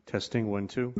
Testing, 1, 2.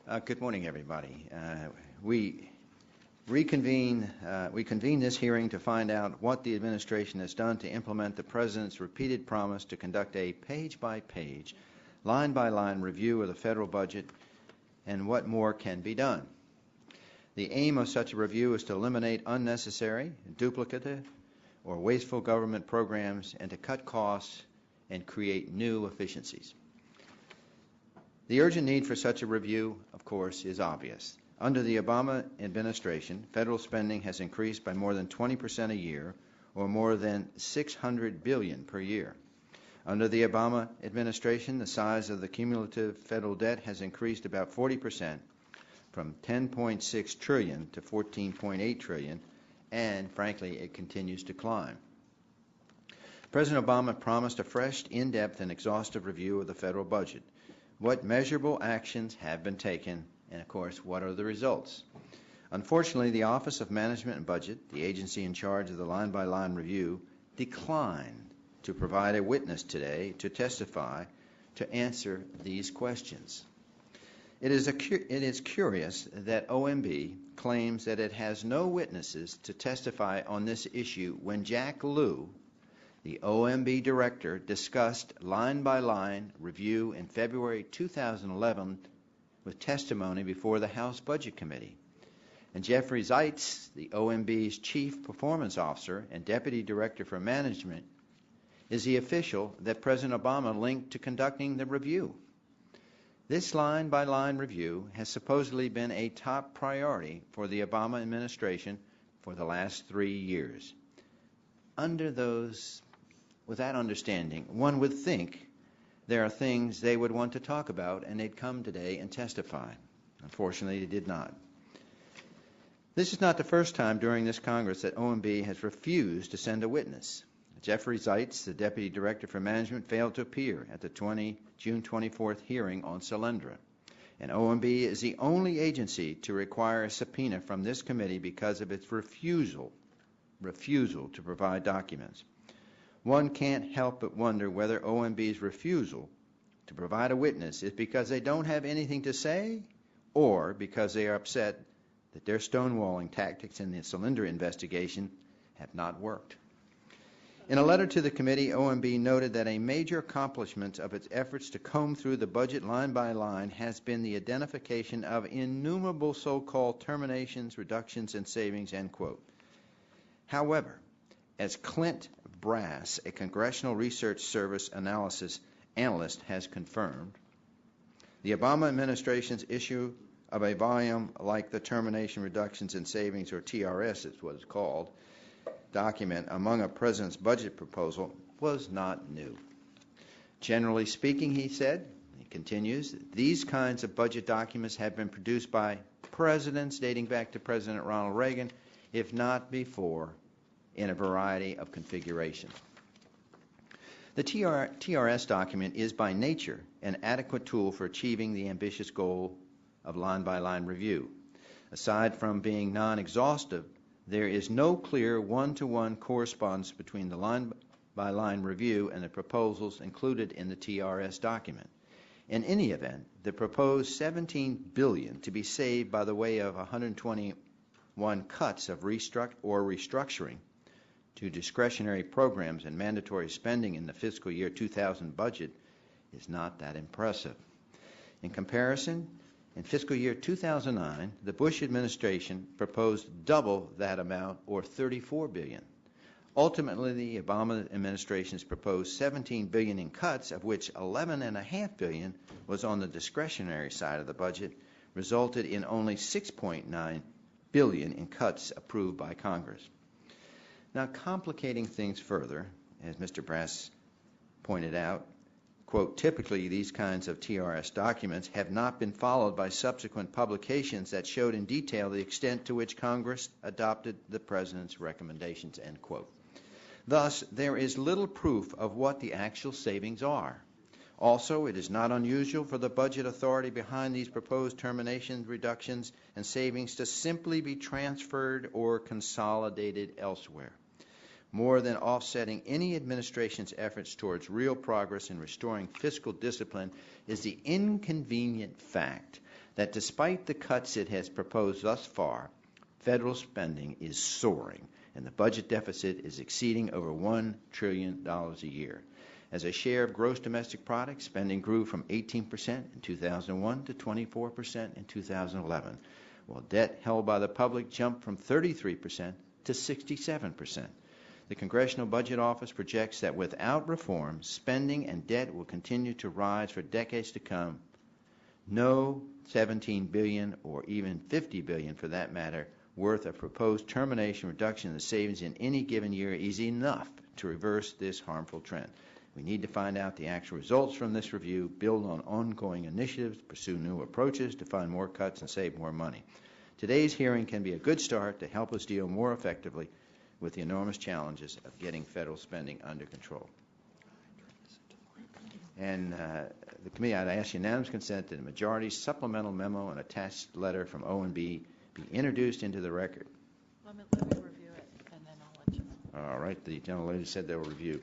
Good morning, everybody. We convene this hearing to find out what the administration has done to implement the President's repeated promise to conduct a page-by-page, line-by-line review of the federal budget and what more can be done. The aim of such a review is to eliminate unnecessary, duplicative, or wasteful government programs and to cut costs and create new efficiencies. The urgent need for such a review, of course, is obvious. Under the Obama administration, federal spending has increased by more than 20% a year, or more than $600 billion per year. Under the Obama administration, the size of the cumulative federal debt has increased about 40%, from $10.6 trillion to $14.8 trillion, and frankly, it continues to climb. President Obama promised a fresh, in-depth, and exhaustive review of the federal budget. What measurable actions have been taken, and of course, what are the results? Unfortunately, the Office of Management and Budget, the agency in charge of the line-by-line review, declined to provide a witness today to testify to answer these questions. It is curious that OMB claims that it has no witnesses to testify on this issue when Jack Lew, the OMB director, discussed line-by-line review in February 2011 with testimony before the House Budget Committee. And Jeffrey Zeitz, the OMB's chief performance officer and deputy director for management, is the official that President Obama linked to conducting the review. This line-by-line review has supposedly been a top priority for the Obama administration for the last 3 years. With that understanding, one would think there are things they would want to talk about and they'd come today and testify. Unfortunately, they did not. This is not the first time during this Congress that OMB has refused to send a witness. Jeffrey Zeitz, the Deputy Director for Management, failed to appear at the June 24th hearing on Solyndra. And OMB is the only agency to require a subpoena from this committee because of its refusal to provide documents. One can't help but wonder whether OMB's refusal to provide a witness is because they don't have anything to say or because they are upset that their stonewalling tactics in the Solyndra investigation have not worked. In a letter to the committee, OMB noted that a major accomplishment of its efforts to comb through the budget line by line has been the identification of innumerable so-called terminations, reductions, and savings, end quote. However, as Clint Brass, a Congressional Research Service analyst, has confirmed, the Obama administration's issue of a volume like the Termination, Reductions, and Savings, or TRS is what it's called, document among a president's budget proposal was not new. Generally speaking, he said, he continues, these kinds of budget documents have been produced by presidents dating back to President Ronald Reagan, if not before, in a variety of configurations. The TRS document is by nature an adequate tool for achieving the ambitious goal of line-by-line review. Aside from being non-exhaustive, there is no clear one-to-one correspondence between the line-by-line review and the proposals included in the TRS document. In any event, the proposed $17 billion to be saved by the way of 121 cuts of restructuring to discretionary programs and mandatory spending in the fiscal year 2000 budget is not that impressive. In comparison, in fiscal year 2009, the Bush administration proposed double that amount, or $34 billion. Ultimately, the Obama administration's proposed $17 billion in cuts, of which $11.5 billion was on the discretionary side of the budget, resulted in only $6.9 billion in cuts approved by Congress. Now, complicating things further, as Mr. Brass pointed out, quote, typically these kinds of TRS documents have not been followed by subsequent publications that showed in detail the extent to which Congress adopted the President's recommendations, end quote. Thus, there is little proof of what the actual savings are. Also, it is not unusual for the budget authority behind these proposed terminations, reductions, and savings to simply be transferred or consolidated elsewhere. More than offsetting any administration's efforts towards real progress in restoring fiscal discipline is the inconvenient fact that despite the cuts it has proposed thus far, federal spending is soaring, and the budget deficit is exceeding over $1 trillion a year. As a share of gross domestic product, spending grew from 18% in 2001 to 24% in 2011, while debt held by the public jumped from 33% to 67%. The Congressional Budget Office projects that without reform, spending and debt will continue to rise for decades to come. No $17 billion or even $50 billion for that matter worth of proposed termination reduction in the savings in any given year is enough to reverse this harmful trend. We need to find out the actual results from this review, build on ongoing initiatives, pursue new approaches to find more cuts and save more money. Today's hearing can be a good start to help us deal more effectively with the enormous challenges of getting federal spending under control. And the committee, I'd ask unanimous consent that the majority's supplemental memo and attached letter from O&B be introduced into the record. Let me review it, and then I'll let you know. All right. The gentlelady said they'll review.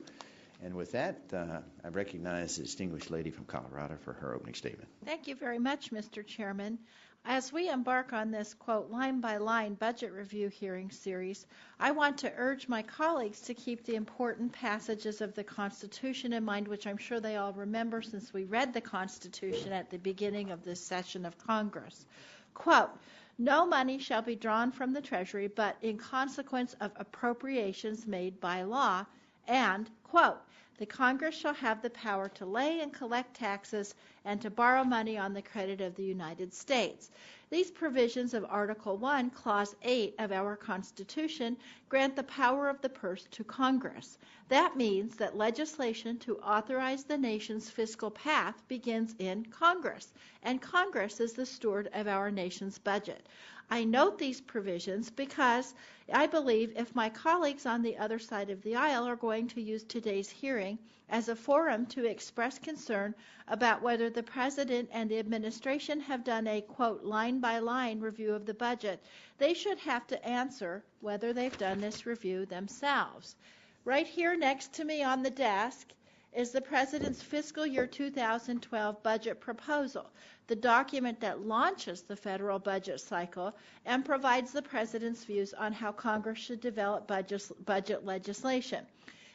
And with that, I recognize the distinguished lady from Colorado for her opening statement. Thank you very much, Mr. Chairman. As we embark on this, quote, line-by-line budget review hearing series, I want to urge my colleagues to keep the important passages of the Constitution in mind, which I'm sure they all remember since we read the Constitution at the beginning of this session of Congress. Quote, no money shall be drawn from the Treasury but in consequence of appropriations made by law, and, quote, the Congress shall have the power to lay and collect taxes and to borrow money on the credit of the United States. These provisions of Article 1, Clause 8 of our Constitution grant the power of the purse to Congress. That means that legislation to authorize the nation's fiscal path begins in Congress, and Congress is the steward of our nation's budget. I note these provisions because I believe if my colleagues on the other side of the aisle are going to use today's hearing as a forum to express concern about whether the President and the administration have done a, quote, line-by-line review of the budget, they should have to answer whether they've done this review themselves. Right here next to me on the desk is the President's fiscal year 2012 budget proposal, the document that launches the federal budget cycle and provides the President's views on how Congress should develop budget legislation.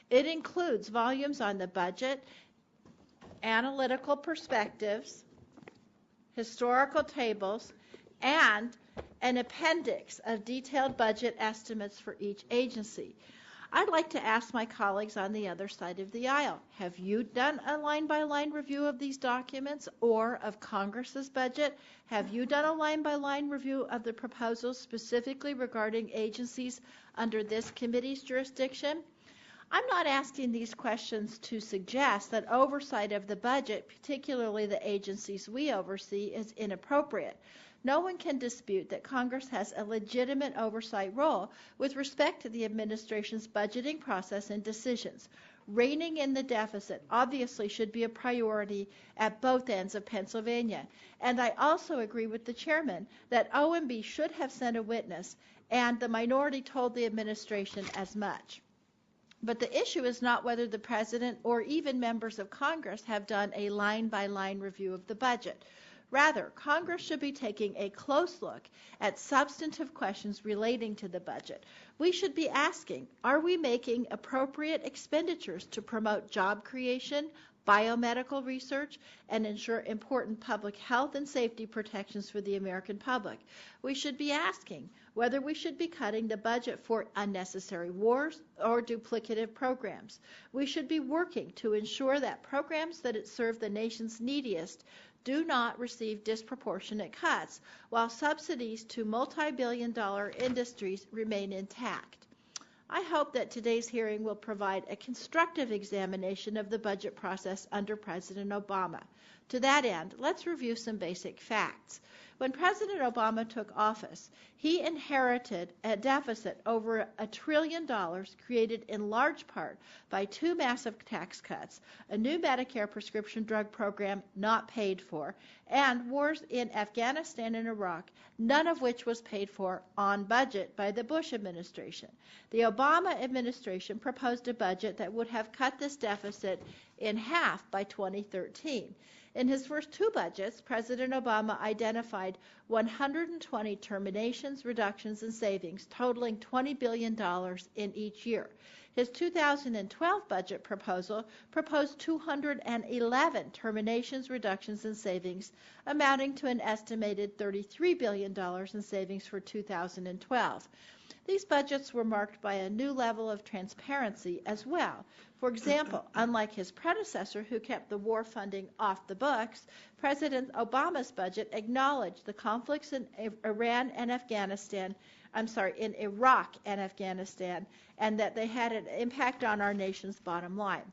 It includes volumes on the budget, analytical perspectives, historical tables, and an appendix of detailed budget estimates for each agency. I'd like to ask my colleagues on the other side of the aisle, have you done a line-by-line review of these documents or of Congress's budget? Have you done a line-by-line review of the proposals specifically regarding agencies under this committee's jurisdiction? I'm not asking these questions to suggest that oversight of the budget, particularly the agencies we oversee, is inappropriate. No one can dispute that Congress has a legitimate oversight role with respect to the administration's budgeting process and decisions. Reining in the deficit obviously should be a priority at both ends of Pennsylvania. And I also agree with the chairman that OMB should have sent a witness, and the minority told the administration as much. But the issue is not whether the president or even members of Congress have done a line-by-line review of the budget. Rather, Congress should be taking a close look at substantive questions relating to the budget. We should be asking, are we making appropriate expenditures to promote job creation, biomedical research, and ensure important public health and safety protections for the American public? We should be asking whether we should be cutting the budget for unnecessary wars or duplicative programs. We should be working to ensure that programs that serve the nation's neediest do not receive disproportionate cuts, while subsidies to multi-billion-dollar industries remain intact. I hope that today's hearing will provide a constructive examination of the budget process under President Obama. To that end, let's review some basic facts. When President Obama took office, he inherited a deficit over $1 trillion created in large part by two massive tax cuts, a new Medicare prescription drug program not paid for, and wars in Afghanistan and Iraq, none of which was paid for on budget by the Bush administration. The Obama administration proposed a budget that would have cut this deficit in half by 2013. In his first two budgets, President Obama identified 120 terminations, reductions, and savings, totaling $20 billion in each year. His 2012 budget proposal proposed 211 terminations, reductions, and savings, amounting to an estimated $33 billion in savings for 2012. These budgets were marked by a new level of transparency as well. For example, unlike his predecessor, who kept the war funding off the books, President Obama's budget acknowledged the conflicts in Iraq and Afghanistan, and that they had an impact on our nation's bottom line.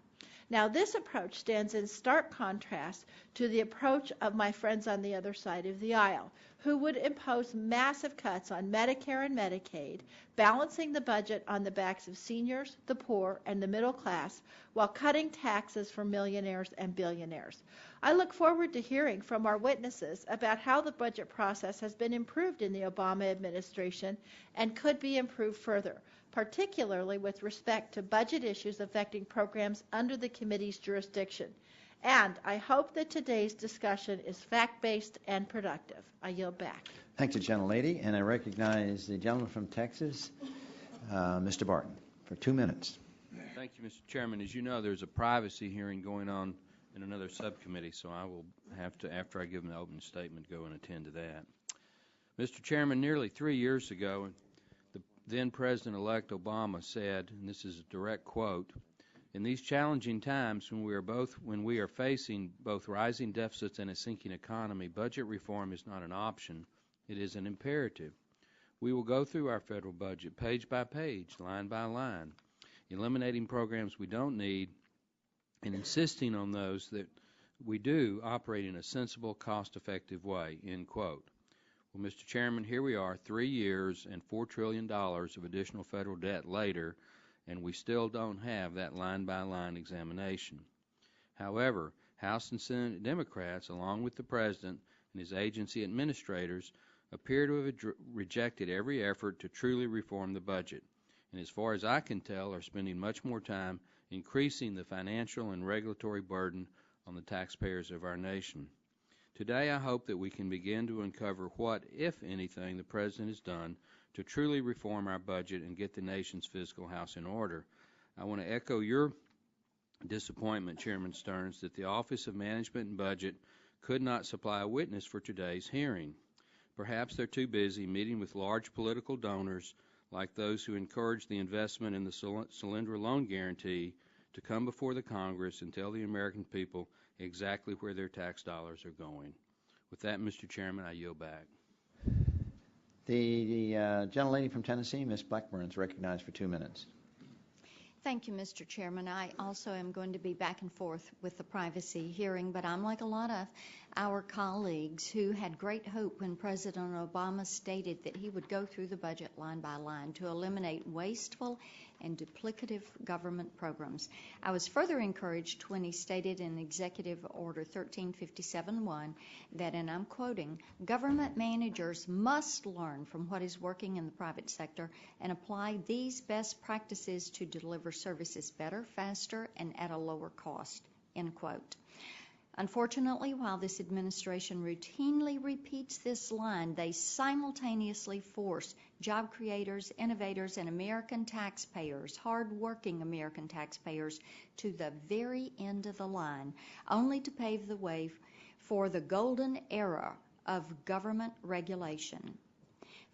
Now, this approach stands in stark contrast to the approach of my friends on the other side of the aisle, who would impose massive cuts on Medicare and Medicaid, balancing the budget on the backs of seniors, the poor, and the middle class, while cutting taxes for millionaires and billionaires. I look forward to hearing from our witnesses about how the budget process has been improved in the Obama administration and could be improved further, particularly with respect to budget issues affecting programs under the committee's jurisdiction. And I hope that today's discussion is fact-based and productive. I yield back. Thank you, gentlelady. And I recognize the gentleman from Texas, Mr. Barton, for 2 minutes. Thank you, Mr. Chairman. As you know, there's a privacy hearing going on in another subcommittee, so I will have to, after I give an opening statement, go and attend to that. Mr. Chairman, nearly 3 years ago, the then President-elect Obama said, and this is a direct quote, "In these challenging times when we are facing both rising deficits and a sinking economy, budget reform is not an option, it is an imperative. We will go through our federal budget page by page, line by line, eliminating programs we don't need and insisting on those that we do operate in a sensible, cost-effective way," end quote. Well, Mr. Chairman, here we are 3 years and $4 trillion of additional federal debt later, and we still don't have that line-by-line examination. However, House and Senate Democrats, along with the President and his agency administrators, appear to have rejected every effort to truly reform the budget, and as far as I can tell, are spending much more time increasing the financial and regulatory burden on the taxpayers of our nation. Today, I hope that we can begin to uncover what, if anything, the President has done to truly reform our budget and get the nation's fiscal house in order. I want to echo your disappointment, Chairman Stearns, that the Office of Management and Budget could not supply a witness for today's hearing. Perhaps they're too busy meeting with large political donors like those who encourage the investment in the Solyndra loan guarantee to come before the Congress and tell the American people exactly where their tax dollars are going. With that, Mr. Chairman, I yield back. The gentlelady from Tennessee, Ms. Blackburn, is recognized for 2 minutes. Thank you, Mr. Chairman. I also am going to be back and forth with the privacy hearing, but I'm like a lot of our colleagues who had great hope when President Obama stated that he would go through the budget line by line to eliminate wasteful and duplicative government programs. I was further encouraged when he stated in Executive Order 1357-1 that, and I'm quoting, "Government managers must learn from what is working in the private sector and apply these best practices to deliver services better, faster, and at a lower cost," end quote. Unfortunately, while this administration routinely repeats this line, they simultaneously force job creators, innovators, and American taxpayers, hard-working American taxpayers, to the very end of the line, only to pave the way for the golden era of government regulation.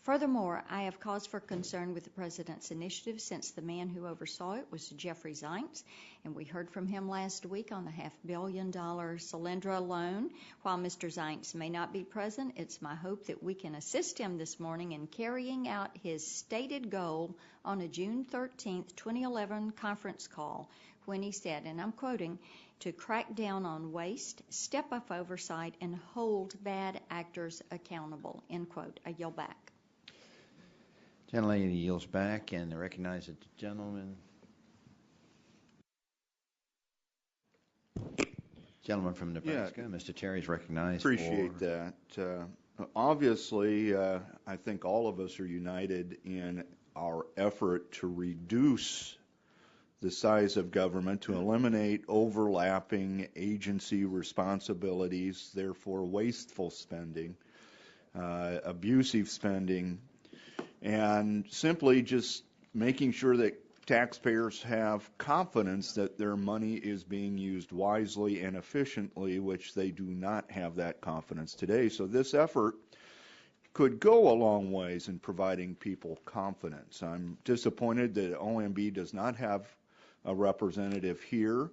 Furthermore, I have cause for concern with the President's initiative since the man who oversaw it was Jeffrey Zients, and we heard from him last week on the $500 million Solyndra loan. While Mr. Zients may not be present, it's my hope that we can assist him this morning in carrying out his stated goal on a June 13, 2011 conference call when he said, and I'm quoting, "to crack down on waste, step up oversight, and hold bad actors accountable," end quote. I yield back. Gentlelady yields back, and I recognize the gentleman from Nebraska. Mr. Terry is recognized. Appreciate that. Obviously, I think all of us are united in our effort to reduce the size of government to eliminate overlapping agency responsibilities, therefore wasteful spending, abusive spending, and simply just making sure that taxpayers have confidence that their money is being used wisely and efficiently, which they do not have that confidence today. So this effort could go a long ways in providing people confidence. I'm disappointed that OMB does not have a representative here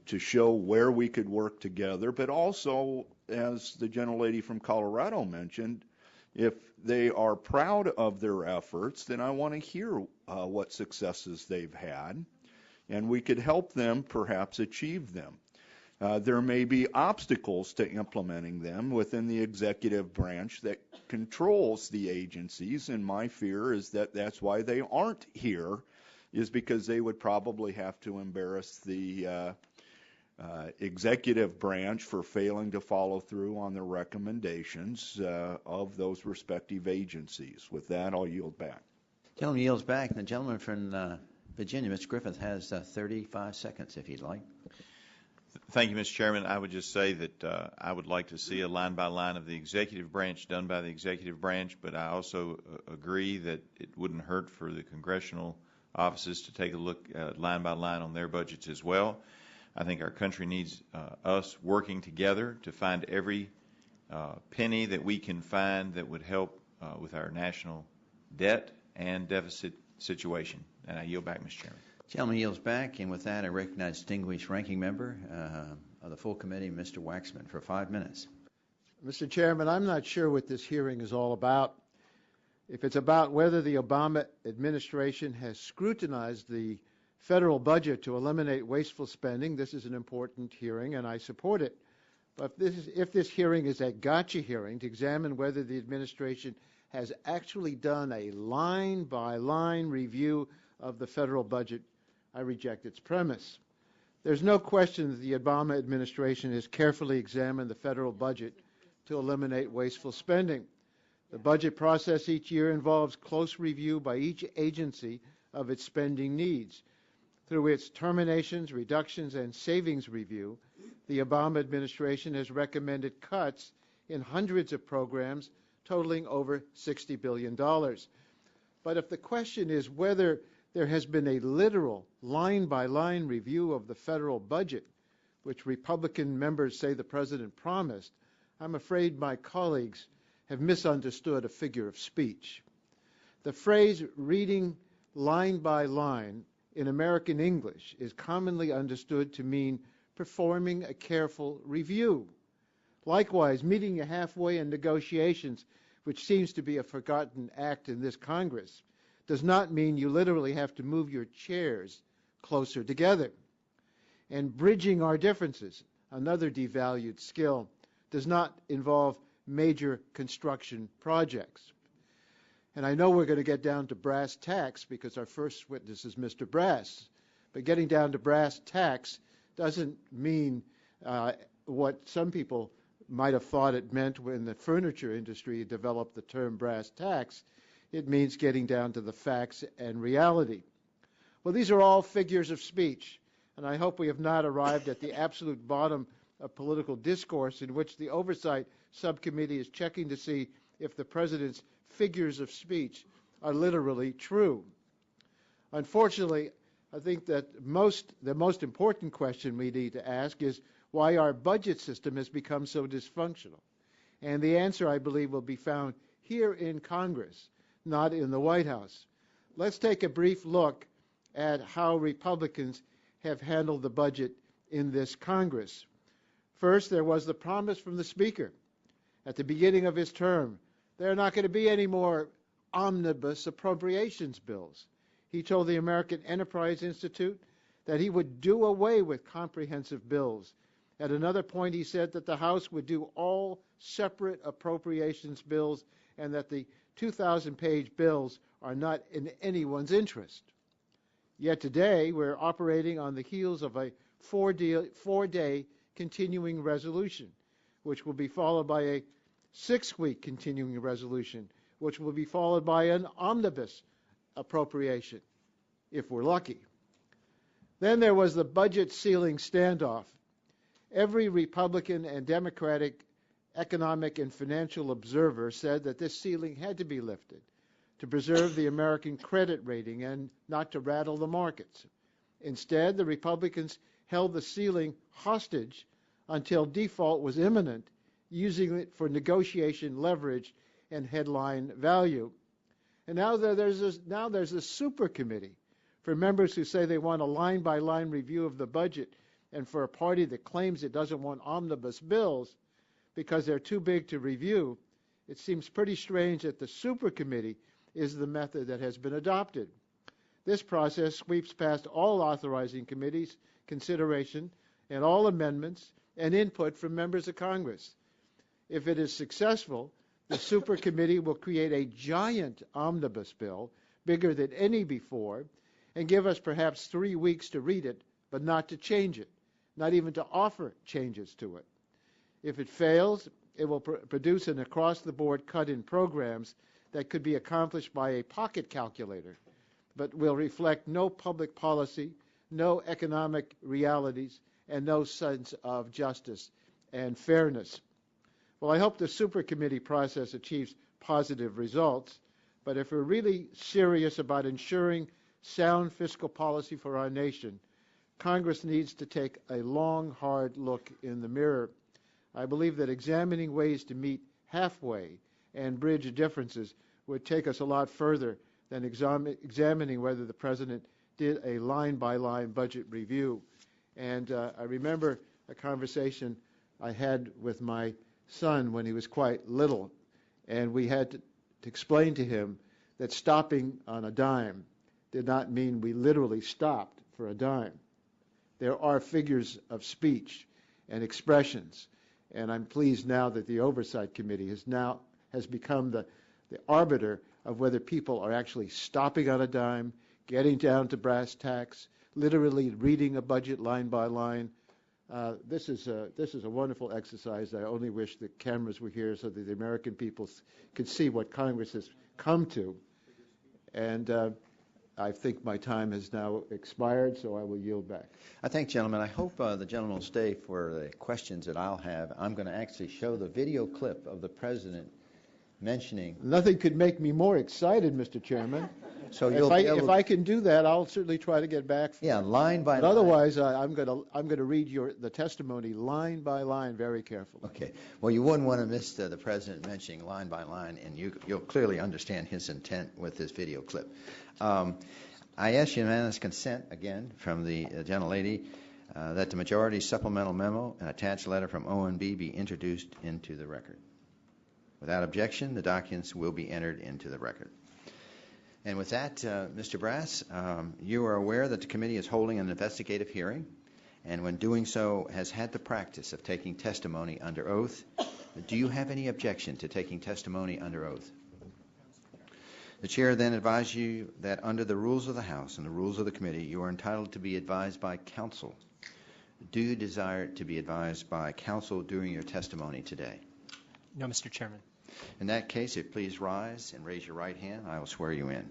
to show where we could work together, but also, as the gentlelady from Colorado mentioned, if they are proud of their efforts, then I want to hear what successes they've had, and we could help them perhaps achieve them. There may be obstacles to implementing them within the executive branch that controls the agencies, and my fear is that that's why they aren't here, is because they would probably have to embarrass the executive branch for failing to follow through on the recommendations of those respective agencies. With that, I'll yield back. Gentleman yields back. And the gentleman from Virginia, Mr. Griffith, has 35 seconds, if he'd like. Thank you, Mr. Chairman. I would just say that I would like to see a line-by-line of the executive branch done by the executive branch, but I also agree that it wouldn't hurt for the congressional offices to take a look line by line on their budgets as well. I think our country needs us working together to find every penny that we can find that would help with our national debt and deficit situation. And I yield back, Mr. Chairman. Gentleman yields back, and with that, I recognize distinguished ranking member of the full committee, Mr. Waxman, for 5 minutes. Mr. Chairman, I'm not sure what this hearing is all about. If it's about whether the Obama administration has scrutinized the federal budget to eliminate wasteful spending, this is an important hearing, and I support it. But if this hearing is a gotcha hearing to examine whether the administration has actually done a line-by-line review of the federal budget, I reject its premise. There's no question that the Obama administration has carefully examined the federal budget to eliminate wasteful spending. The budget process each year involves close review by each agency of its spending needs. Through its terminations, reductions, and savings review, the Obama administration has recommended cuts in hundreds of programs totaling over $60 billion. But if the question is whether there has been a literal line-by-line review of the federal budget, which Republican members say the president promised, I'm afraid my colleagues have misunderstood a figure of speech. The phrase reading line by line in American English is commonly understood to mean performing a careful review. Likewise, meeting you halfway in negotiations, which seems to be a forgotten act in this Congress, does not mean you literally have to move your chairs closer together. And bridging our differences, another devalued skill, does not involve major construction projects. And I know we're going to get down to brass tacks because our first witness is Mr. Brass. But getting down to brass tacks doesn't mean what some people might have thought it meant when the furniture industry developed the term brass tacks. It means getting down to the facts and reality. Well, these are all figures of speech, and I hope we have not arrived at the absolute bottom of political discourse in which the Oversight Subcommittee is checking to see if the president's figures of speech are literally true. Unfortunately, I think that the most important question we need to ask is why our budget system has become so dysfunctional. And the answer, I believe, will be found here in Congress, not in the White House. Let's take a brief look at how Republicans have handled the budget in this Congress. First, there was the promise from the Speaker at the beginning of his term. There are not going to be any more omnibus appropriations bills. He told the American Enterprise Institute that he would do away with comprehensive bills. At another point, he said that the House would do all separate appropriations bills and that the 2,000-page bills are not in anyone's interest. Yet today, we're operating on the heels of a four-day continuing resolution, which will be followed by a 6-week continuing resolution, which will be followed by an omnibus appropriation, if we're lucky. Then there was the budget ceiling standoff. Every Republican and Democratic economic and financial observer said that this ceiling had to be lifted to preserve the American credit rating and not to rattle the markets. Instead, the Republicans held the ceiling hostage until default was imminent, using it for negotiation leverage and headline value. And now there's a supercommittee for members who say they want a line-by-line review of the budget, and for a party that claims it doesn't want omnibus bills because they're too big to review. It seems pretty strange that the supercommittee is the method that has been adopted. This process sweeps past all authorizing committees' consideration and all amendments and input from members of Congress. If it is successful, the supercommittee will create a giant omnibus bill, bigger than any before, and give us perhaps 3 weeks to read it, but not to change it, not even to offer changes to it. If it fails, it will produce an across-the-board cut in programs that could be accomplished by a pocket calculator, but will reflect no public policy, no economic realities, and no sense of justice and fairness. Well, I hope the supercommittee process achieves positive results, but if we're really serious about ensuring sound fiscal policy for our nation, Congress needs to take a long, hard look in the mirror. I believe that examining ways to meet halfway and bridge differences would take us a lot further than examining whether the president did a line-by-line budget review. And I remember a conversation I had with my son when he was quite little, and we had to explain to him that stopping on a dime did not mean we literally stopped for a dime. There are figures of speech and expressions, and I'm pleased now that the Oversight Committee has become the arbiter of whether people are actually stopping on a dime, getting down to brass tacks, literally reading a budget line by line. This is a wonderful exercise. I only wish the cameras were here so that the American people could see what Congress has come to. And I think my time has now expired, so I will yield back. I thank gentlemen. I hope the gentleman will stay for the questions that I'll have. I'm going to actually show the video clip of the president mentioning. Nothing could make me more excited, Mr. Chairman. So if I can do that, I'll certainly try to get back. Yeah, line by line. But otherwise, I'm going to read the testimony line by line very carefully. Okay. Well, you wouldn't want to miss the president mentioning line by line, and you'll clearly understand his intent with this video clip. I ask unanimous consent again from the gentlelady that the majority supplemental memo and attached letter from OMB be introduced into the record. Without objection, the documents will be entered into the record. And with that, Mr. Brass, you are aware that the committee is holding an investigative hearing, and when doing so has had the practice of taking testimony under oath. Do you have any objection to taking testimony under oath? The chair then advises you that under the rules of the House and the rules of the committee, you are entitled to be advised by counsel. Do you desire to be advised by counsel during your testimony today? No, Mr. Chairman. In that case, if please rise and raise your right hand, I will swear you in.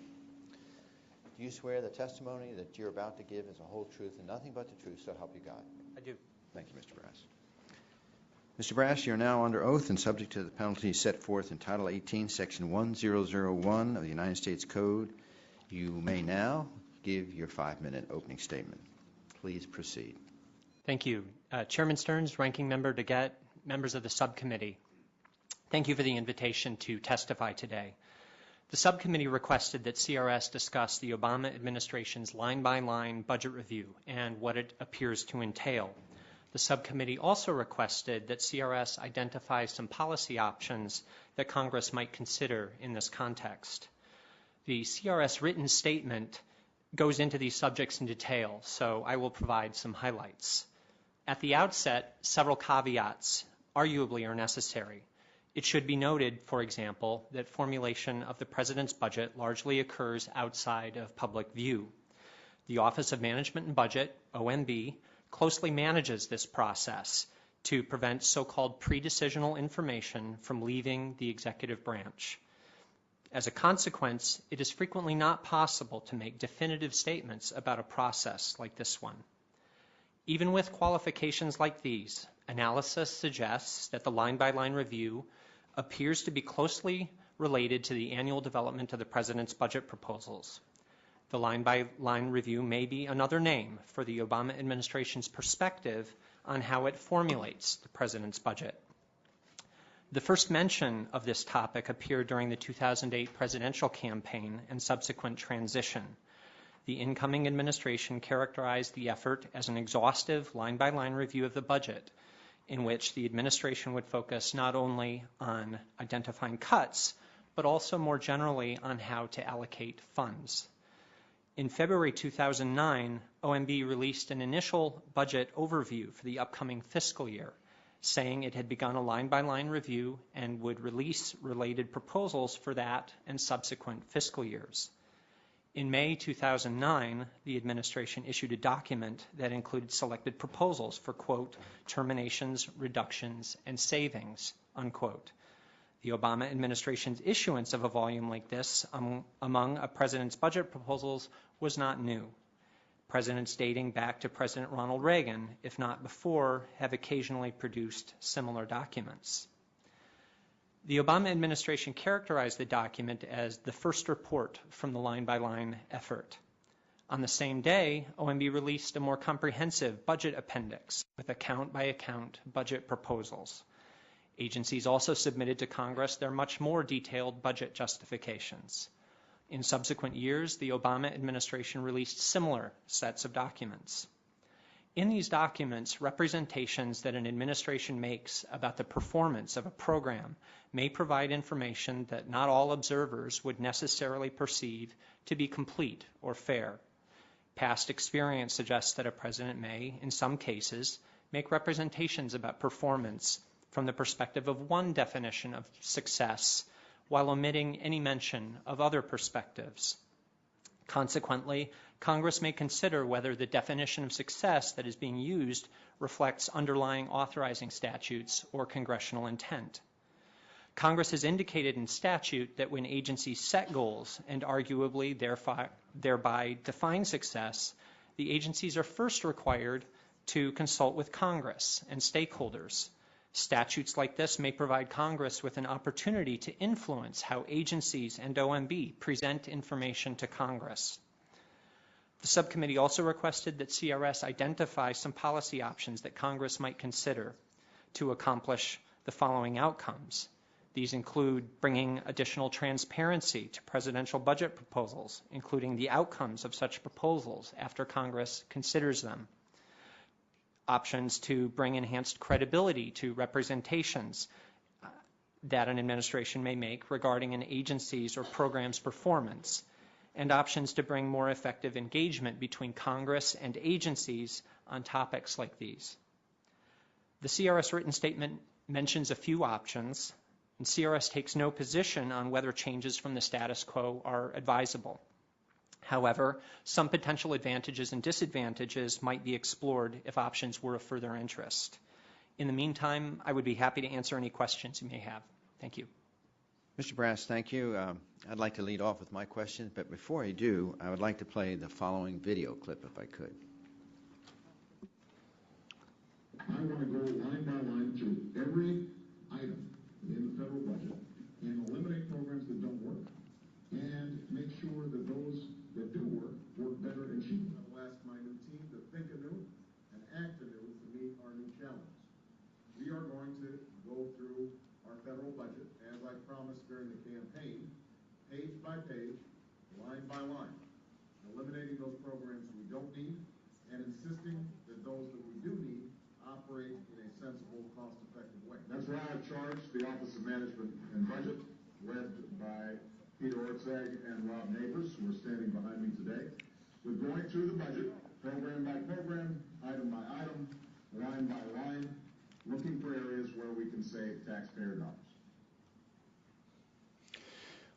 Do you swear the testimony that you're about to give is the whole truth and nothing but the truth, so help you God? I do. Thank you, Mr. Brass. Mr. Brass, you're now under oath and subject to the penalties set forth in Title 18, Section 1001 of the United States Code. You may now give your 5-minute opening statement. Please proceed. Thank you. Chairman Stearns, Ranking Member DeGette, members of the subcommittee. Thank you for the invitation to testify today. The subcommittee requested that CRS discuss the Obama administration's line-by-line budget review and what it appears to entail. The subcommittee also requested that CRS identify some policy options that Congress might consider in this context. The CRS written statement goes into these subjects in detail, so I will provide some highlights. At the outset, several caveats arguably are necessary. It should be noted, for example, that formulation of the President's budget largely occurs outside of public view. The Office of Management and Budget, OMB, closely manages this process to prevent so-called pre-decisional information from leaving the executive branch. As a consequence, it is frequently not possible to make definitive statements about a process like this one. Even with qualifications like these, analysis suggests that the line-by-line review appears to be closely related to the annual development of the President's budget proposals. The line-by-line review may be another name for the Obama administration's perspective on how it formulates the President's budget. The first mention of this topic appeared during the 2008 presidential campaign and subsequent transition. The incoming administration characterized the effort as an exhaustive line-by-line review of the budget, in which the administration would focus not only on identifying cuts, but also more generally on how to allocate funds. In February 2009, OMB released an initial budget overview for the upcoming fiscal year, saying it had begun a line-by-line review and would release related proposals for that and subsequent fiscal years. In May 2009, the administration issued a document that included selected proposals for, quote, terminations, reductions, and savings, unquote. The Obama administration's issuance of a volume like this among a president's budget proposals was not new. Presidents dating back to President Ronald Reagan, if not before, have occasionally produced similar documents. The Obama administration characterized the document as the first report from the line-by-line effort. On the same day, OMB released a more comprehensive budget appendix with account-by-account budget proposals. Agencies also submitted to Congress their much more detailed budget justifications. In subsequent years, the Obama administration released similar sets of documents. In these documents, representations that an administration makes about the performance of a program may provide information that not all observers would necessarily perceive to be complete or fair. Past experience suggests that a president may, in some cases, make representations about performance from the perspective of one definition of success, while omitting any mention of other perspectives. Consequently, Congress may consider whether the definition of success that is being used reflects underlying authorizing statutes or congressional intent. Congress has indicated in statute that when agencies set goals and arguably thereby define success, the agencies are first required to consult with Congress and stakeholders. Statutes like this may provide Congress with an opportunity to influence how agencies and OMB present information to Congress. The subcommittee also requested that CRS identify some policy options that Congress might consider to accomplish the following outcomes. These include bringing additional transparency to presidential budget proposals, including the outcomes of such proposals after Congress considers them. Options to bring enhanced credibility to representations that an administration may make regarding an agency's or program's performance, and options to bring more effective engagement between Congress and agencies on topics like these. The CRS written statement mentions a few options, and CRS takes no position on whether changes from the status quo are advisable. However, some potential advantages and disadvantages might be explored if options were of further interest. In the meantime, I would be happy to answer any questions you may have. Thank you. Mr. Brass, thank you. I'd like to lead off with my questions, but before I do, I would like to play the following video clip, if I could. I want to go line by line through every item in the federal budget and eliminate programs that don't work and make sure that those that do work better and cheaper. I'll ask my new team to think anew and act anew to meet our new challenge. We are going to go through our federal budget, as I promised during the campaign, page by page, line by line, eliminating those programs we don't need and insisting that those that we do need operate in a sensible, cost-effective way. That's why I've charged the Office of Management and Budget, led by Peter Ortzag and Rob Neighbors, who are standing behind me today, with going through the budget, program by program, item by item, line by line, looking for areas where we can save taxpayer dollars.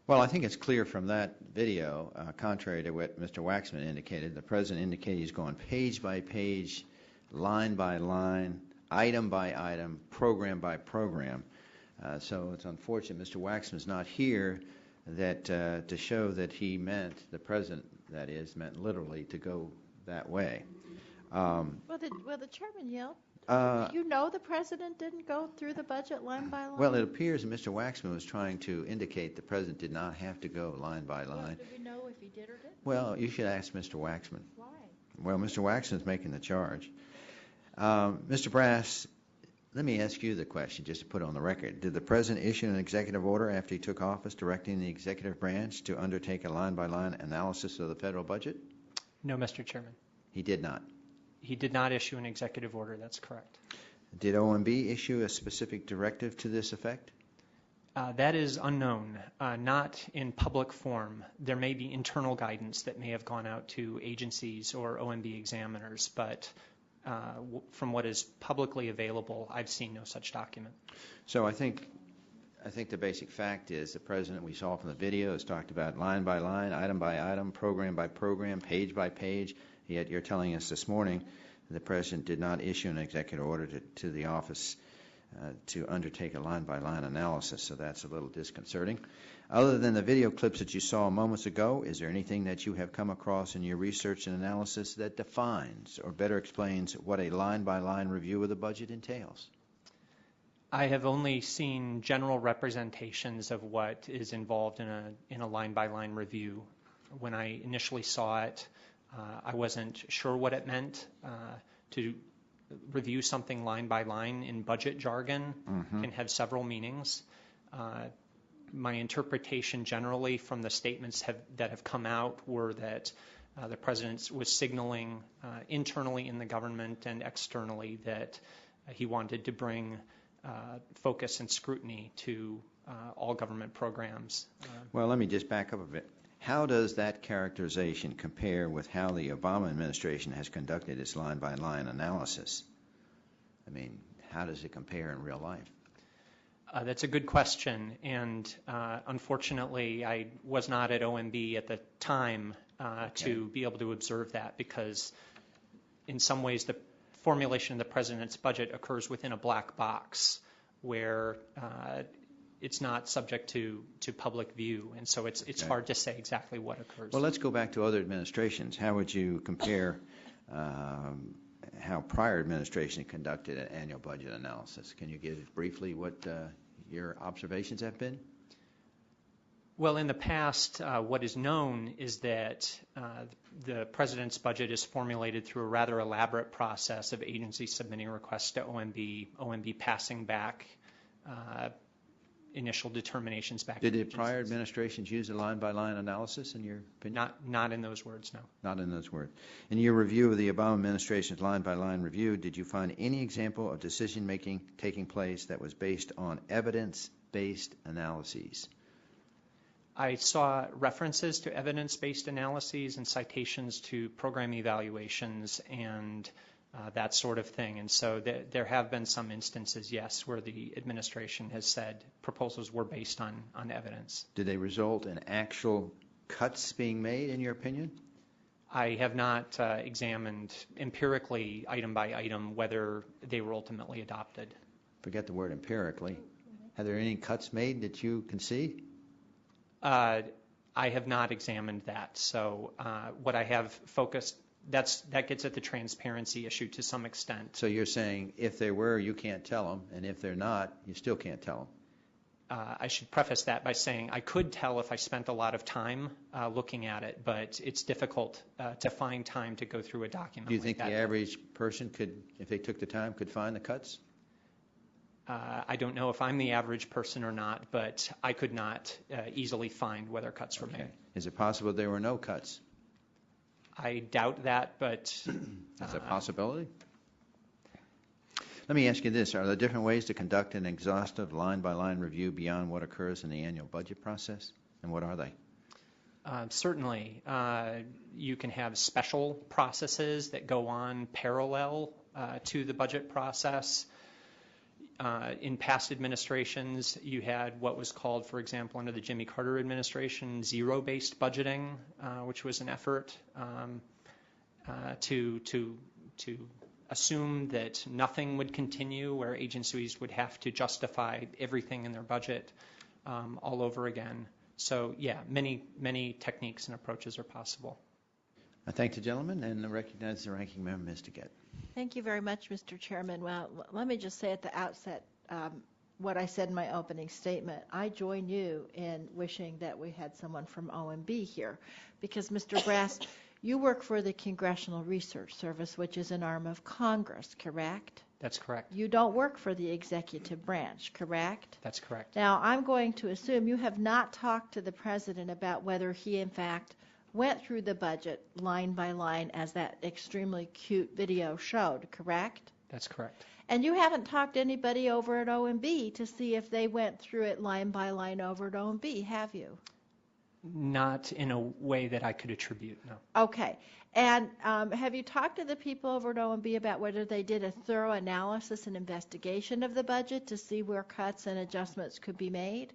Well, I think it's clear from that video, contrary to what Mr. Waxman indicated, the President indicated he's going page by page, line by line, item by item, program by program. So it's unfortunate Mr. Waxman's not here that to show that he meant, the president, that is, meant literally to go that way. Well, the chairman yelled. You know the president didn't go through the budget line by line? Well, it appears that Mr. Waxman was trying to indicate the president did not have to go line by line. Well, do we know if he did or didn't? Well, you should ask Mr. Waxman. Why? Well, Mr. Waxman's making the charge. Mr. Brass, let me ask you the question, just to put it on the record. Did the president issue an executive order after he took office directing the executive branch to undertake a line-by-line analysis of the federal budget? No, Mr. Chairman. He did not. He did not issue an executive order. That's correct. Did OMB issue a specific directive to this effect? That is unknown, not in public form. There may be internal guidance that may have gone out to agencies or OMB examiners, but from what is publicly available, I've seen no such document. So I think the basic fact is the president, we saw from the video, has talked about line by line, item by item, program by program, page by page. Yet you're telling us this morning the president did not issue an executive order to the office to undertake a line-by-line analysis, so that's a little disconcerting. Other than the video clips that you saw moments ago, is there anything that you have come across in your research and analysis that defines or better explains what a line-by-line review of the budget entails? I have only seen general representations of what is involved in a line-by-line review. When I initially saw it, I wasn't sure what it meant to review something line by line in budget jargon. Can have several meanings. My interpretation generally from the statements that have come out were that the president was signaling internally in the government and externally that he wanted to bring focus and scrutiny to all government programs. Well, let me just back up a bit. How does that characterization compare with how the Obama administration has conducted its line-by-line analysis? I mean, how does it compare in real life? That's a good question, and unfortunately, I was not at OMB at the time to be able to observe that, because in some ways the formulation of the president's budget occurs within a black box where it's not subject to public view, and so it's hard to say exactly what occurs. Well, let's go back to other administrations. How would you compare how prior administration conducted an annual budget analysis? Can you give briefly what your observations have been? Well, in the past, what is known is that the president's budget is formulated through a rather elaborate process of agencies submitting requests to OMB, OMB passing back initial determinations back. Did the prior administrations use a line-by-line analysis, in your opinion? Not in those words, no. Not in those words. In your review of the Obama administration's line-by-line review, did you find any example of decision-making taking place that was based on evidence-based analyses? I saw references to evidence-based analyses and citations to program evaluations and that sort of thing. And so there have been some instances, yes, where the administration has said proposals were based on evidence. Did they result in actual cuts being made, in your opinion? I have not examined empirically, item by item, whether they were ultimately adopted. Forget the word empirically. Are there any cuts made that you can see? I have not examined that. So what I have focused, that gets at the transparency issue to some extent. So you're saying if there were, you can't tell them, and if they're not, you still can't tell them. I should preface that by saying I could tell if I spent a lot of time looking at it, but it's difficult to find time to go through a document. Do you think the average person could, if they took the time, could find the cuts? I don't know if I'm the average person or not, but I could not easily find whether cuts were made. Is it possible there were no cuts? I doubt that, but... That's a possibility. Let me ask you this. Are there different ways to conduct an exhaustive line-by-line review beyond what occurs in the annual budget process? And what are they? Certainly. You can have special processes that go on parallel to the budget process. In past administrations, you had what was called, for example, under the Jimmy Carter administration, zero-based budgeting, which was an effort to assume that nothing would continue, where agencies would have to justify everything in their budget all over again. So, yeah, many techniques and approaches are possible. I thank the gentleman and recognize the ranking member, Mr. Gett. Thank you very much, Mr. Chairman. Well, let me just say at the outset what I said in my opening statement. I join you in wishing that we had someone from OMB here because, Mr. Brass, you work for the Congressional Research Service, which is an arm of Congress, correct? That's correct. You don't work for the executive branch, correct? That's correct. Now, I'm going to assume you have not talked to the President about whether he, in fact, went through the budget line by line as that extremely cute video showed, correct? That's correct. And you haven't talked to anybody over at OMB to see if they went through it line by line over at OMB, have you? Not in a way that I could attribute, no. Okay. And have you talked to the people over at OMB about whether they did a thorough analysis and investigation of the budget to see where cuts and adjustments could be made?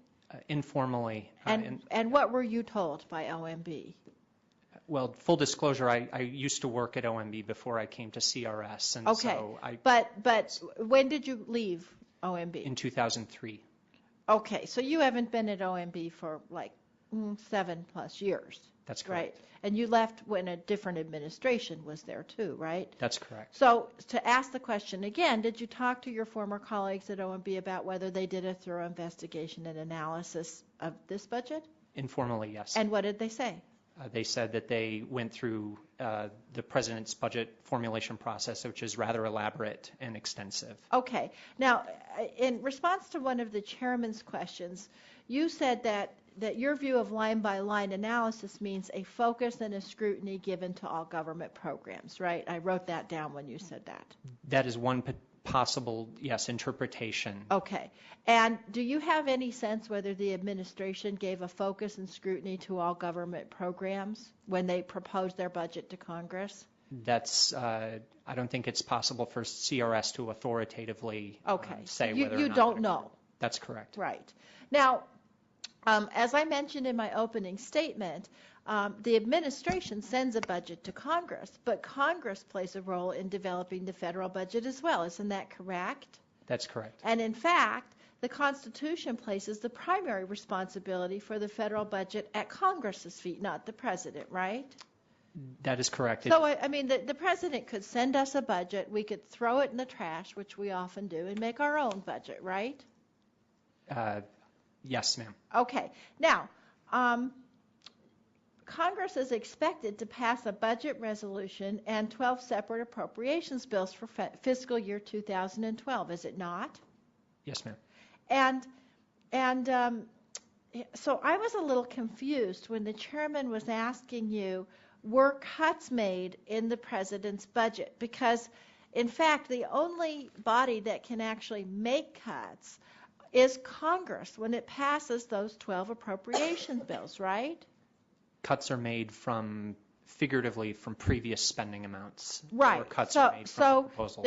Informally. And what were you told by OMB? Well, full disclosure, I used to work at OMB before I came to CRS, and Okay. so I. But when did you leave OMB? In 2003. Okay, so you haven't been at OMB for like 7+ years. That's correct. Right. And you left when a different administration was there too, right? That's correct. So to ask the question again, did you talk to your former colleagues at OMB about whether they did a thorough investigation and analysis of this budget? Informally, yes. And what did they say? They said that they went through the president's budget formulation process, which is rather elaborate and extensive. Okay. Now, in response to one of the chairman's questions, you said that your view of line-by-line analysis means a focus and a scrutiny given to all government programs, right? I wrote that down when you said that. That is one possible, yes, interpretation. Okay. And do you have any sense whether the administration gave a focus and scrutiny to all government programs when they proposed their budget to Congress? That's, I don't think it's possible for CRS to authoritatively say you, whether or you not. don't know. That's correct. Right. Now, as I mentioned in my opening statement, the administration sends a budget to Congress, but Congress plays a role in developing the federal budget as well. Isn't that correct? That's correct. And in fact, the Constitution places the primary responsibility for the federal budget at Congress's feet, not the president, right? That is correct. So, I mean, the president could send us a budget, we could throw it in the trash, which we often do, and make our own budget, right? Yes, ma'am. Okay. Now, Congress is expected to pass a budget resolution and 12 separate appropriations bills for fiscal year 2012, is it not? Yes, ma'am. And so I was a little confused when the chairman was asking you, were cuts made in the president's budget? Because, in fact, the only body that can actually make cuts is Congress when it passes those 12 appropriation bills, right? Cuts are made figuratively from previous spending amounts. Right. Or cuts are made from proposals.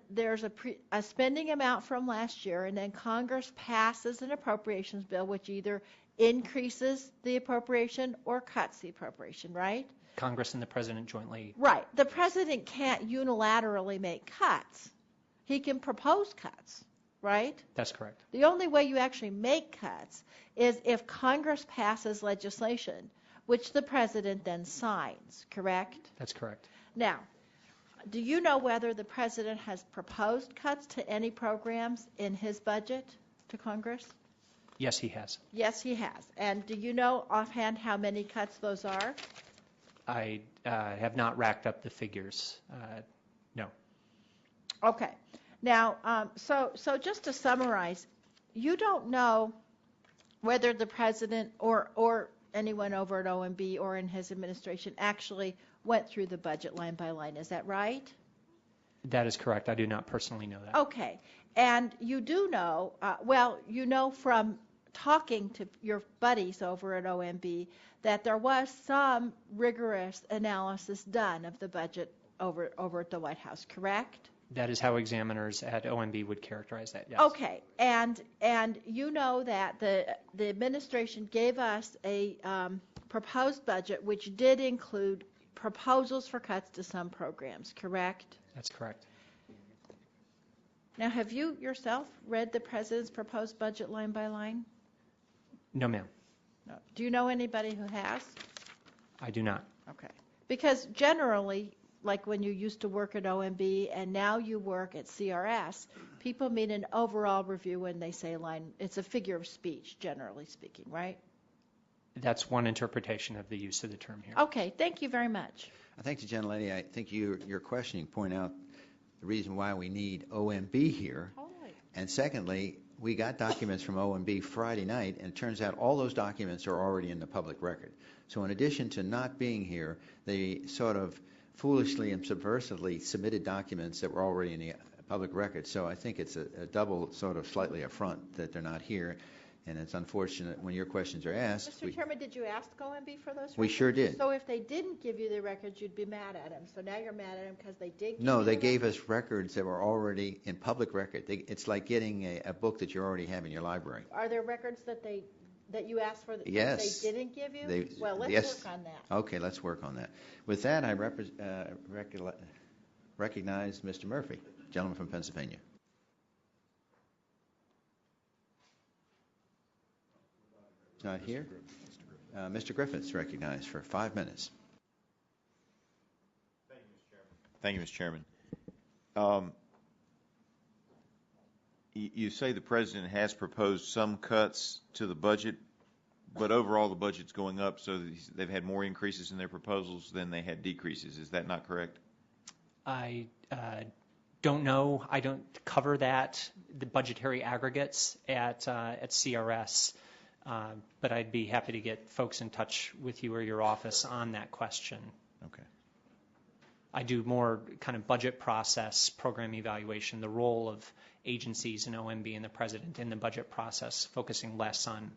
There's a spending amount from last year, and then Congress passes an appropriations bill which either increases the appropriation or cuts the appropriation, right? Congress and the president jointly. Right. The president can't unilaterally make cuts. He can propose cuts, right? That's correct. The only way you actually make cuts is if Congress passes legislation, which the president then signs, correct? That's correct. Now, do you know whether the president has proposed cuts to any programs in his budget to Congress? Yes, he has. Yes, he has. And do you know offhand how many cuts those are? I have not racked up the figures. No. Okay. Now, so just to summarize, you don't know whether the president or anyone over at OMB or in his administration actually went through the budget line by line. Is that right? That is correct. I do not personally know that. Okay. And you do know, you know from talking to your buddies over at OMB that there was some rigorous analysis done of the budget over at the White House, correct? That is how examiners at OMB would characterize that, yes. Okay. And you know that the administration gave us a proposed budget which did include proposals for cuts to some programs, correct? That's correct. Now, have you yourself read the president's proposed budget line by line? No, ma'am. No. Do you know anybody who has? I do not. Okay. Because generally, like when you used to work at OMB and now you work at CRS, people mean an overall review when they say line. It's a figure of speech, generally speaking, right? That's one interpretation of the use of the term here. Okay. Thank you very much. I think the gentlelady, I think your questioning point out the reason why we need OMB here. Totally. And secondly, we got documents from OMB Friday night, and it turns out all those documents are already in the public record. So in addition to not being here, they sort of foolishly and subversively submitted documents that were already in the public record. So I think it's a double sort of slightly affront that they're not here. And it's unfortunate when your questions are asked. Mr. Chairman, did you ask OMB for those records? We sure did. So if they didn't give you the records, you'd be mad at them. So now you're mad at them because they did give No, you they the gave us records that were already in public record. It's like getting a book that you already have in your library. Are there records that you asked for that Yes. they didn't give you? Well, let's yes. work on that. Okay, let's work on that. With that, I recognize Mr. Murphy, gentleman from Pennsylvania. He's not here. Mr. Griffith's recognized for 5 minutes. Thank you, Mr. Chairman. You say the president has proposed some cuts to the budget, but overall the budget's going up, so they've had more increases in their proposals than they had decreases. Is that not correct? I don't know. I don't cover that, the budgetary aggregates at CRS, but I'd be happy to get folks in touch with you or your office on that question. Okay. I do more kind of budget process, program evaluation, the role of agencies and OMB and the president in the budget process, focusing less on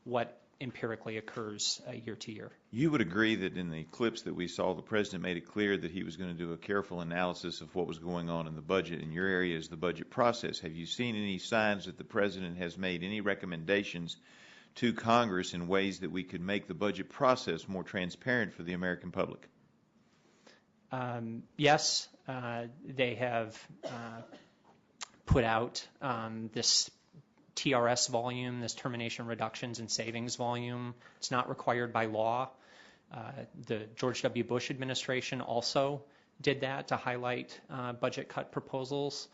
what empirically occurs year to year. You would agree that in the clips that we saw, the president made it clear that he was going to do a careful analysis of what was going on in the budget. In your area is the budget process. Have you seen any signs that the president has made any recommendations to Congress in ways that we could make the budget process more transparent for the American public? Yes, they have put out this TRS volume, this termination reductions and savings volume. It's not required by law. The George W. Bush administration also did that to highlight budget cut proposals.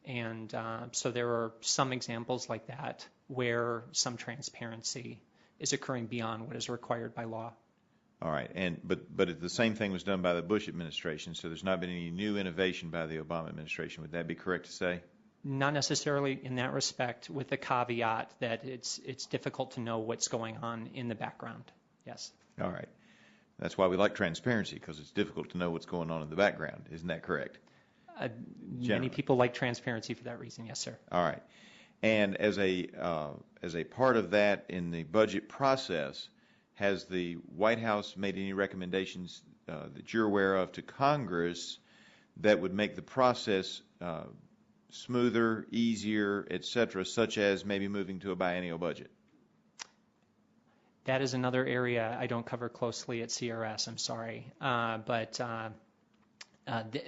And so there are some examples like that where some transparency is occurring beyond what is required by law. All right, but the same thing was done by the Bush administration, so there's not been any new innovation by the Obama administration. Would that be correct to say? Not necessarily in that respect, with the caveat that it's difficult to know what's going on in the background. Yes. All right. That's why we like transparency, because it's difficult to know what's going on in the background. Isn't that correct? Many people like transparency for that reason. Yes, sir. All right. And as a part of that in the budget process, has the White House made any recommendations that you're aware of to Congress that would make the process smoother, easier, et cetera, such as maybe moving to a biennial budget? That is another area I don't cover closely at CRS, I'm sorry. But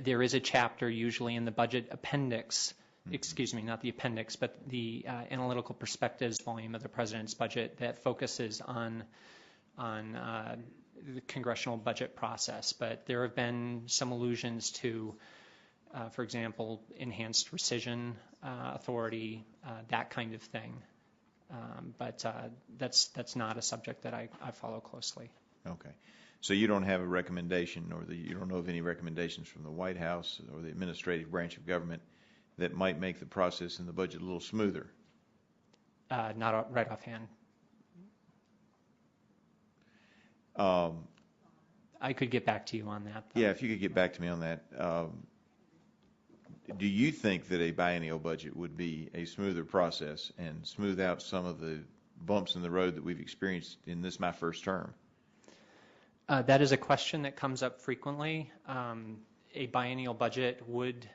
there is a chapter usually in the budget appendix, excuse me, not the appendix, but the analytical perspectives volume of the president's budget that focuses on the congressional budget process. But there have been some allusions to, for example, enhanced rescission authority, that kind of thing. But that's not a subject that I follow closely. Okay. So you don't have a recommendation, or you don't know of any recommendations from the White House or the administrative branch of government that might make the process in the budget a little smoother? Not right offhand. I could get back to you on that, though. Yeah, if you could get back to me on that. Do you think that a biennial budget would be a smoother process and smooth out some of the bumps in the road that we've experienced in this my first term? That is a question that comes up frequently. A biennial budget would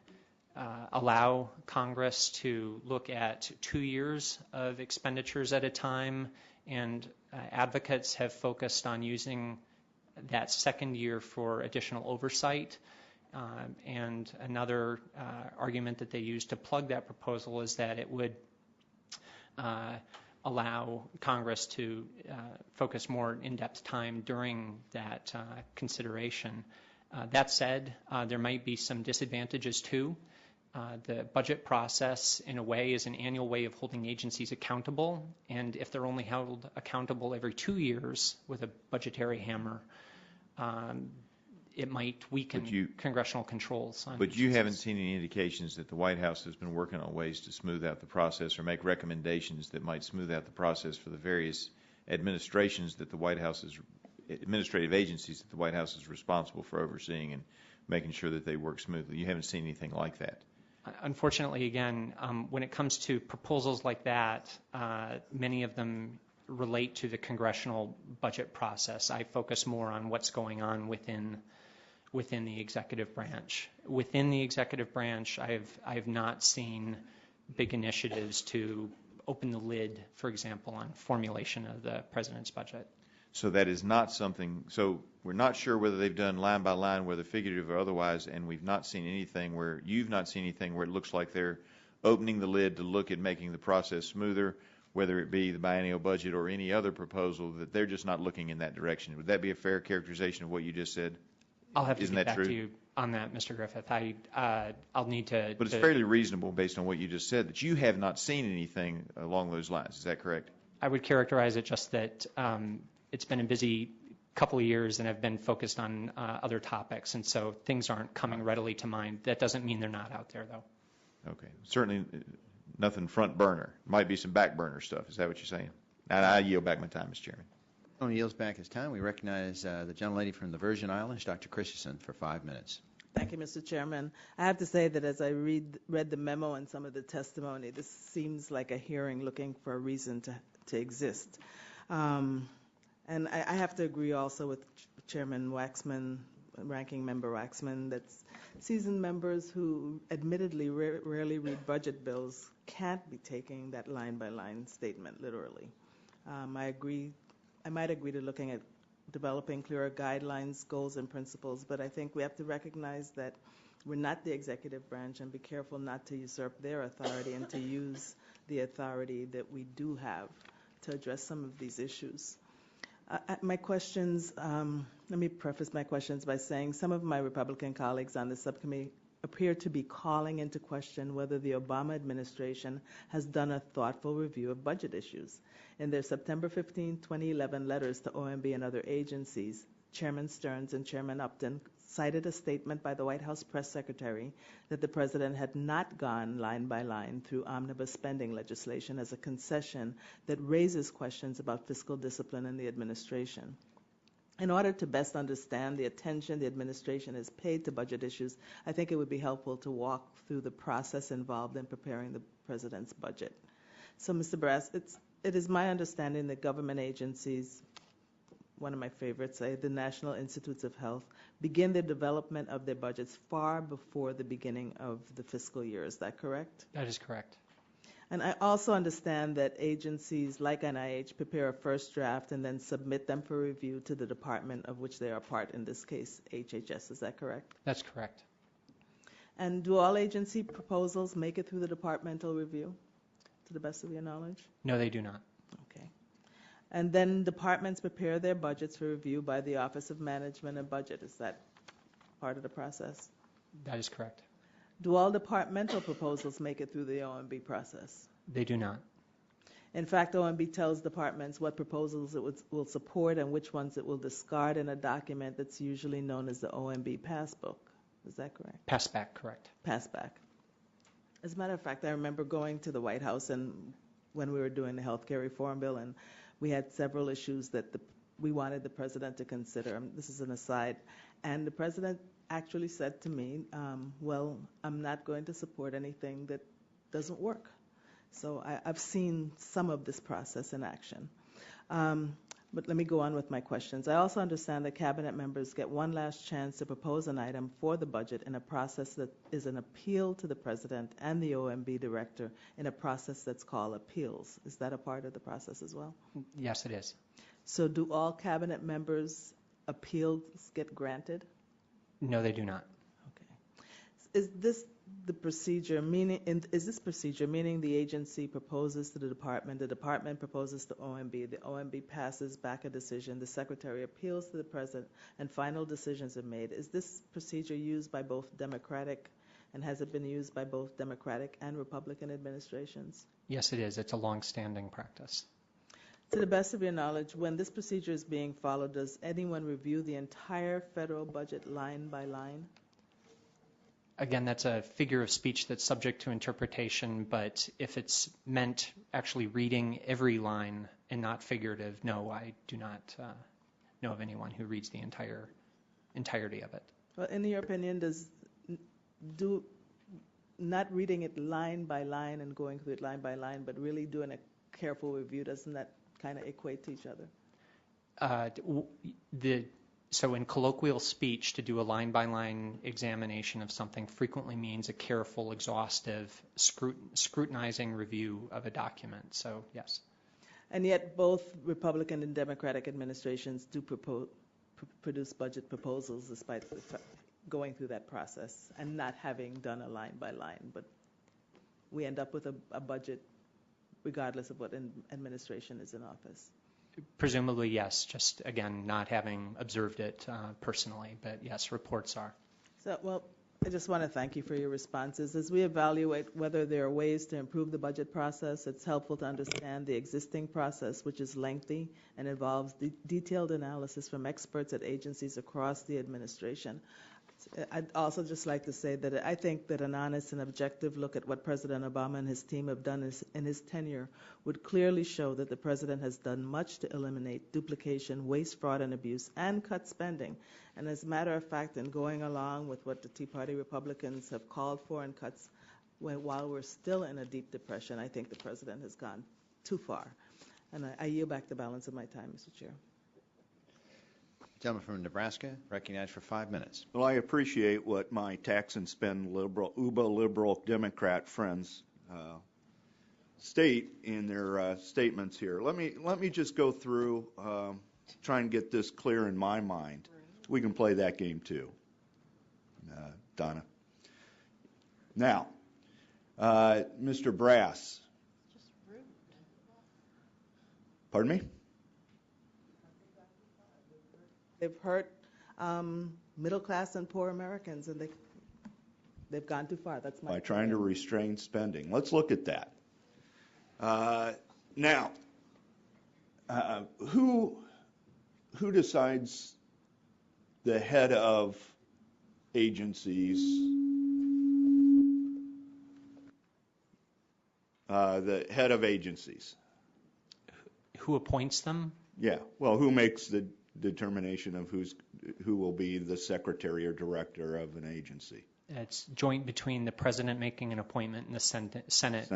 allow Congress to look at 2 years of expenditures at a time, and advocates have focused on using that second year for additional oversight. And another argument that they use to plug that proposal is that it would allow Congress to focus more in-depth time during that consideration. That said, there might be some disadvantages too. The budget process, in a way, is an annual way of holding agencies accountable, and if they're only held accountable every 2 years with a budgetary hammer, it might weaken congressional controls. But you haven't seen any indications that the White House has been working on ways to smooth out the process or make recommendations that might smooth out the process for the various administrations that the White House is, administrative agencies that the White House is responsible for overseeing and making sure that they work smoothly. You haven't seen anything like that. Unfortunately, again, when it comes to proposals like that, many of them relate to the congressional budget process. I focus more on what's going on within the executive branch. Within the executive branch, I have not seen big initiatives to open the lid, for example, on formulation of the president's budget. So that is not something, so we're not sure whether they've done line by line, whether figurative or otherwise, and we've not seen anything where, you've not seen anything where it looks like they're opening the lid to look at making the process smoother, whether it be the biennial budget or any other proposal, that they're just not looking in that direction. Would that be a fair characterization of what you just said? I'll have to get back to you on that, Mr. Griffith. I'll need to... But it's fairly reasonable, based on what you just said, that you have not seen anything along those lines. Is that correct? I would characterize it just that it's been a busy couple of years and I've been focused on other topics, and so things aren't coming readily to mind. That doesn't mean they're not out there, though. Okay. Certainly nothing front burner. Might be some back burner stuff. Is that what you're saying? And I yield back my time, Mr. Chairman. When he yields back his time, we recognize the gentlelady from the Virgin Islands, Dr. Christensen, for 5 minutes. Thank you, Mr. Chairman. I have to say that as I read the memo and some of the testimony, this seems like a hearing looking for a reason to exist. And I have to agree also with Chairman Waxman, Ranking Member Waxman, that seasoned members who admittedly rarely read budget bills can't be taking that line-by-line statement literally. I might agree to looking at developing clearer guidelines, goals, and principles, but I think we have to recognize that we're not the executive branch and be careful not to usurp their authority and to use the authority that we do have to address some of these issues. My questions, let me preface my questions by saying some of my Republican colleagues on the subcommittee appear to be calling into question whether the Obama administration has done a thoughtful review of budget issues. In their September 15, 2011 letters to OMB and other agencies, Chairman Stearns and Chairman Upton cited a statement by the White House press secretary that the president had not gone line by line through omnibus spending legislation as a concession that raises questions about fiscal discipline in the administration. In order to best understand the attention the administration has paid to budget issues, I think it would be helpful to walk through the process involved in preparing the president's budget. So, Mr. Brass, it is my understanding that government agencies, one of my favorites, say the National Institutes of Health, begin the development of their budgets far before the beginning of the fiscal year. Is that correct? That is correct. And I also understand that agencies like NIH prepare a first draft and then submit them for review to the department of which they are part, in this case, HHS. Is that correct? That's correct. And do all agency proposals make it through the departmental review, to the best of your knowledge? No, they do not. Okay. And then departments prepare their budgets for review by the Office of Management and Budget. Is that part of the process? That is correct. Do all departmental proposals make it through the OMB process? They do not. In fact, OMB tells departments what proposals it will support and which ones it will discard in a document that's usually known as the OMB Passbook. Is that correct? Passback, correct. Passback. As a matter of fact, I remember going to the White House and when we were doing the health care reform bill, and we had several issues that we wanted the president to consider. This is an aside. And the president actually said to me, well, I'm not going to support anything that doesn't work. So I've seen some of this process in action. But let me go on with my questions. I also understand that cabinet members get one last chance to propose an item for the budget in a process that is an appeal to the president and the OMB director in a process that's called appeals. Is that a part of the process as well? Yes, it is. So do all cabinet members' appeals get granted? No, they do not. Okay. Is this the procedure, is this procedure meaning the agency proposes to the department proposes to OMB, the OMB passes back a decision, the secretary appeals to the president, and final decisions are made? Is this procedure used by both Democratic, and has it been used by both Democratic and Republican administrations? Yes, it is. It's a long-standing practice. To the best of your knowledge, when this procedure is being followed, does anyone review the entire federal budget line by line? Again, that's a figure of speech that's subject to interpretation, but if it's meant actually reading every line and not figurative, no, I do not know of anyone who reads the entirety of it. Well, in your opinion, do not reading it line by line and going through it line by line, but really doing a careful review, doesn't that kind of equate to each other? So in colloquial speech, to do a line-by-line examination of something frequently means a careful, exhaustive, scrutinizing review of a document. So, yes. And yet both Republican and Democratic administrations do produce budget proposals despite going through that process and not having done a line-by-line. But we end up with a budget regardless of what administration is in office. Presumably, yes, just, again, not having observed it personally, but yes, reports are. So, well, I just want to thank you for your responses. As we evaluate whether there are ways to improve the budget process, it's helpful to understand the existing process, which is lengthy and involves detailed analysis from experts at agencies across the administration. I'd also just like to say that I think that an honest and objective look at what President Obama and his team have done in his tenure would clearly show that the president has done much to eliminate duplication, waste, fraud, and abuse, and cut spending. And as a matter of fact, in going along with what the Tea Party Republicans have called for in cuts, while we're still in a deep depression, I think the president has gone too far. And I yield back the balance of my time, Mr. Chair. Gentleman from Nebraska, recognized for 5 minutes. Well, I appreciate what my tax and spend liberal, uber-liberal Democrat friends state in their statements here. Let me just go through, try and get this clear in my mind. We can play that game too, Donna. Now, Mr. Brass. Pardon me? They've hurt middle class and poor Americans, and they've gone too far. That's my by trying to restrain spending. Let's look at that. Now, who decides the head of agencies? The head of agencies. Who appoints them? Yeah. Well, who makes the determination of who will be the secretary or director of an agency? It's joint between the president making an appointment and the Senate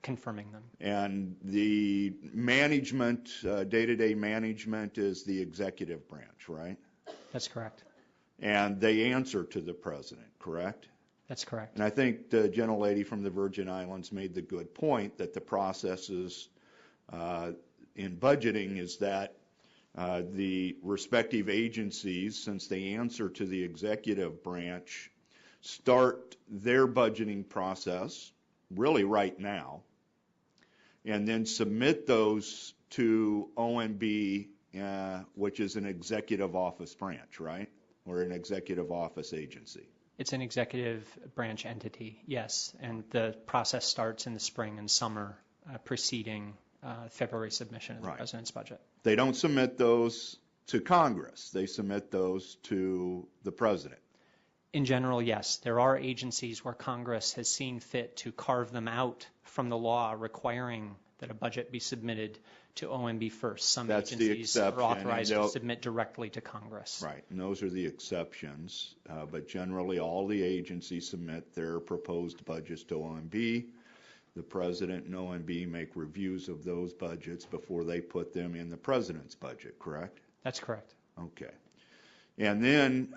confirming them. And the management, day-to-day management, is the executive branch, right? That's correct. And they answer to the president, correct? That's correct. And I think the gentlelady from the Virgin Islands made the good point that the processes in budgeting is that the respective agencies, since they answer to the executive branch, start their budgeting process really right now, and then submit those to OMB, which is an executive office branch, right? Or an executive office agency. It's an executive branch entity, yes, and the process starts in the spring and summer preceding February submission of the president's budget. They don't submit those to Congress. They submit those to the president. In general, yes. There are agencies where Congress has seen fit to carve them out from the law requiring that a budget be submitted to OMB first. Some agencies are authorized to submit directly to Congress. Right, and those are the exceptions. But generally, all the agencies submit their proposed budgets to OMB. The president and OMB make reviews of those budgets before they put them in the president's budget, correct? That's correct. Okay. And then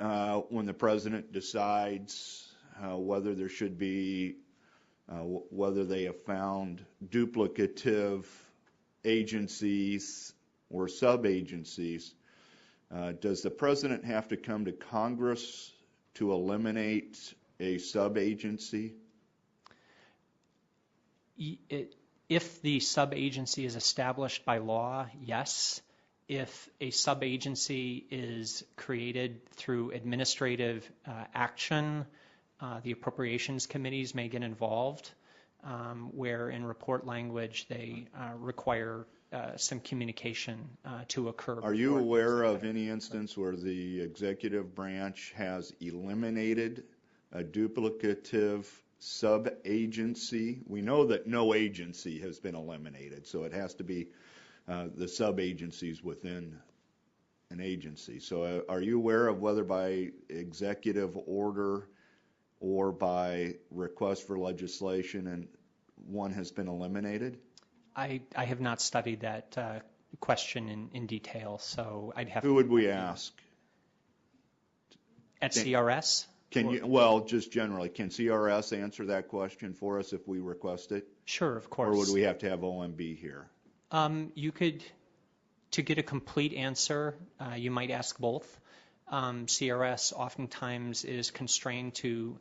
when the president decides whether there should be, whether they have found duplicative agencies or sub-agencies, does the president have to come to Congress to eliminate a sub-agency? If the sub-agency is established by law, yes. If a sub-agency is created through administrative action, the appropriations committees may get involved, where in report language they require some communication to occur. Are you aware of any instance where the executive branch has eliminated a duplicative sub-agency? We know that no agency has been eliminated, so it has to be the sub-agencies within an agency. So are you aware of whether by executive order or by request for legislation and one has been eliminated? I have not studied that question in detail, so I'd have Who would we ask? At CRS? Well, just generally, can CRS answer that question for us if we request it? Sure, of course. Or would we have to have OMB here? You could, to get a complete answer, you might ask both. CRS oftentimes is constrained to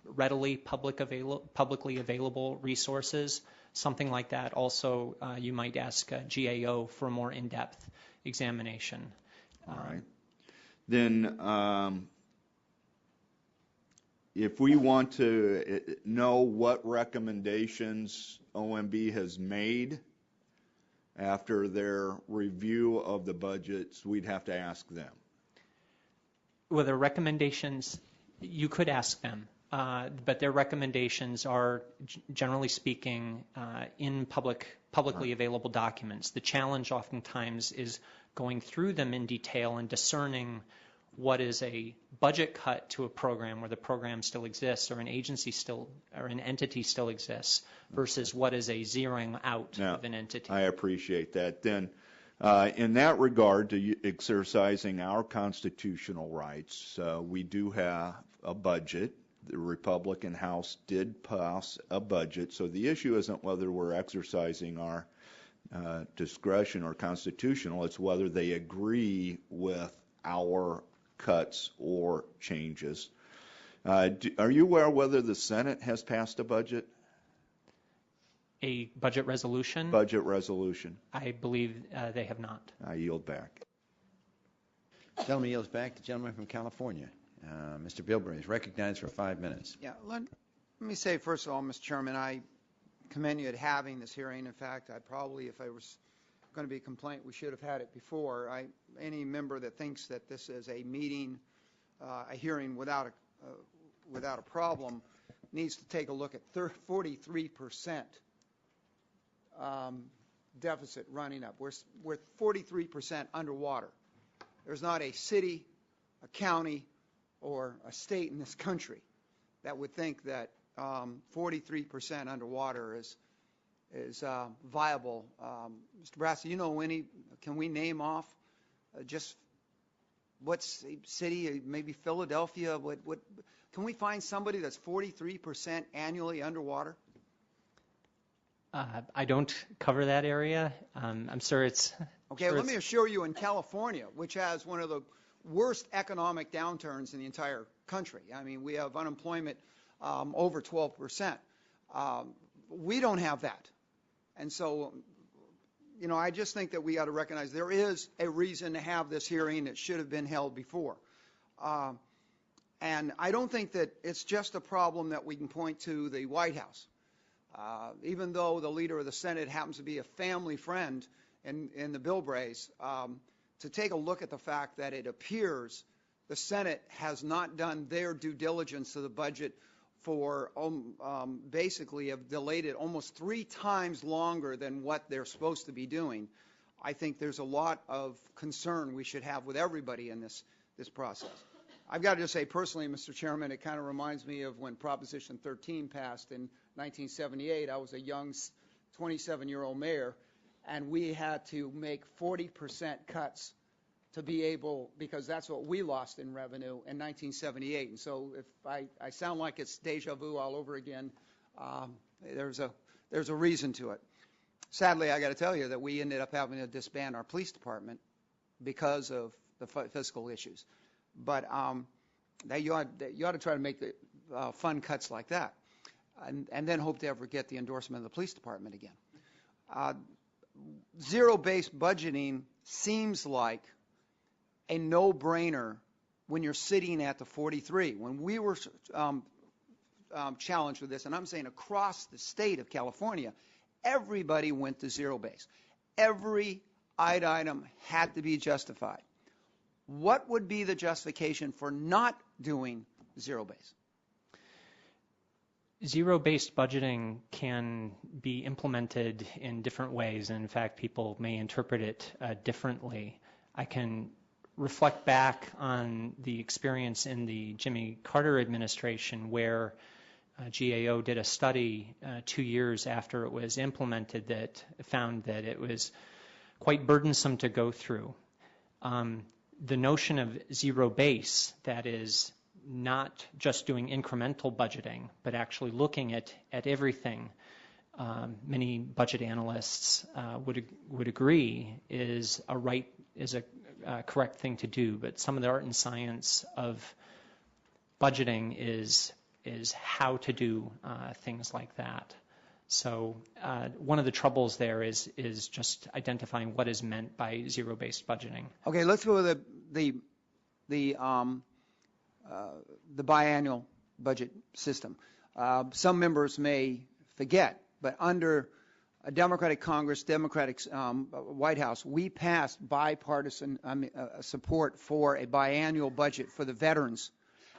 readily publicly available resources. Something like that. Also, you might ask GAO for a more in-depth examination. All right. Then, if we want to know what recommendations OMB has made after their review of the budgets, we'd have to ask them. Well, their recommendations, you could ask them, but their recommendations are, generally speaking, in publicly available documents. The challenge oftentimes is going through them in detail and discerning what is a budget cut to a program where the program still exists or an agency still or an entity still exists versus what is a zeroing out of an entity. I appreciate that. Then, in that regard, to exercising our constitutional rights, we do have a budget. The Republican House did pass a budget, so the issue isn't whether we're exercising our discretion or constitutional, it's whether they agree with our cuts or changes. Are you aware whether the Senate has passed a budget? A budget resolution? Budget resolution. I believe they have not. I yield back. Gentleman yields back. The gentleman from California, Mr. Bilbray, is recognized for 5 minutes. Yeah, let me say, first of all, Mr. Chairman, I commend you at having this hearing. In fact, I probably, if I was going to be a complaint, we should have had it before. Any member that thinks that this is a meeting, a hearing without a problem, needs to take a look at 43% deficit running up. We're 43% underwater. There's not a city, a county, or a state in this country that would think that 43% underwater is viable. Mr. Brassey, you know can we name off just what city, maybe Philadelphia, what can we find somebody that's 43% annually underwater? I don't cover that area. I'm sure it's... Okay, let me assure you, in California, which has one of the worst economic downturns in the entire country, I mean, we have unemployment over 12%. We don't have that. And so, I just think that we got to recognize there is a reason to have this hearing that should have been held before. And I don't think that it's just a problem that we can point to the White House. Even though the leader of the Senate happens to be a family friend in the Bilbrays, to take a look at the fact that it appears the Senate has not done their due diligence to the budget for basically have delayed it almost 3 times longer than what they're supposed to be doing. I think there's a lot of concern we should have with everybody in this process. I've got to just say personally, Mr. Chairman, it kind of reminds me of when Proposition 13 passed in 1978. I was a young 27-year-old mayor, and we had to make 40% cuts to be able, because that's what we lost in revenue in 1978. And so if I sound like it's deja vu all over again, there's a reason to it. Sadly, I got to tell you that we ended up having to disband our police department because of the fiscal issues. But you ought to try to make fund cuts like that, and then hope to ever get the endorsement of the police department again. Zero-based budgeting seems like a no-brainer when you're sitting at the 43. When we were challenged with this, and I'm saying across the state of California, everybody went to zero base. Every item had to be justified. What would be the justification for not doing zero base? Zero-based budgeting can be implemented in different ways, and in fact, people may interpret it differently. I can reflect back on the experience in the Jimmy Carter administration where GAO did a study 2 years after it was implemented that found that it was quite burdensome to go through. The notion of zero base, that is not just doing incremental budgeting, but actually looking at everything, many budget analysts would agree is a correct thing to do. But some of the art and science of budgeting is how to do things like that. So one of the troubles there is just identifying what is meant by zero-based budgeting. Okay, let's go with the biannual budget system. Some members may forget, but under a Democratic Congress, Democratic White House, we passed bipartisan support for a biannual budget for the veterans.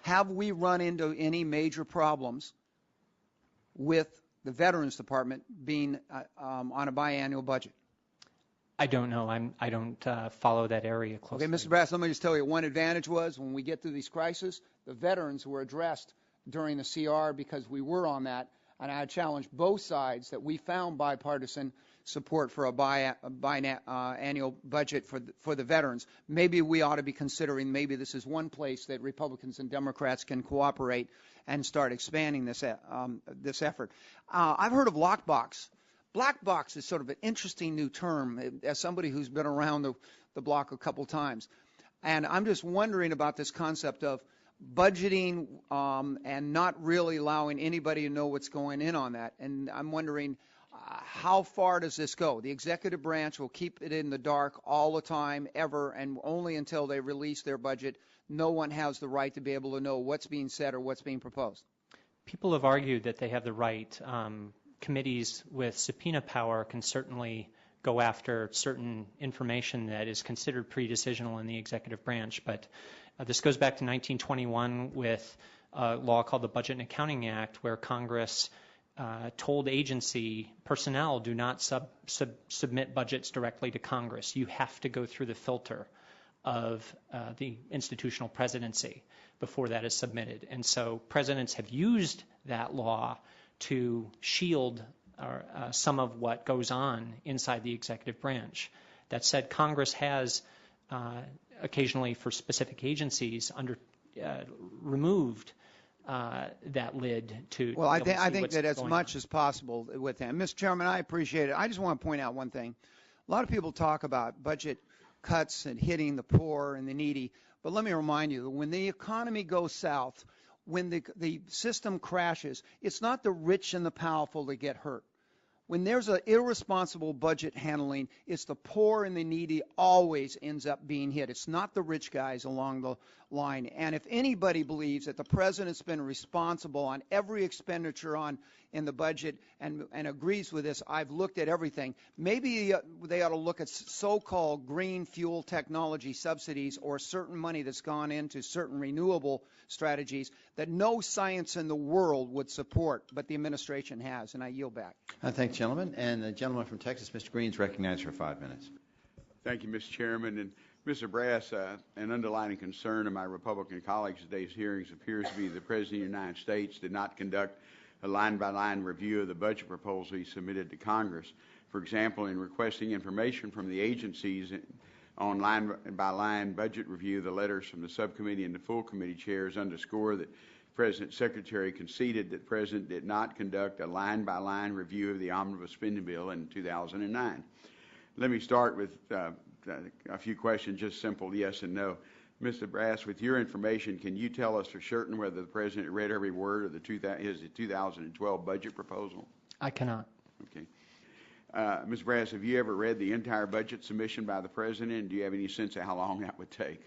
Have we run into any major problems with the Veterans Department being on a biannual budget? I don't know. I don't follow that area closely. Okay, Mr. Brass, let me just tell you, one advantage was when we get through these crises, the veterans were addressed during the CR because we were on that, and I challenged both sides that we found bipartisan support for a biannual budget for the veterans. Maybe we ought to be considering maybe this is one place that Republicans and Democrats can cooperate and start expanding this effort. I've heard of lockbox. Black box is sort of an interesting new term as somebody who's been around the block a couple times. And I'm just wondering about this concept of budgeting and not really allowing anybody to know what's going in on that. And I'm wondering how far does this go? The executive branch will keep it in the dark all the time, ever, and only until they release their budget. No one has the right to be able to know what's being said or what's being proposed. People have argued that they have the right. Committees with subpoena power can certainly go after certain information that is considered pre-decisional in the executive branch. But this goes back to 1921 with a law called the Budget and Accounting Act, where Congress told agency personnel do not submit budgets directly to Congress. You have to go through the filter of the institutional presidency before that is submitted. And so presidents have used that law to shield some of what goes on inside the executive branch. That said, Congress has occasionally, for specific agencies, removed that lid to. Well, I think that as much as possible with them. Mr. Chairman, I appreciate it. I just want to point out one thing. A lot of people talk about budget cuts and hitting the poor and the needy, but let me remind you that when the economy goes south, when the system crashes, it's not the rich and the powerful that get hurt. When there's an irresponsible budget handling, it's the poor and the needy always ends up being hit. It's not the rich guys along the line. And if anybody believes that the president's been responsible on every expenditure in the budget and agrees with this, I've looked at everything. Maybe they ought to look at so-called green fuel technology subsidies or certain money that's gone into certain renewable strategies that no science in the world would support, but the administration has. And I yield back. I thank the gentleman. And the gentleman from Texas, Mr. Green, is recognized for 5 minutes. Thank you, Mr. Chairman. And Mr. Brass, an underlying concern of my Republican colleagues at today's hearings appears to be the President of the United States did not conduct a line-by-line review of the budget proposal he submitted to Congress. For example, in requesting information from the agencies on line-by-line budget review, the letters from the subcommittee and the full committee chairs underscore that President's Secretary conceded that the President did not conduct a line-by-line review of the omnibus spending bill in 2009. Let me start with a few questions, just simple yes and no. Mr. Brass, with your information, can you tell us for certain whether the President read every word of his 2012 budget proposal? I cannot. Okay. Ms. Brass, have you ever read the entire budget submission by the President, and do you have any sense of how long that would take?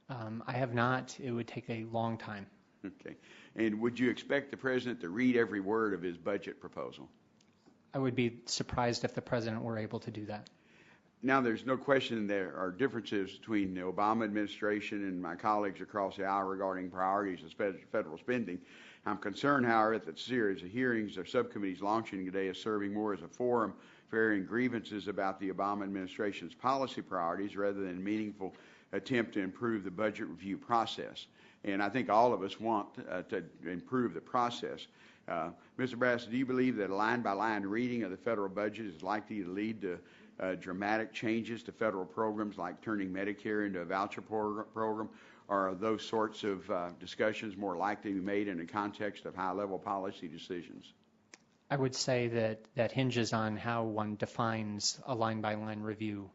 I have not. It would take a long time. Okay. And would you expect the President to read every word of his budget proposal? I would be surprised if the President were able to do that. Now, there's no question there are differences between the Obama administration and my colleagues across the aisle regarding priorities of federal spending. I'm concerned, however, that the series of hearings or subcommittees launching today is serving more as a forum for airing grievances about the Obama administration's policy priorities rather than a meaningful attempt to improve the budget review process. And I think all of us want to improve the process. Mr. Brass, do you believe that a line-by-line reading of the federal budget is likely to lead to dramatic changes to federal programs like turning Medicare into a voucher program? Or are those sorts of discussions more likely to be made in the context of high-level policy decisions? I would say that hinges on how one defines a line-by-line review.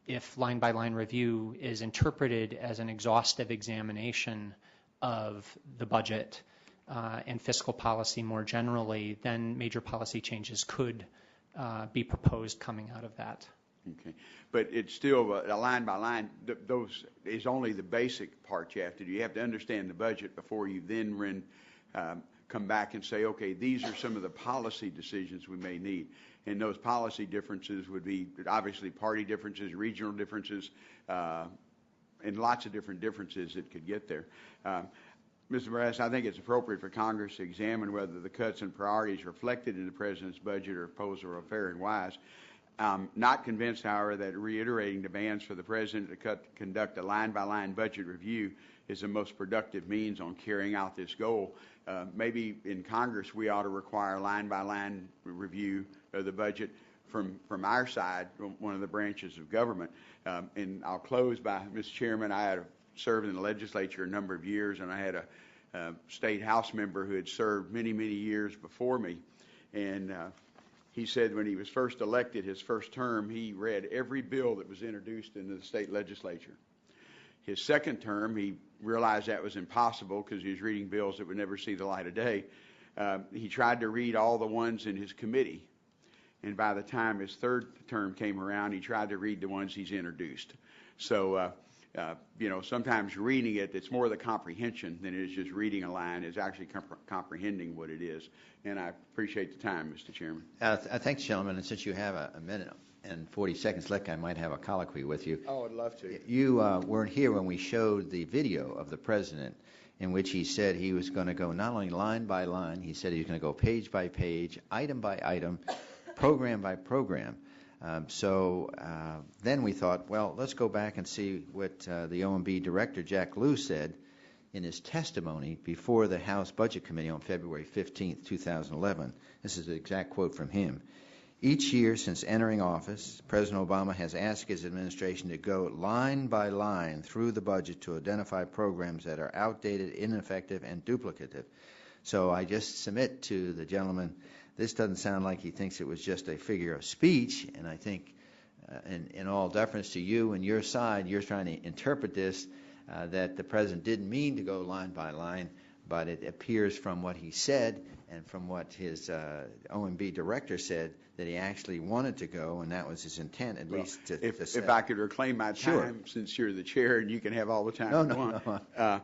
If line-by-line review is interpreted as an exhaustive examination of the budget and fiscal policy more generally, then major policy changes could be proposed coming out of that. Okay, but it's still a line by line. Those is only the basic part you have to do. You have to understand the budget before you then come back and say, okay, these are some of the policy decisions we may need. And those policy differences would be obviously party differences, regional differences, and lots of different differences that could get there. Mr. Brass, I think it's appropriate for Congress to examine whether the cuts and priorities reflected in the President's budget or proposal are fair and wise. I'm not convinced, however, that reiterating demands for the President to conduct a line-by-line budget review is the most productive means on carrying out this goal. Maybe in Congress we ought to require line-by-line review of the budget from our side, one of the branches of government. And I'll close by, Mr. Chairman, I had served in the legislature a number of years, and I had a state house member who had served many, many years before me. And he said when he was first elected, his first term, he read every bill that was introduced into the state legislature. His second term, he realized that was impossible because he was reading bills that would never see the light of day. He tried to read all the ones in his committee. And by the time his third term came around, he tried to read the ones he's introduced. So, sometimes reading it, it's more the comprehension than it is just reading a line. It's actually comprehending what it is. And I appreciate the time, Mr. Chairman. Thanks, gentlemen. And since you have a minute and 40 seconds left, I might have a colloquy with you. Oh, I'd love to. You weren't here when we showed the video of the President in which he said he was going to go not only line by line, he said he was going to go page by page, item by item, program by program. So then we thought, well, let's go back and see what the OMB Director, Jack Lew, said in his testimony before the House Budget Committee on February 15th, 2011. This is the exact quote from him. Each year since entering office, President Obama has asked his administration to go line by line through the budget to identify programs that are outdated, ineffective, and duplicative. So I just submit to the gentleman, this doesn't sound like he thinks it was just a figure of speech, and I think in all deference to you and your side, you're trying to interpret this that the President didn't mean to go line by line, but it appears from what he said and from what his OMB Director said that he actually wanted to go, and that was his intent, at least to say. If I could reclaim my time, Sure. Since you're the chair and you can have all the time you want. No.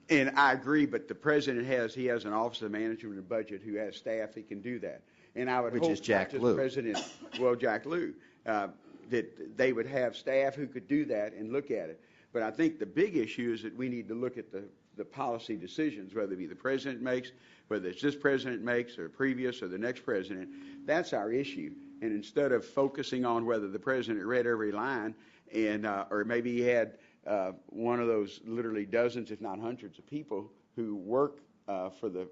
And I agree, but the President has an Office of Management and Budget who has staff that can do that. And I would Which hope is Jack not just Lew. Jack Lew, that they would have staff who could do that and look at it. But I think the big issue is that we need to look at the policy decisions, whether it be the President makes, whether it's this President makes or previous or the next President. That's our issue. And instead of focusing on whether the President read every line and or maybe he had one of those literally dozens, if not hundreds of people who work for the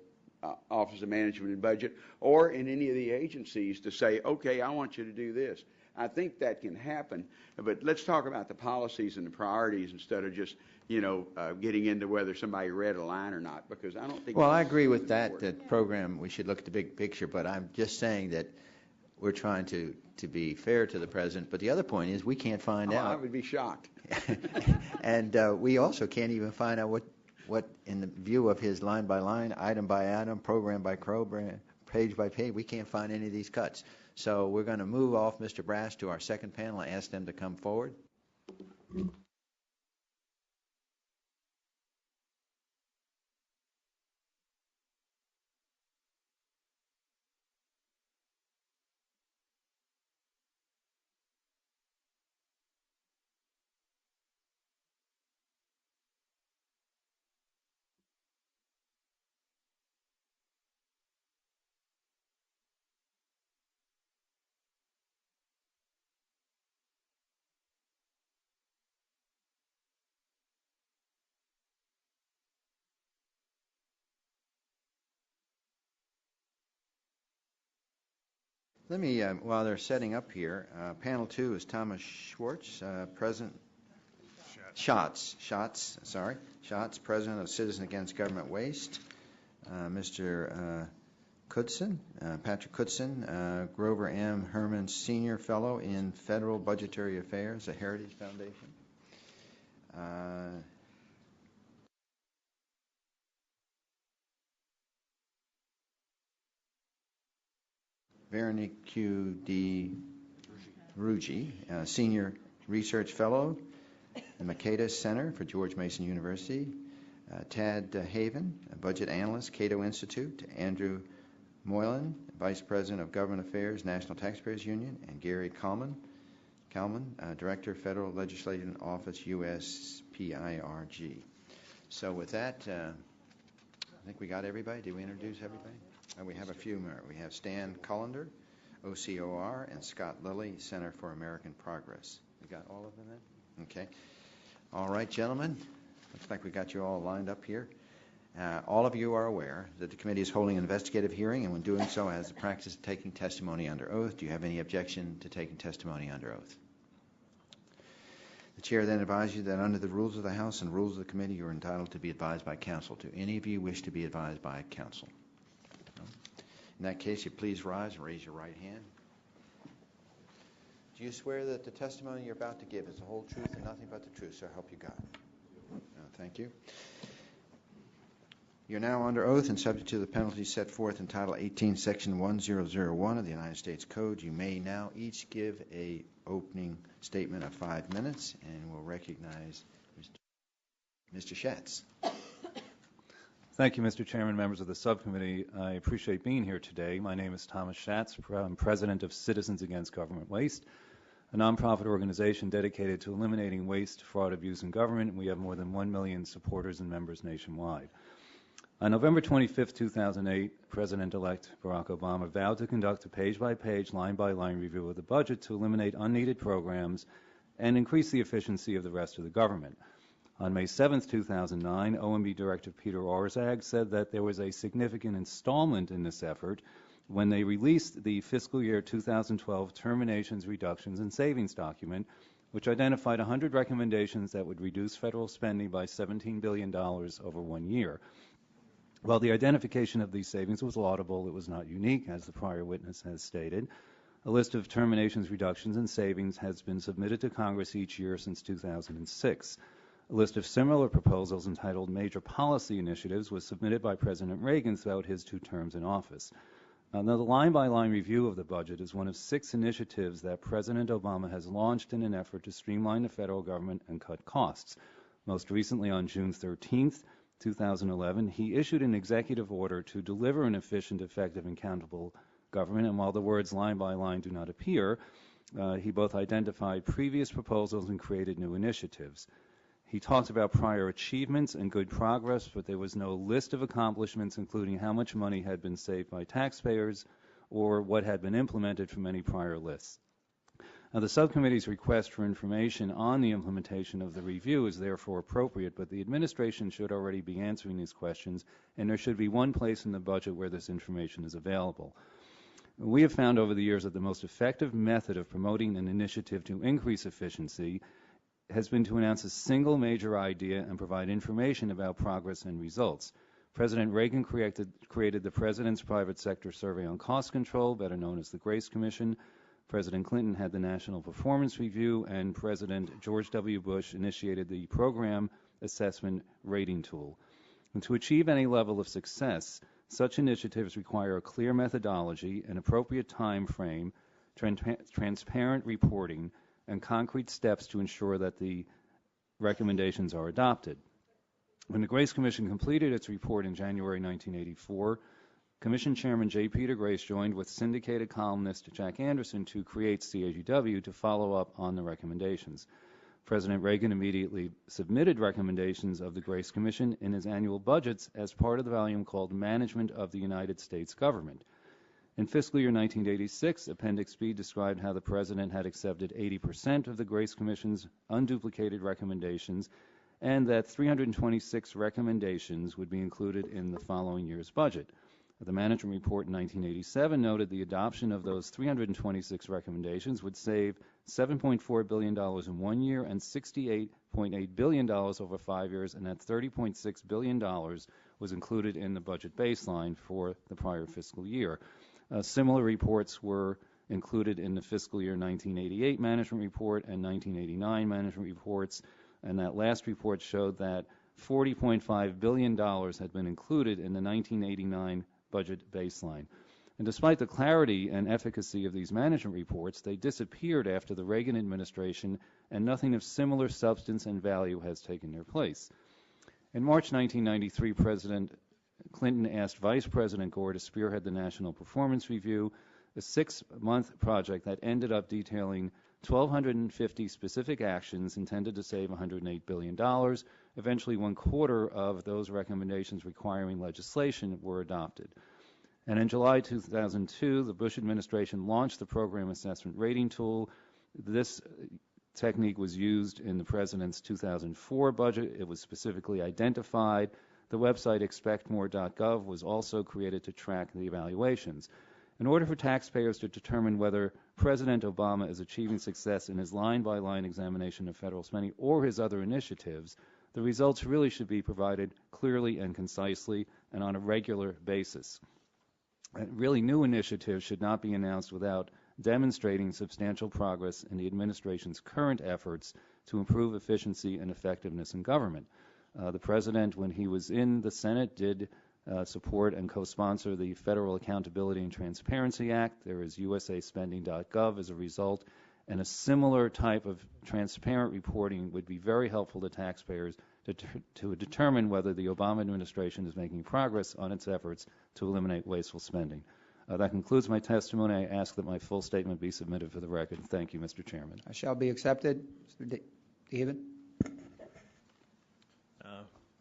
Office of Management and Budget or in any of the agencies to say, okay, I want you to do this. I think that can happen, but let's talk about the policies and the priorities instead of just, getting into whether somebody read a line or not, because I don't think. Well, I agree with that program. We should look at the big picture, but I'm just saying that we're trying to be fair to the president. But the other point is we can't find I out. would be shocked. And we also can't even find out what in the view of his line by line, item by item, program by program, page by page, we can't find any of these cuts. So we're going to move off Mr. Brass to our second panel. I ask them to come forward. Let me, while they're setting up here, panel 2 is Thomas Schwartz, President. Schatz, President of Citizens Against Government Waste. Mr. Kudson, Patrick Kudson, Grover M. Herman Senior Fellow in Federal Budgetary Affairs, the Heritage Foundation. Veronique Q. D. Ruggi, Senior Research Fellow, the Makeda Center for George Mason University. Tad Haven, a Budget Analyst, Cato Institute. Andrew Moylan, Vice President of Government Affairs, National Taxpayers Union. And Gary Kalman, Director, Federal Legislative Office, USPIRG. So with that, I think we got everybody. Did we introduce everybody? We have a few more. We have Stan Cullender, OCOR, and Scott Lilly, Center for American Progress. We got all of them then? Okay. All right, gentlemen. Looks like we got you all lined up here. All of you are aware that the committee is holding an investigative hearing, and when doing so, has the practice of taking testimony under oath. Do you have any objection to taking testimony under oath? The chair then advises you that under the rules of the House and rules of the committee, you are entitled to be advised by counsel. Do any of you wish to be advised by counsel? In that case, you please rise and raise your right hand. Do you swear that the testimony you're about to give is the whole truth and nothing but the truth, so help you God? Thank you. You're now under oath and subject to the penalties set forth in Title 18, Section 1001 of the United States Code. You may now each give a opening statement of 5 minutes, and we'll recognize Mr. Schatz. Thank you, Mr. Chairman, members of the subcommittee. I appreciate being here today. My name is Thomas Schatz. I'm president of Citizens Against Government Waste, a nonprofit organization dedicated to eliminating waste, fraud, abuse in government. We have more than 1 million supporters and members nationwide. On November 25, 2008, President-elect Barack Obama vowed to conduct a page-by-page, line-by-line review of the budget to eliminate unneeded programs and increase the efficiency of the rest of the government. On May 7, 2009, OMB Director Peter Orszag said that there was a significant installment in this effort when they released the fiscal year 2012 Terminations, Reductions, and Savings document, which identified 100 recommendations that would reduce federal spending by $17 billion over 1 year. While the identification of these savings was laudable, it was not unique, as the prior witness has stated. A list of terminations, reductions, and savings has been submitted to Congress each year since 2006. A list of similar proposals entitled Major Policy Initiatives was submitted by President Reagan throughout his 2 terms in office. Now, the line-by-line review of the budget is one of 6 initiatives that President Obama has launched in an effort to streamline the federal government and cut costs. Most recently, on June 13, 2011, he issued an executive order to deliver an efficient, effective, and accountable government, and while the words line-by-line do not appear, he both identified previous proposals and created new initiatives. He talked about prior achievements and good progress, but there was no list of accomplishments, including how much money had been saved by taxpayers or what had been implemented from any prior lists. Now, the subcommittee's request for information on the implementation of the review is therefore appropriate, but the administration should already be answering these questions, and there should be one place in the budget where this information is available. We have found over the years that the most effective method of promoting an initiative to increase efficiency has been to announce a single major idea and provide information about progress and results. President Reagan created the President's Private Sector Survey on Cost Control, better known as the Grace Commission. President Clinton had the National Performance Review, and President George W. Bush initiated the Program Assessment Rating Tool. And to achieve any level of success, such initiatives require a clear methodology, an appropriate time frame, transparent reporting, and concrete steps to ensure that the recommendations are adopted. When the Grace Commission completed its report in January 1984, Commission Chairman J. Peter Grace joined with syndicated columnist Jack Anderson to create CAGW to follow up on the recommendations. President Reagan immediately submitted recommendations of the Grace Commission in his annual budgets as part of the volume called Management of the United States Government. In fiscal year 1986, Appendix B described how the President had accepted 80% of the Grace Commission's unduplicated recommendations and that 326 recommendations would be included in the following year's budget. The management report in 1987 noted the adoption of those 326 recommendations would save $7.4 billion in 1 year and $68.8 billion over 5 years, and that $30.6 billion was included in the budget baseline for the prior fiscal year. Similar reports were included in the fiscal year 1988 management report and 1989 management reports, and that last report showed that $40.5 billion had been included in the 1989 budget baseline. And despite the clarity and efficacy of these management reports, they disappeared after the Reagan administration, and nothing of similar substance and value has taken their place. In March 1993, President Clinton asked Vice President Gore to spearhead the National Performance Review, a 6-month project that ended up detailing 1,250 specific actions intended to save $108 billion. Eventually, 1/4 of those recommendations requiring legislation were adopted. And in July 2002, the Bush administration launched the Program Assessment Rating Tool. This technique was used in the President's 2004 budget. It was specifically identified. The website expectmore.gov was also created to track the evaluations. In order for taxpayers to determine whether President Obama is achieving success in his line-by-line examination of federal spending or his other initiatives, the results really should be provided clearly and concisely and on a regular basis. Really, new initiatives should not be announced without demonstrating substantial progress in the administration's current efforts to improve efficiency and effectiveness in government. The President, when he was in the Senate, did support and co-sponsor the Federal Accountability and Transparency Act. There is usaspending.gov as a result, and a similar type of transparent reporting would be very helpful to taxpayers to determine whether the Obama administration is making progress on its efforts to eliminate wasteful spending. That concludes my testimony. I ask that my full statement be submitted for the record. Thank you, Mr. Chairman. I shall be accepted. Mr. David?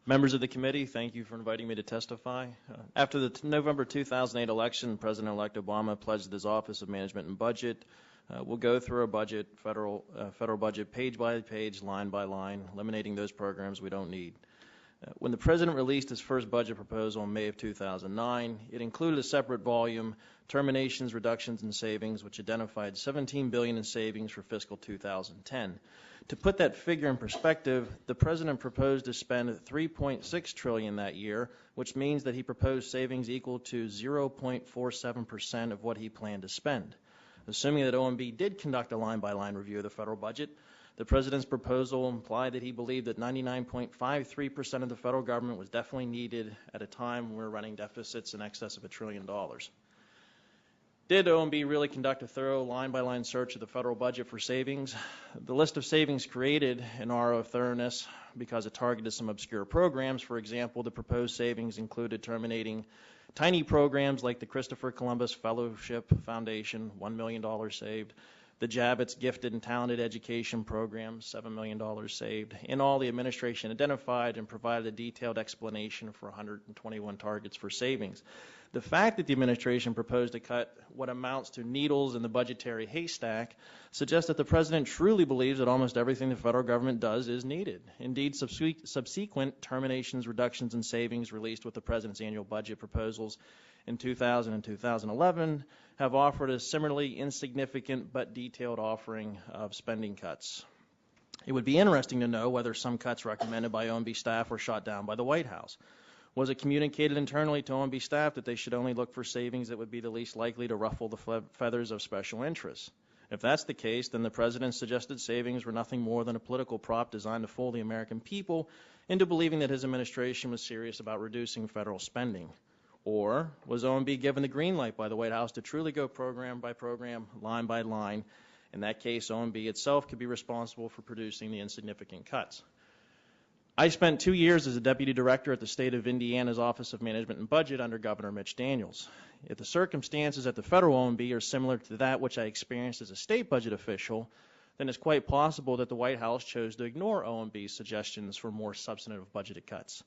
Members of the committee, thank you for inviting me to testify. After the November 2008 election, President-elect Obama pledged his Office of Management and Budget. We'll go through a budget, federal budget, page by page, line by line, eliminating those programs we don't need. When the President released his first budget proposal in May of 2009, it included a separate volume, Terminations, Reductions, and Savings, which identified $17 billion in savings for fiscal 2010. To put that figure in perspective, the President proposed to spend $3.6 trillion that year, which means that he proposed savings equal to 0.47% of what he planned to spend. Assuming that OMB did conduct a line-by-line review of the federal budget, the President's proposal implied that he believed that 99.53% of the federal government was definitely needed at a time when we're running deficits in excess of $1 trillion. Did OMB really conduct a thorough line-by-line search of the federal budget for savings? The list of savings created an aura of thoroughness because it targeted some obscure programs. For example, the proposed savings included terminating tiny programs like the Christopher Columbus Fellowship Foundation, $1 million saved, the Javits Gifted and Talented Education Program, $7 million saved. In all, the administration identified and provided a detailed explanation for 121 targets for savings. The fact that the administration proposed to cut what amounts to needles in the budgetary haystack suggests that the President truly believes that almost everything the federal government does is needed. Indeed, subsequent terminations, reductions, and savings released with the President's annual budget proposals in 2000 and 2011 have offered a similarly insignificant but detailed offering of spending cuts. It would be interesting to know whether some cuts recommended by OMB staff were shot down by the White House. Was it communicated internally to OMB staff that they should only look for savings that would be the least likely to ruffle the feathers of special interests? If that's the case, then the president's suggested savings were nothing more than a political prop designed to fool the American people into believing that his administration was serious about reducing federal spending. Or was OMB given the green light by the White House to truly go program by program, line by line? In that case, OMB itself could be responsible for producing the insignificant cuts. I spent 2 years as a deputy director at the state of Indiana's Office of Management and Budget under Governor Mitch Daniels. If the circumstances at the federal OMB are similar to that which I experienced as a state budget official, then it's quite possible that the White House chose to ignore OMB's suggestions for more substantive budgeted cuts.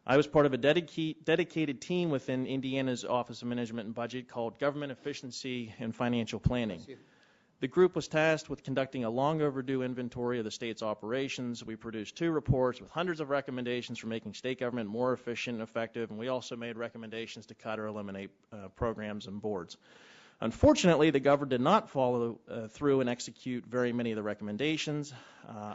I was part of a dedicated team within Indiana's Office of Management and Budget called Government Efficiency and Financial Planning. The group was tasked with conducting a long overdue inventory of the state's operations. We produced 2 reports with hundreds of recommendations for making state government more efficient and effective, and we also made recommendations to cut or eliminate programs and boards. Unfortunately, the governor did not follow through and execute very many of the recommendations.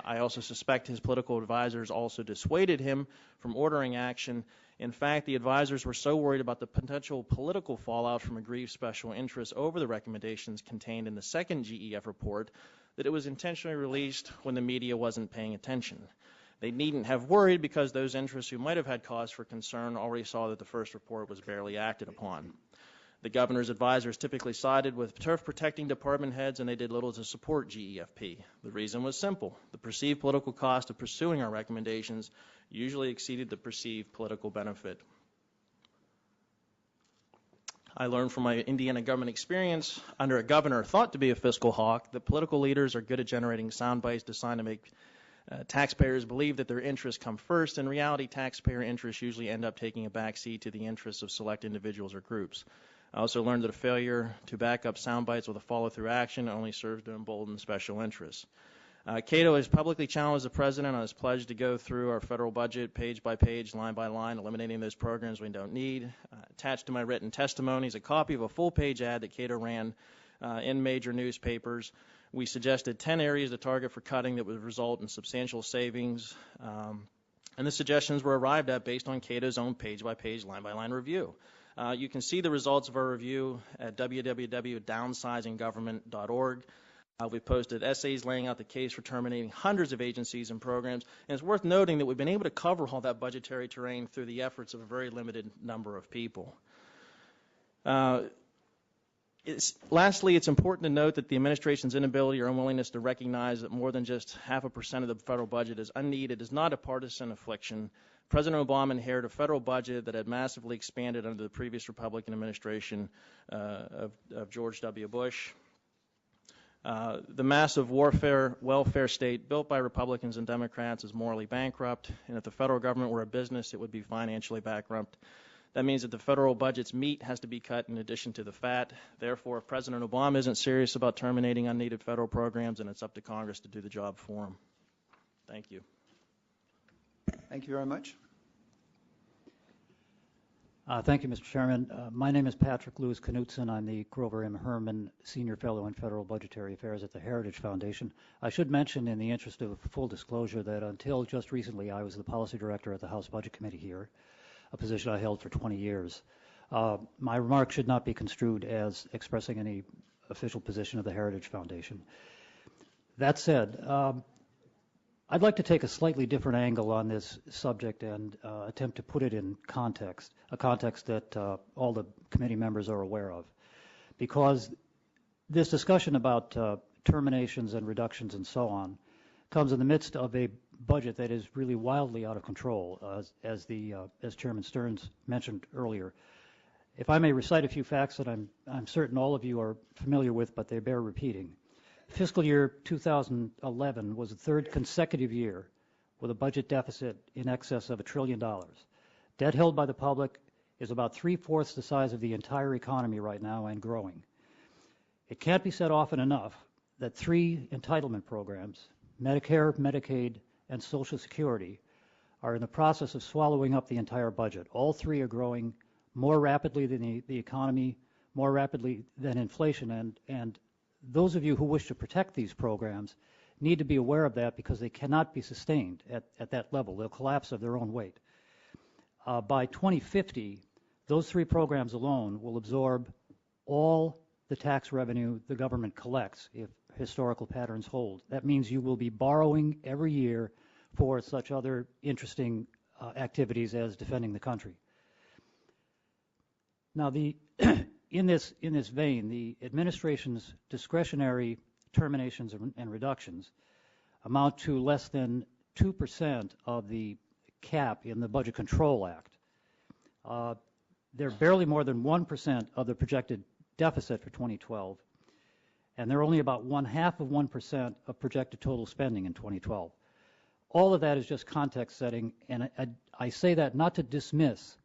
I also suspect his political advisors also dissuaded him from ordering action. In fact, the advisors were so worried about the potential political fallout from aggrieved special interests over the recommendations contained in the second GEF report that it was intentionally released when the media wasn't paying attention. They needn't have worried because those interests who might have had cause for concern already saw that the first report was barely acted upon. The governor's advisors typically sided with turf-protecting department heads, and they did little to support GEFP. The reason was simple. The perceived political cost of pursuing our recommendations usually exceeded the perceived political benefit. I learned from my Indiana government experience under a governor thought to be a fiscal hawk that political leaders are good at generating sound bites designed to make taxpayers believe that their interests come first. In reality, taxpayer interests usually end up taking a backseat to the interests of select individuals or groups. I also learned that a failure to back up sound bites with a follow-through action only serves to embolden special interests. Cato has publicly challenged the president on his pledge to go through our federal budget page by page, line by line, eliminating those programs we don't need. Attached to my written testimony is a copy of a full-page ad that Cato ran in major newspapers. We suggested 10 areas to target for cutting that would result in substantial savings, and the suggestions were arrived at based on Cato's own page-by-page, line-by-line review. You can see the results of our review at www.downsizinggovernment.org. We've posted essays laying out the case for terminating hundreds of agencies and programs, and it's worth noting that we've been able to cover all that budgetary terrain through the efforts of a very limited number of people. Lastly, it's important to note that the administration's inability or unwillingness to recognize that more than just 0.5% of the federal budget is unneeded is not a partisan affliction. President Obama inherited a federal budget that had massively expanded under the previous Republican administration of George W. Bush. The massive welfare state built by Republicans and Democrats is morally bankrupt, and if the federal government were a business, it would be financially bankrupt. That means that the federal budget's meat has to be cut in addition to the fat. Therefore, if President Obama isn't serious about terminating unneeded federal programs, then it's up to Congress to do the job for him. Thank you. Thank you very much. Thank you, Mr. Chairman. My name is Patrick Lewis Knutson. I'm the Grover M. Herman Senior Fellow in Federal Budgetary Affairs at the Heritage Foundation. I should mention, in the interest of full disclosure, that until just recently I was the policy director at the House Budget Committee here, a position I held for 20 years. My remarks should not be construed as expressing any official position of the Heritage Foundation. That said, I'd like to take a slightly different angle on this subject and attempt to put it in context, a context that all the committee members are aware of. Because this discussion about terminations and reductions and so on comes in the midst of a budget that is really wildly out of control, as Chairman Stearns mentioned earlier. If I may recite a few facts that I'm certain all of you are familiar with, but they bear repeating. Fiscal year 2011 was the third consecutive year with a budget deficit in excess of $1 trillion. Debt held by the public is about 3/4 the size of the entire economy right now and growing. It can't be said often enough that 3 entitlement programs, Medicare, Medicaid, and Social Security, are in the process of swallowing up the entire budget. All 3 are growing more rapidly than the economy, more rapidly than inflation, and those of you who wish to protect these programs need to be aware of that because they cannot be sustained at that level. They'll collapse of their own weight. By 2050, those three programs alone will absorb all the tax revenue the government collects if historical patterns hold. That means you will be borrowing every year for such other interesting activities as defending the country. Now, in this vein, the administration's discretionary terminations and reductions amount to less than 2% of the cap in the Budget Control Act. They're barely more than 1% of the projected deficit for 2012, and they're only about 0.5% of projected total spending in 2012. All of that is just context setting, and I say that not to dismiss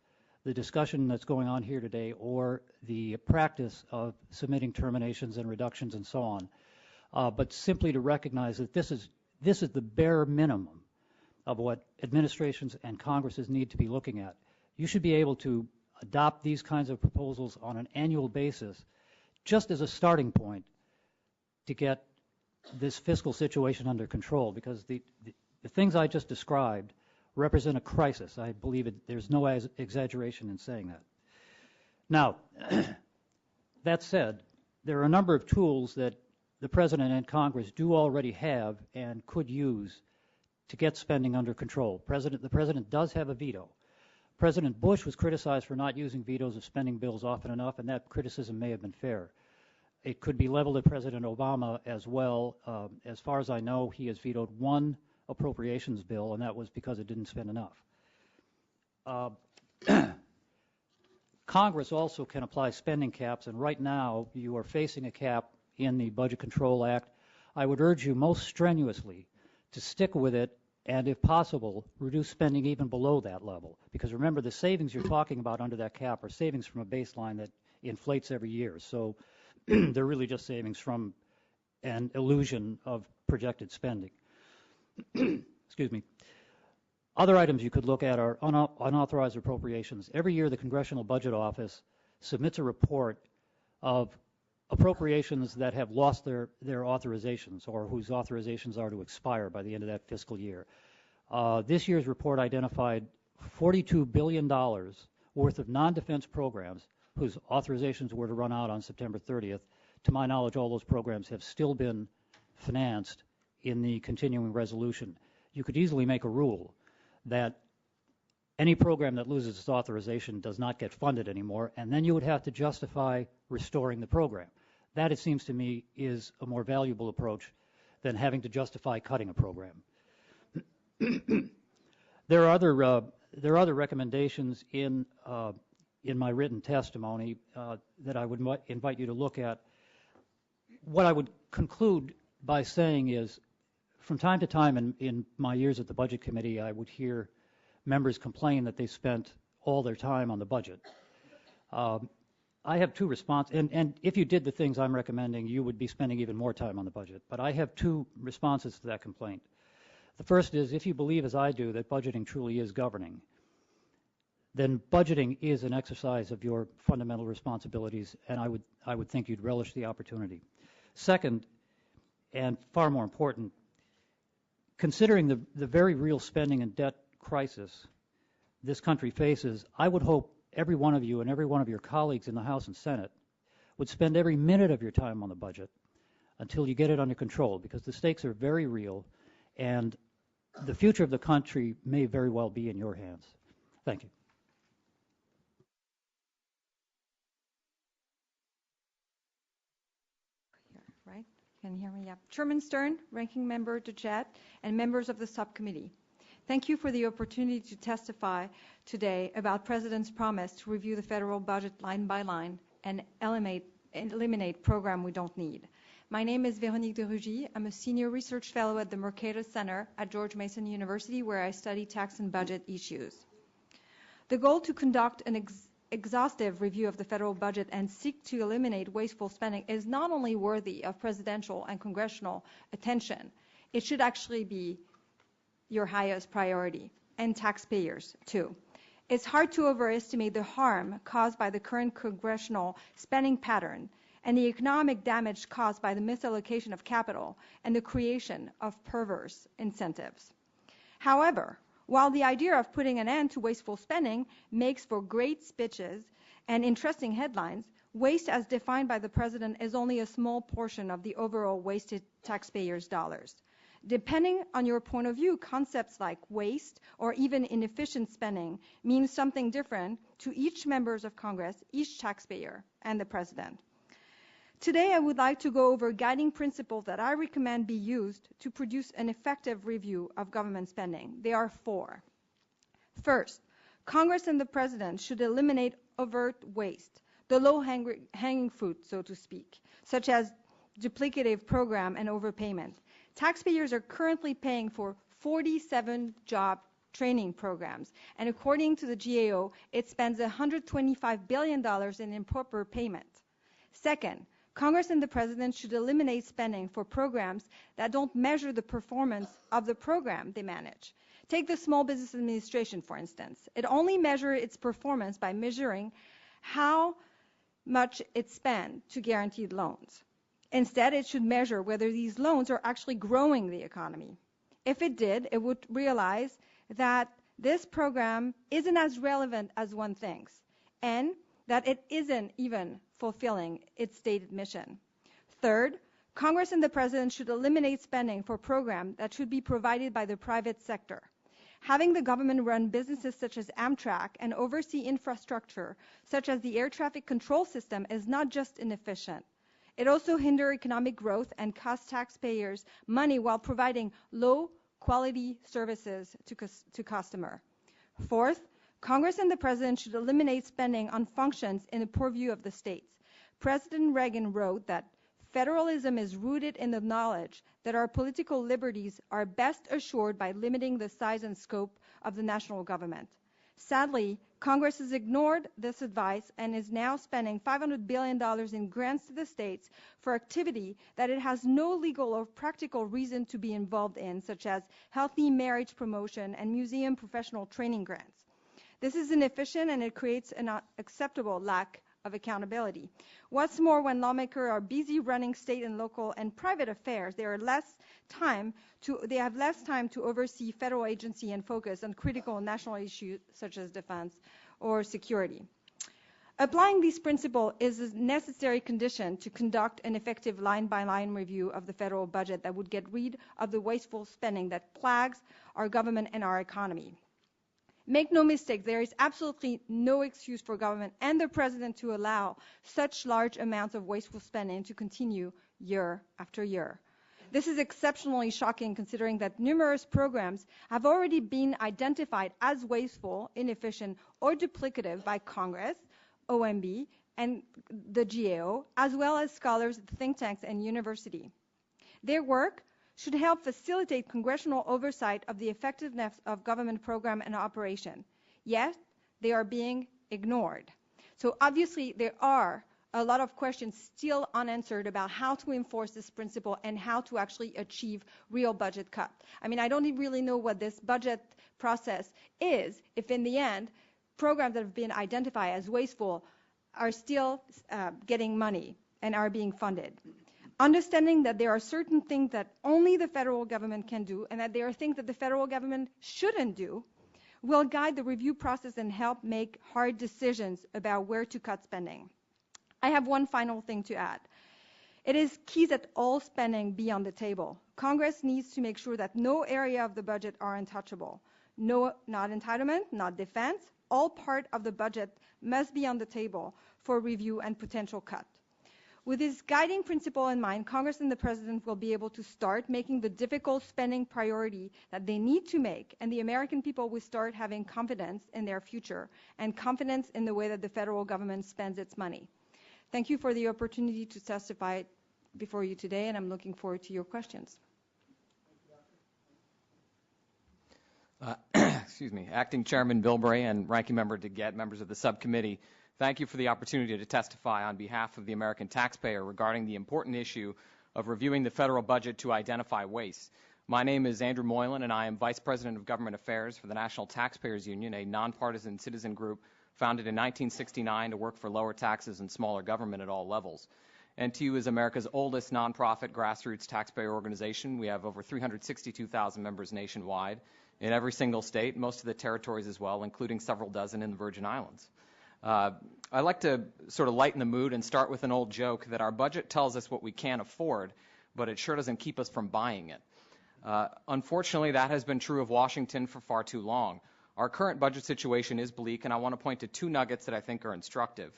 the discussion that's going on here today or the practice of submitting terminations and reductions and so on, but simply to recognize that this is the bare minimum of what administrations and Congresses need to be looking at. You should be able to adopt these kinds of proposals on an annual basis just as a starting point to get this fiscal situation under control, because the things I just described represent a crisis. I believe there's no exaggeration in saying that. Now, that said, there are a number of tools that the President and Congress do already have and could use to get spending under control. The President does have a veto. President Bush was criticized for not using vetoes of spending bills often enough, and that criticism may have been fair. It could be leveled at President Obama as well. As far as I know, he has vetoed one appropriations bill, and that was because it didn't spend enough. Congress also can apply spending caps, and right now you are facing a cap in the Budget Control Act. I would urge you most strenuously to stick with it and, if possible, reduce spending even below that level. Because remember, the savings you're talking about under that cap are savings from a baseline that inflates every year. So they're really just savings from an illusion of projected spending. Excuse me. Other items you could look at are unauthorized appropriations. Every year, the Congressional Budget Office submits a report of appropriations that have lost their authorizations or whose authorizations are to expire by the end of that fiscal year. This year's report identified $42 billion worth of non-defense programs whose authorizations were to run out on September 30th. To my knowledge, all those programs have still been financed in the continuing resolution. You could easily make a rule that any program that loses its authorization does not get funded anymore, and then you would have to justify restoring the program. That, it seems to me, is a more valuable approach than having to justify cutting a program. There are other recommendations in my written testimony that I would invite you to look at. What I would conclude by saying is, from time to time in my years at the Budget Committee, I would hear members complain that they spent all their time on the budget. I have two responses, and if you did the things I'm recommending, you would be spending even more time on the budget. But I have two responses to that complaint. The first is, if you believe, as I do, that budgeting truly is governing, then budgeting is an exercise of your fundamental responsibilities, and I would think you'd relish the opportunity. Second, and far more important, considering the very real spending and debt crisis this country faces, I would hope every one of you and every one of your colleagues in the House and Senate would spend every minute of your time on the budget until you get it under control, because the stakes are very real, and the future of the country may very well be in your hands. Thank you. Right? Can you hear me? Yeah. Chairman Stern, Ranking Member DeJette, and members of the subcommittee. Thank you for the opportunity to testify today about President's promise to review the federal budget line by line and eliminate program we don't need. My name is Véronique de Rugy. I'm a senior research fellow at the Mercator Center at George Mason University, where I study tax and budget issues. The goal to conduct an exhaustive review of the federal budget and seek to eliminate wasteful spending is not only worthy of presidential and congressional attention, it should actually be your highest priority, and taxpayers too. It's hard to overestimate the harm caused by the current congressional spending pattern and the economic damage caused by the misallocation of capital and the creation of perverse incentives. However, While the idea of putting an end to wasteful spending makes for great speeches and interesting headlines, waste as defined by the President is only a small portion of the overall wasted taxpayers' dollars. Depending on your point of view, concepts like waste or even inefficient spending mean something different to each member of Congress, each taxpayer, and the President. Today, I would like to go over guiding principles that I recommend be used to produce an effective review of government spending. There are 4. First, Congress and the President should eliminate overt waste, the low-hanging fruit, so to speak, such as duplicative program and overpayment. Taxpayers are currently paying for 47 job training programs, and according to the GAO, it spends $125 billion in improper payment. Second, Congress and the President should eliminate spending for programs that don't measure the performance of the program they manage. Take the Small Business Administration, for instance. It only measures its performance by measuring how much it spent to guaranteed loans. Instead, it should measure whether these loans are actually growing the economy. If it did, it would realize that this program isn't as relevant as one thinks, and that it isn't even fulfilling its stated mission. Third, Congress and the President should eliminate spending for programs that should be provided by the private sector. Having the government run businesses such as Amtrak and oversee infrastructure such as the air traffic control system is not just inefficient. It also hinders economic growth and costs taxpayers money while providing low-quality services to customers. Fourth, Congress and the President should eliminate spending on functions in the purview of the states. President Reagan wrote that federalism is rooted in the knowledge that our political liberties are best assured by limiting the size and scope of the national government. Sadly, Congress has ignored this advice and is now spending $500 billion in grants to the states for activity that it has no legal or practical reason to be involved in, such as healthy marriage promotion and museum professional training grants. This is inefficient and it creates an unacceptable lack of accountability. What's more, when lawmakers are busy running state and local and private affairs, they have less time to oversee federal agency and focus on critical national issues such as defense or security. Applying these principles is a necessary condition to conduct an effective line-by-line review of the federal budget that would get rid of the wasteful spending that plagues our government and our economy. Make no mistake, there is absolutely no excuse for government and the President to allow such large amounts of wasteful spending to continue year after year. This is exceptionally shocking considering that numerous programs have already been identified as wasteful, inefficient, or duplicative by Congress, OMB, and the GAO, as well as scholars at think tanks and universities. Their work should help facilitate congressional oversight of the effectiveness of government program and operation. Yet, they are being ignored. So obviously, there are a lot of questions still unanswered about how to enforce this principle and how to actually achieve real budget cut. I mean, I don't really know what this budget process is if in the end, programs that have been identified as wasteful are still getting money and are being funded. Understanding that there are certain things that only the federal government can do and that there are things that the federal government shouldn't do will guide the review process and help make hard decisions about where to cut spending. I have one final thing to add. It is key that all spending be on the table. Congress needs to make sure that no area of the budget are untouchable. No, not entitlement, not defense. All part of the budget must be on the table for review and potential cut. With this guiding principle in mind, Congress and the President will be able to start making the difficult spending priority that they need to make, and the American people will start having confidence in their future and confidence in the way that the federal government spends its money. Thank you for the opportunity to testify before you today, and I'm looking forward to your questions. Excuse me, Acting Chairman Bilbray and Ranking Member DeGette, members of the subcommittee, thank you for the opportunity to testify on behalf of the American taxpayer regarding the important issue of reviewing the federal budget to identify waste. My name is Andrew Moylan, and I am Vice President of Government Affairs for the National Taxpayers Union, a nonpartisan citizen group founded in 1969 to work for lower taxes and smaller government at all levels. NTU is America's oldest nonprofit grassroots taxpayer organization. We have over 362,000 members nationwide, in every single state, most of the territories as well, including several dozen in the Virgin Islands. I like to sort of lighten the mood and start with an old joke that our budget tells us what we can't afford, but it sure doesn't keep us from buying it. Unfortunately, that has been true of Washington for far too long. Our current budget situation is bleak, and I want to point to two nuggets that I think are instructive.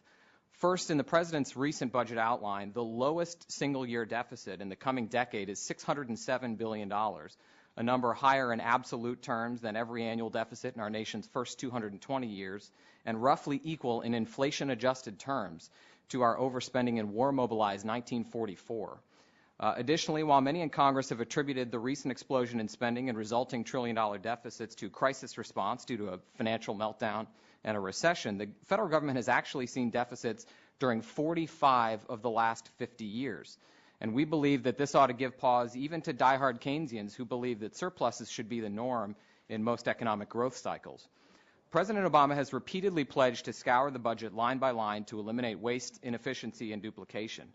First, in the President's recent budget outline, the lowest single-year deficit in the coming decade is $607 billion, a number higher in absolute terms than every annual deficit in our nation's first 220 years, and roughly equal in inflation-adjusted terms to our overspending in war-mobilized 1944. Additionally, while many in Congress have attributed the recent explosion in spending and resulting trillion-dollar deficits to crisis response due to a financial meltdown and a recession, the federal government has actually seen deficits during 45 of the last 50 years. And we believe that this ought to give pause even to diehard Keynesians who believe that surpluses should be the norm in most economic growth cycles. President Obama has repeatedly pledged to scour the budget line by line to eliminate waste, inefficiency, and duplication.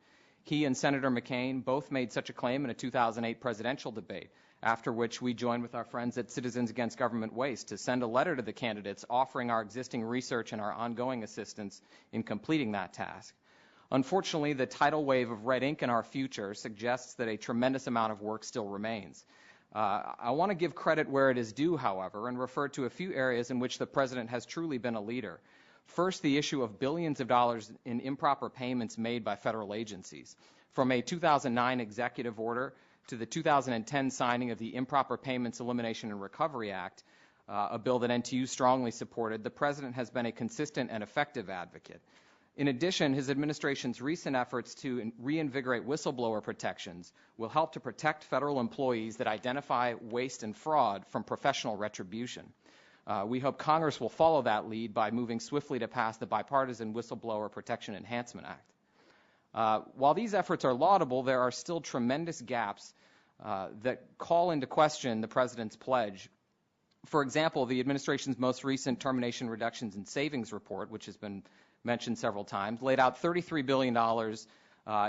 He and Senator McCain both made such a claim in a 2008 presidential debate, after which we joined with our friends at Citizens Against Government Waste to send a letter to the candidates offering our existing research and our ongoing assistance in completing that task. Unfortunately, the tidal wave of red ink in our future suggests that a tremendous amount of work still remains. I want to give credit where it is due, however, and refer to a few areas in which the President has truly been a leader. First, the issue of billions of dollars in improper payments made by federal agencies. From a 2009 executive order to the 2010 signing of the Improper Payments Elimination and Recovery Act, a bill that NTU strongly supported, the President has been a consistent and effective advocate. In addition, his administration's recent efforts to reinvigorate whistleblower protections will help to protect federal employees that identify waste and fraud from professional retribution. We hope Congress will follow that lead by moving swiftly to pass the Bipartisan Whistleblower Protection Enhancement Act. While these efforts are laudable, there are still tremendous gaps that call into question the President's pledge. For example, the administration's most recent Termination Reductions and Savings Report, which has been mentioned several times, laid out $33 billion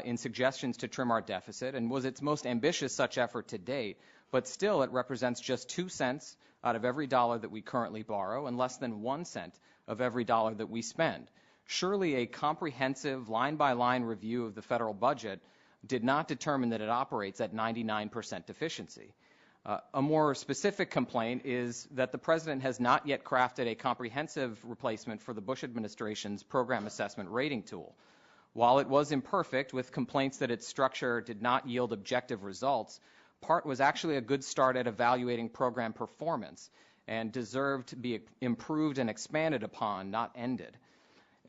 in suggestions to trim our deficit and was its most ambitious such effort to date, but still it represents just 2 cents out of every dollar that we currently borrow and less than 1 cent of every dollar that we spend. Surely a comprehensive line-by-line review of the federal budget did not determine that it operates at 99% efficiency. A more specific complaint is that the President has not yet crafted a comprehensive replacement for the Bush administration's program assessment rating tool. While it was imperfect, with complaints that its structure did not yield objective results, PART was actually a good start at evaluating program performance and deserved to be improved and expanded upon, not ended.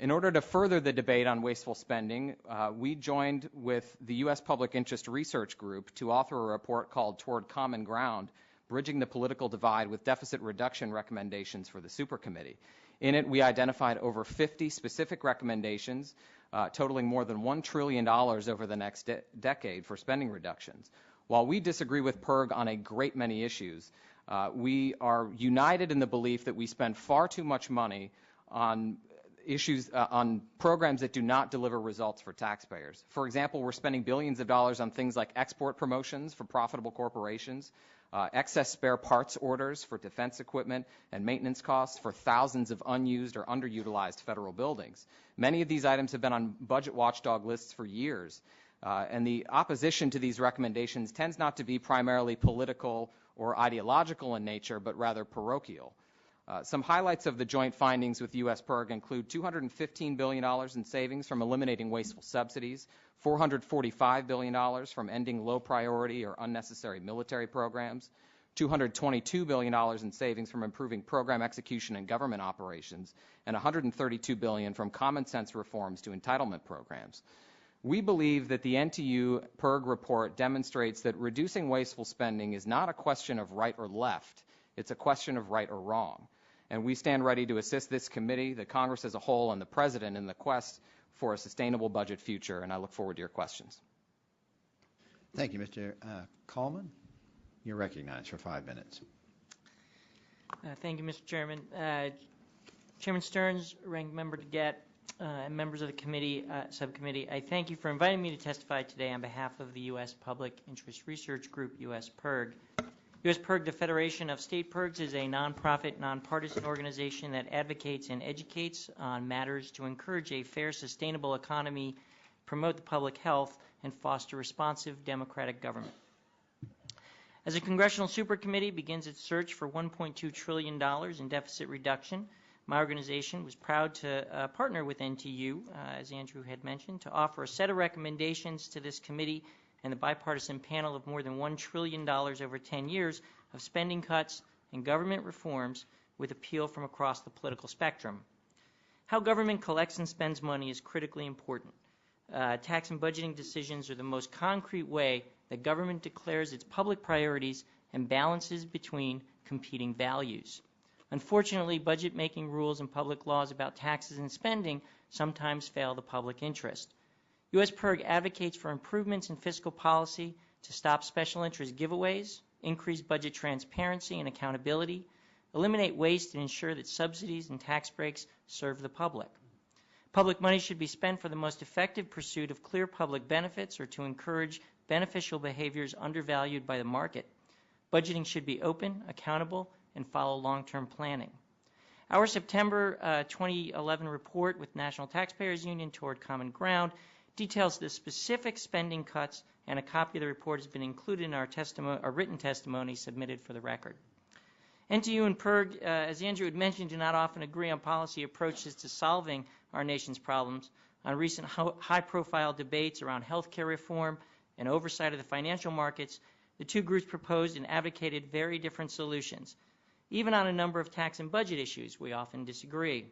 In order to further the debate on wasteful spending, we joined with the U.S. Public Interest Research Group to author a report called Toward Common Ground, Bridging the Political Divide with Deficit Reduction Recommendations for the Supercommittee. In it, we identified over 50 specific recommendations totaling more than $1 trillion over the next decade for spending reductions. While we disagree with PIRG on a great many issues, we are united in the belief that we spend far too much money on issues on programs that do not deliver results for taxpayers. For example, we're spending billions of dollars on things like export promotions for profitable corporations, excess spare parts orders for defense equipment, and maintenance costs for thousands of unused or underutilized federal buildings. Many of these items have been on budget watchdog lists for years, and the opposition to these recommendations tends not to be primarily political or ideological in nature, but rather parochial. Some highlights of the joint findings with U.S. PIRG include $215 billion in savings from eliminating wasteful subsidies, $445 billion from ending low-priority or unnecessary military programs, $222 billion in savings from improving program execution and government operations, and $132 billion from common-sense reforms to entitlement programs. We believe that the NTU PIRG report demonstrates that reducing wasteful spending is not a question of right or left. It's a question of right or wrong. And we stand ready to assist this committee, the Congress as a whole, and the President in the quest for a sustainable budget future, and I look forward to your questions. Thank you, Mr. Coleman. You're recognized for 5 minutes. Thank you, Mr. Chairman. Chairman Stearns, Ranking Member DeGette, and members of the committee, subcommittee, I thank you for inviting me to testify today on behalf of the U.S. Public Interest Research Group, U.S. PIRG. U.S. PIRG, the Federation of State PIRGs, is a nonprofit, nonpartisan organization that advocates and educates on matters to encourage a fair, sustainable economy, promote the public health, and foster responsive democratic government. As the Congressional Supercommittee begins its search for $1.2 trillion in deficit reduction, my organization was proud to partner with NTU, as Andrew had mentioned, to offer a set of recommendations to this committee and the bipartisan panel of more than $1 trillion over 10 years of spending cuts and government reforms with appeal from across the political spectrum. How government collects and spends money is critically important. Tax and budgeting decisions are the most concrete way that government declares its public priorities and balances between competing values. Unfortunately, budget-making rules and public laws about taxes and spending sometimes fail the public interest. U.S. PIRG advocates for improvements in fiscal policy to stop special interest giveaways, increase budget transparency and accountability, eliminate waste, and ensure that subsidies and tax breaks serve the public. Public money should be spent for the most effective pursuit of clear public benefits or to encourage beneficial behaviors undervalued by the market. Budgeting should be open, accountable, and follow long-term planning. Our September 2011 report with National Taxpayers Union Toward Common Ground details the specific spending cuts, and a copy of the report has been included in our written testimony submitted for the record. NTU and PIRG, as Andrew had mentioned, do not often agree on policy approaches to solving our nation's problems. On recent high-profile debates around health care reform and oversight of the financial markets, the two groups proposed and advocated very different solutions. Even on a number of tax and budget issues, we often disagree.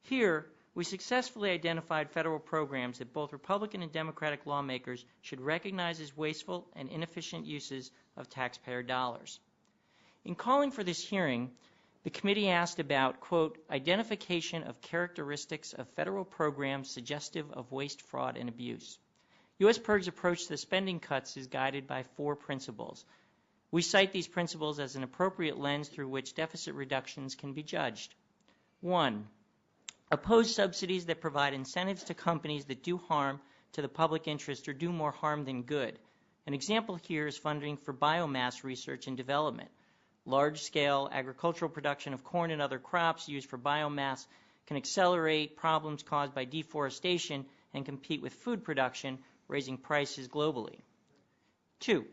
Here, we successfully identified federal programs that both Republican and Democratic lawmakers should recognize as wasteful and inefficient uses of taxpayer dollars. In calling for this hearing, the committee asked about, quote, identification of characteristics of federal programs suggestive of waste, fraud, and abuse. U.S. PIRG's approach to the spending cuts is guided by 4 principles. We cite these principles as an appropriate lens through which deficit reductions can be judged. 1. Oppose subsidies that provide incentives to companies that do harm to the public interest or do more harm than good. An example here is funding for biomass research and development. Large-scale agricultural production of corn and other crops used for biomass can accelerate problems caused by deforestation and compete with food production, raising prices globally. 2.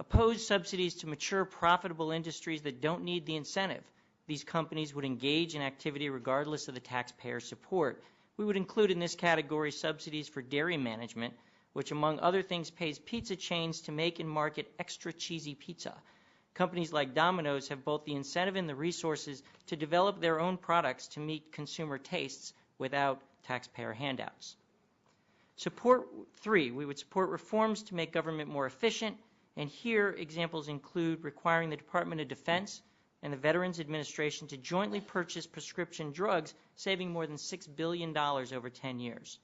Oppose subsidies to mature, profitable industries that don't need the incentive. These companies would engage in activity regardless of the taxpayer support. We would include in this category subsidies for dairy management, which among other things pays pizza chains to make and market extra cheesy pizza. Companies like Domino's have both the incentive and the resources to develop their own products to meet consumer tastes without taxpayer handouts. 3, we would support reforms to make government more efficient, and here examples include requiring the Department of Defense and the Veterans Administration to jointly purchase prescription drugs, saving more than $6 billion over 10 years.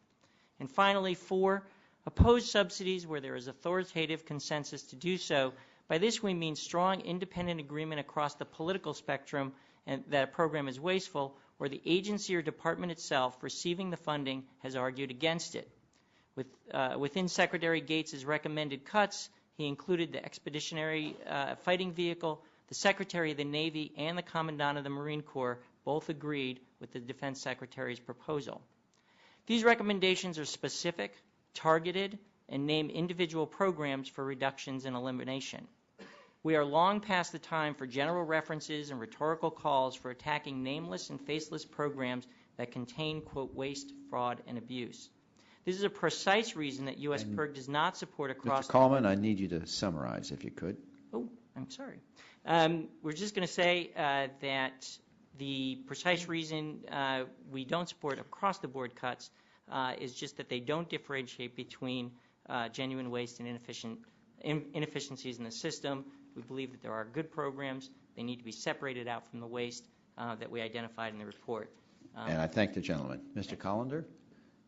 And finally, 4, oppose subsidies where there is authoritative consensus to do so. By this we mean strong independent agreement across the political spectrum and that a program is wasteful, or the agency or department itself receiving the funding has argued against it. Within Secretary Gates' recommended cuts, he included the Expeditionary Fighting Vehicle. The Secretary of the Navy and the Commandant of the Marine Corps both agreed with the Defense Secretary's proposal. These recommendations are specific, targeted, and name individual programs for reductions and elimination. We are long past the time for general references and rhetorical calls for attacking nameless and faceless programs that contain, quote, waste, fraud, and abuse. This is a precise reason that U.S. PIRG does not support across... Mr. Coleman, I need you to summarize, if you could. Oh, I'm sorry. We're just going to say that the precise reason we don't support across-the-board cuts is just that they don't differentiate between genuine waste and inefficiencies in the system. We believe that there are good programs. They need to be separated out from the waste that we identified in the report. And I thank the gentleman. Mr. Collender,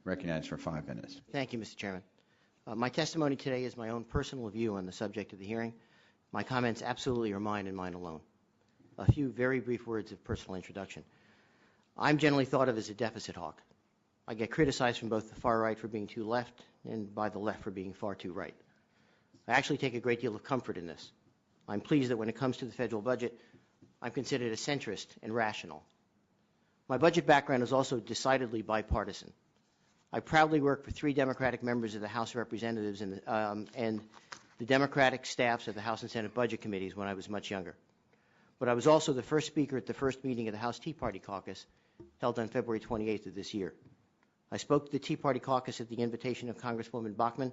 recognized for 5 minutes. Thank you, Mr. Chairman. My testimony today is my own personal view on the subject of the hearing. My comments absolutely are mine and mine alone. A few very brief words of personal introduction. I'm generally thought of as a deficit hawk. I get criticized from both the far right for being too left and by the left for being far too right. I actually take a great deal of comfort in this. I'm pleased that when it comes to the federal budget, I'm considered a centrist and rational. My budget background is also decidedly bipartisan. I proudly worked for 3 Democratic members of the House of Representatives and the Democratic staffs of the House and Senate Budget Committees when I was much younger. But I was also the first speaker at the first meeting of the House Tea Party Caucus held on February 28th of this year. I spoke to the Tea Party Caucus at the invitation of Congresswoman Bachmann,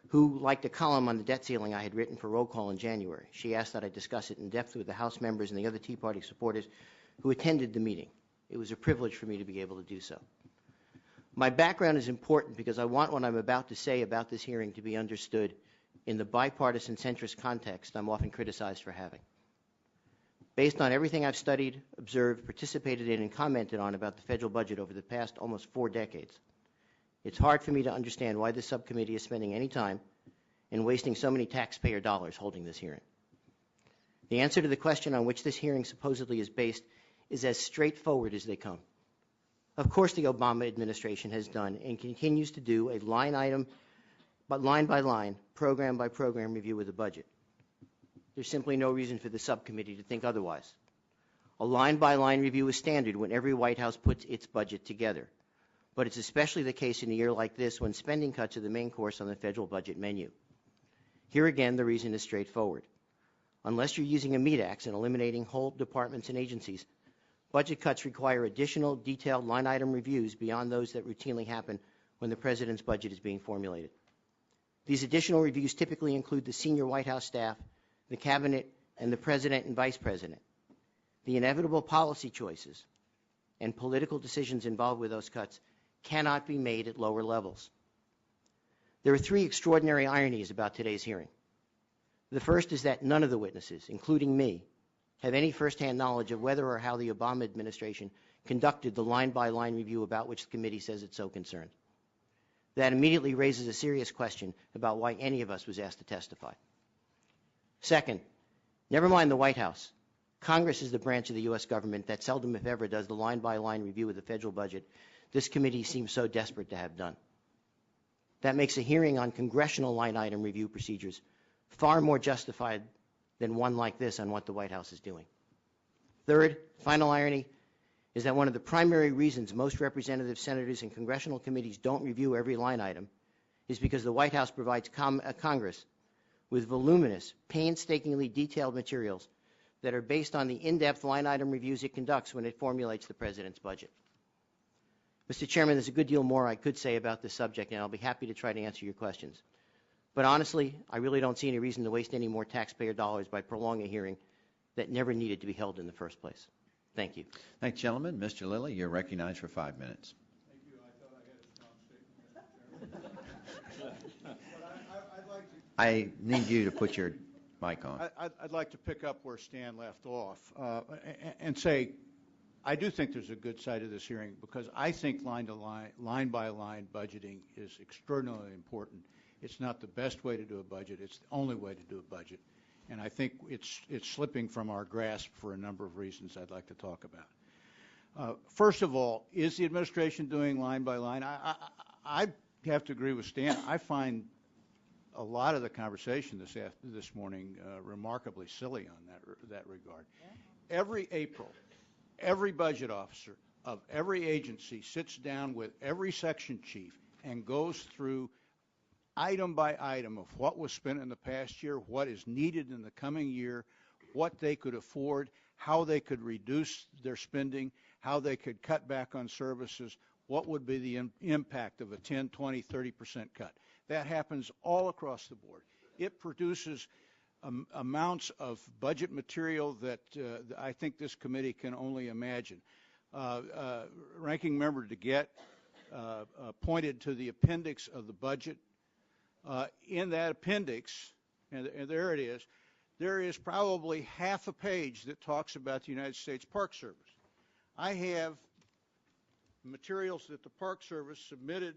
who liked a column on the debt ceiling I had written for roll call in January. She asked that I discuss it in depth with the House members and the other Tea Party supporters who attended the meeting. It was a privilege for me to be able to do so. My background is important because I want what I'm about to say about this hearing to be understood in the bipartisan centrist context I'm often criticized for having. Based on everything I've studied, observed, participated in, and commented on about the federal budget over the past almost 4 decades, it's hard for me to understand why this subcommittee is spending any time and wasting so many taxpayer dollars holding this hearing. The answer to the question on which this hearing supposedly is based is as straightforward as they come. Of course, the Obama administration has done and continues to do a line item, but line by line, program by program review of the budget. There's simply no reason for the subcommittee to think otherwise. A line by line review is standard when every White House puts its budget together. But it's especially the case in a year like this when spending cuts are the main course on the federal budget menu. Here again, the reason is straightforward. Unless you're using a meat axe and eliminating whole departments and agencies, budget cuts require additional detailed line item reviews beyond those that routinely happen when the president's budget is being formulated. These additional reviews typically include the senior White House staff, the cabinet, and the president and vice president. The inevitable policy choices and political decisions involved with those cuts cannot be made at lower levels. There are 3 extraordinary ironies about today's hearing. The first is that none of the witnesses, including me, have any firsthand knowledge of whether or how the Obama administration conducted the line-by-line review about which the committee says it's so concerned. That immediately raises a serious question about why any of us was asked to testify. Second, never mind the White House. Congress is the branch of the U.S. government that seldom, if ever, does the line-by-line review of the federal budget this committee seems so desperate to have done. That makes a hearing on congressional line item review procedures far more justified than one like this on what the White House is doing. Third, final irony, is that one of the primary reasons most representatives, senators, and congressional committees don't review every line item is because the White House provides Congress with voluminous, painstakingly detailed materials that are based on the in-depth line item reviews it conducts when it formulates the president's budget. Mr. Chairman, there's a good deal more I could say about this subject, and I'll be happy to try to answer your questions. But honestly, I really don't see any reason to waste any more taxpayer dollars by prolonging a hearing that never needed to be held in the first place. Thank you. Thank you, gentlemen. Mr. Lilly, you're recognized for 5 minutes. Thank you. I thought I had a strong statement, Mr. Chairman. I'd like to... I need you to put your mic on. I'd like to pick up where Stan left off and say I do think there's a good side of this hearing because I think line by line budgeting is extraordinarily important. It's not the best way to do a budget. It's the only way to do a budget. And I think it's slipping from our grasp for a number of reasons I'd like to talk about. First of all, is the administration doing line by line? I have to agree with Stan. I find a lot of the conversation this morning remarkably silly on that regard. Yeah. Every April, every budget officer of every agency sits down with every section chief and goes through item by item of what was spent in the past year, what is needed in the coming year, what they could afford, how they could reduce their spending, how they could cut back on services, what would be the impact of a 10, 20, 30% cut. That happens all across the board. It produces amounts of budget material that I think this committee can only imagine. Ranking Member DeGette pointed to the appendix of the budget. In that appendix, and there it is, there is probably half a page that talks about the United States Park Service. I have materials that the Park Service submitted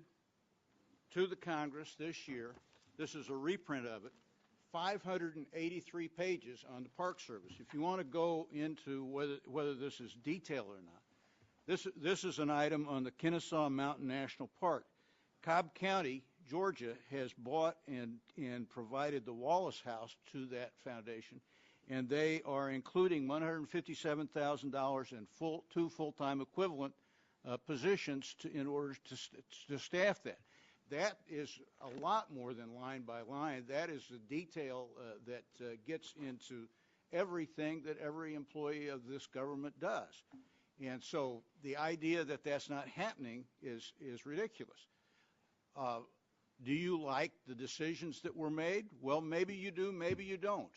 to the Congress this year. This is a reprint of it. 583 pages on the Park Service. If you want to go into whether this is detailed or not, this is an item on the Kennesaw Mountain National Park. Cobb County, Georgia has bought and provided the Wallace House to that foundation, and they are including $157,000 in two full-time equivalent positions in order to staff that. That is a lot more than line by line. That is the detail that gets into everything that every employee of this government does. And so the idea that that's not happening is ridiculous. Do you like the decisions that were made? Well, maybe you do, maybe you don't.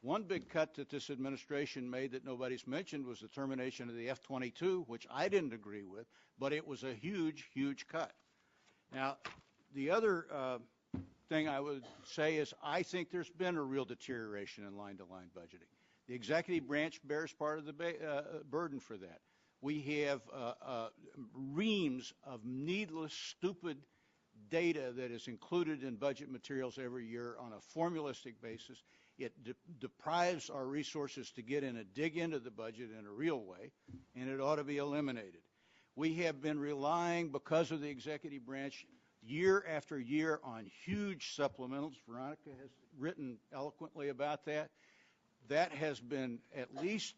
One big cut that this administration made that nobody's mentioned was the termination of the F-22, which I didn't agree with, but it was a huge, huge cut. Now, the other thing I would say is I think there's been a real deterioration in line-to-line budgeting. The executive branch bears part of the burden for that. We have reams of needless, stupid data that is included in budget materials every year on a formulistic basis. It deprives our resources to get in and dig into the budget in a real way, and it ought to be eliminated. We have been relying, because of the executive branch, year after year on huge supplementals. Veronica has written eloquently about that. That has been at least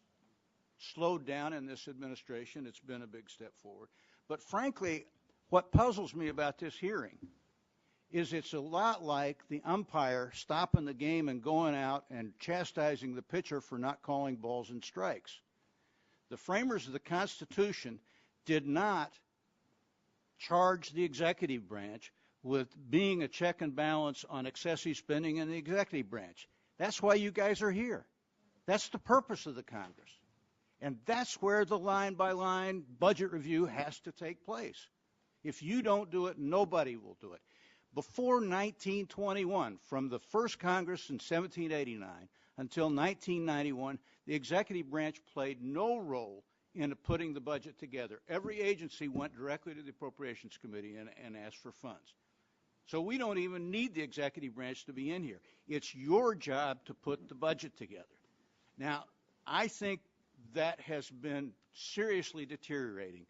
slowed down in this administration. It's been a big step forward. But frankly, what puzzles me about this hearing is it's a lot like the umpire stopping the game and going out and chastising the pitcher for not calling balls and strikes. The framers of the Constitution did not charge the executive branch with being a check and balance on excessive spending in the executive branch. That's why you guys are here. That's the purpose of the Congress. And that's where the line-by-line budget review has to take place. If you don't do it, nobody will do it. Before 1921, from the first Congress in 1789 until 1991, the executive branch played no role in putting the budget together. Every agency went directly to the Appropriations Committee and asked for funds. So we don't even need the executive branch to be in here. It's your job to put the budget together. Now, I think that has been seriously deteriorating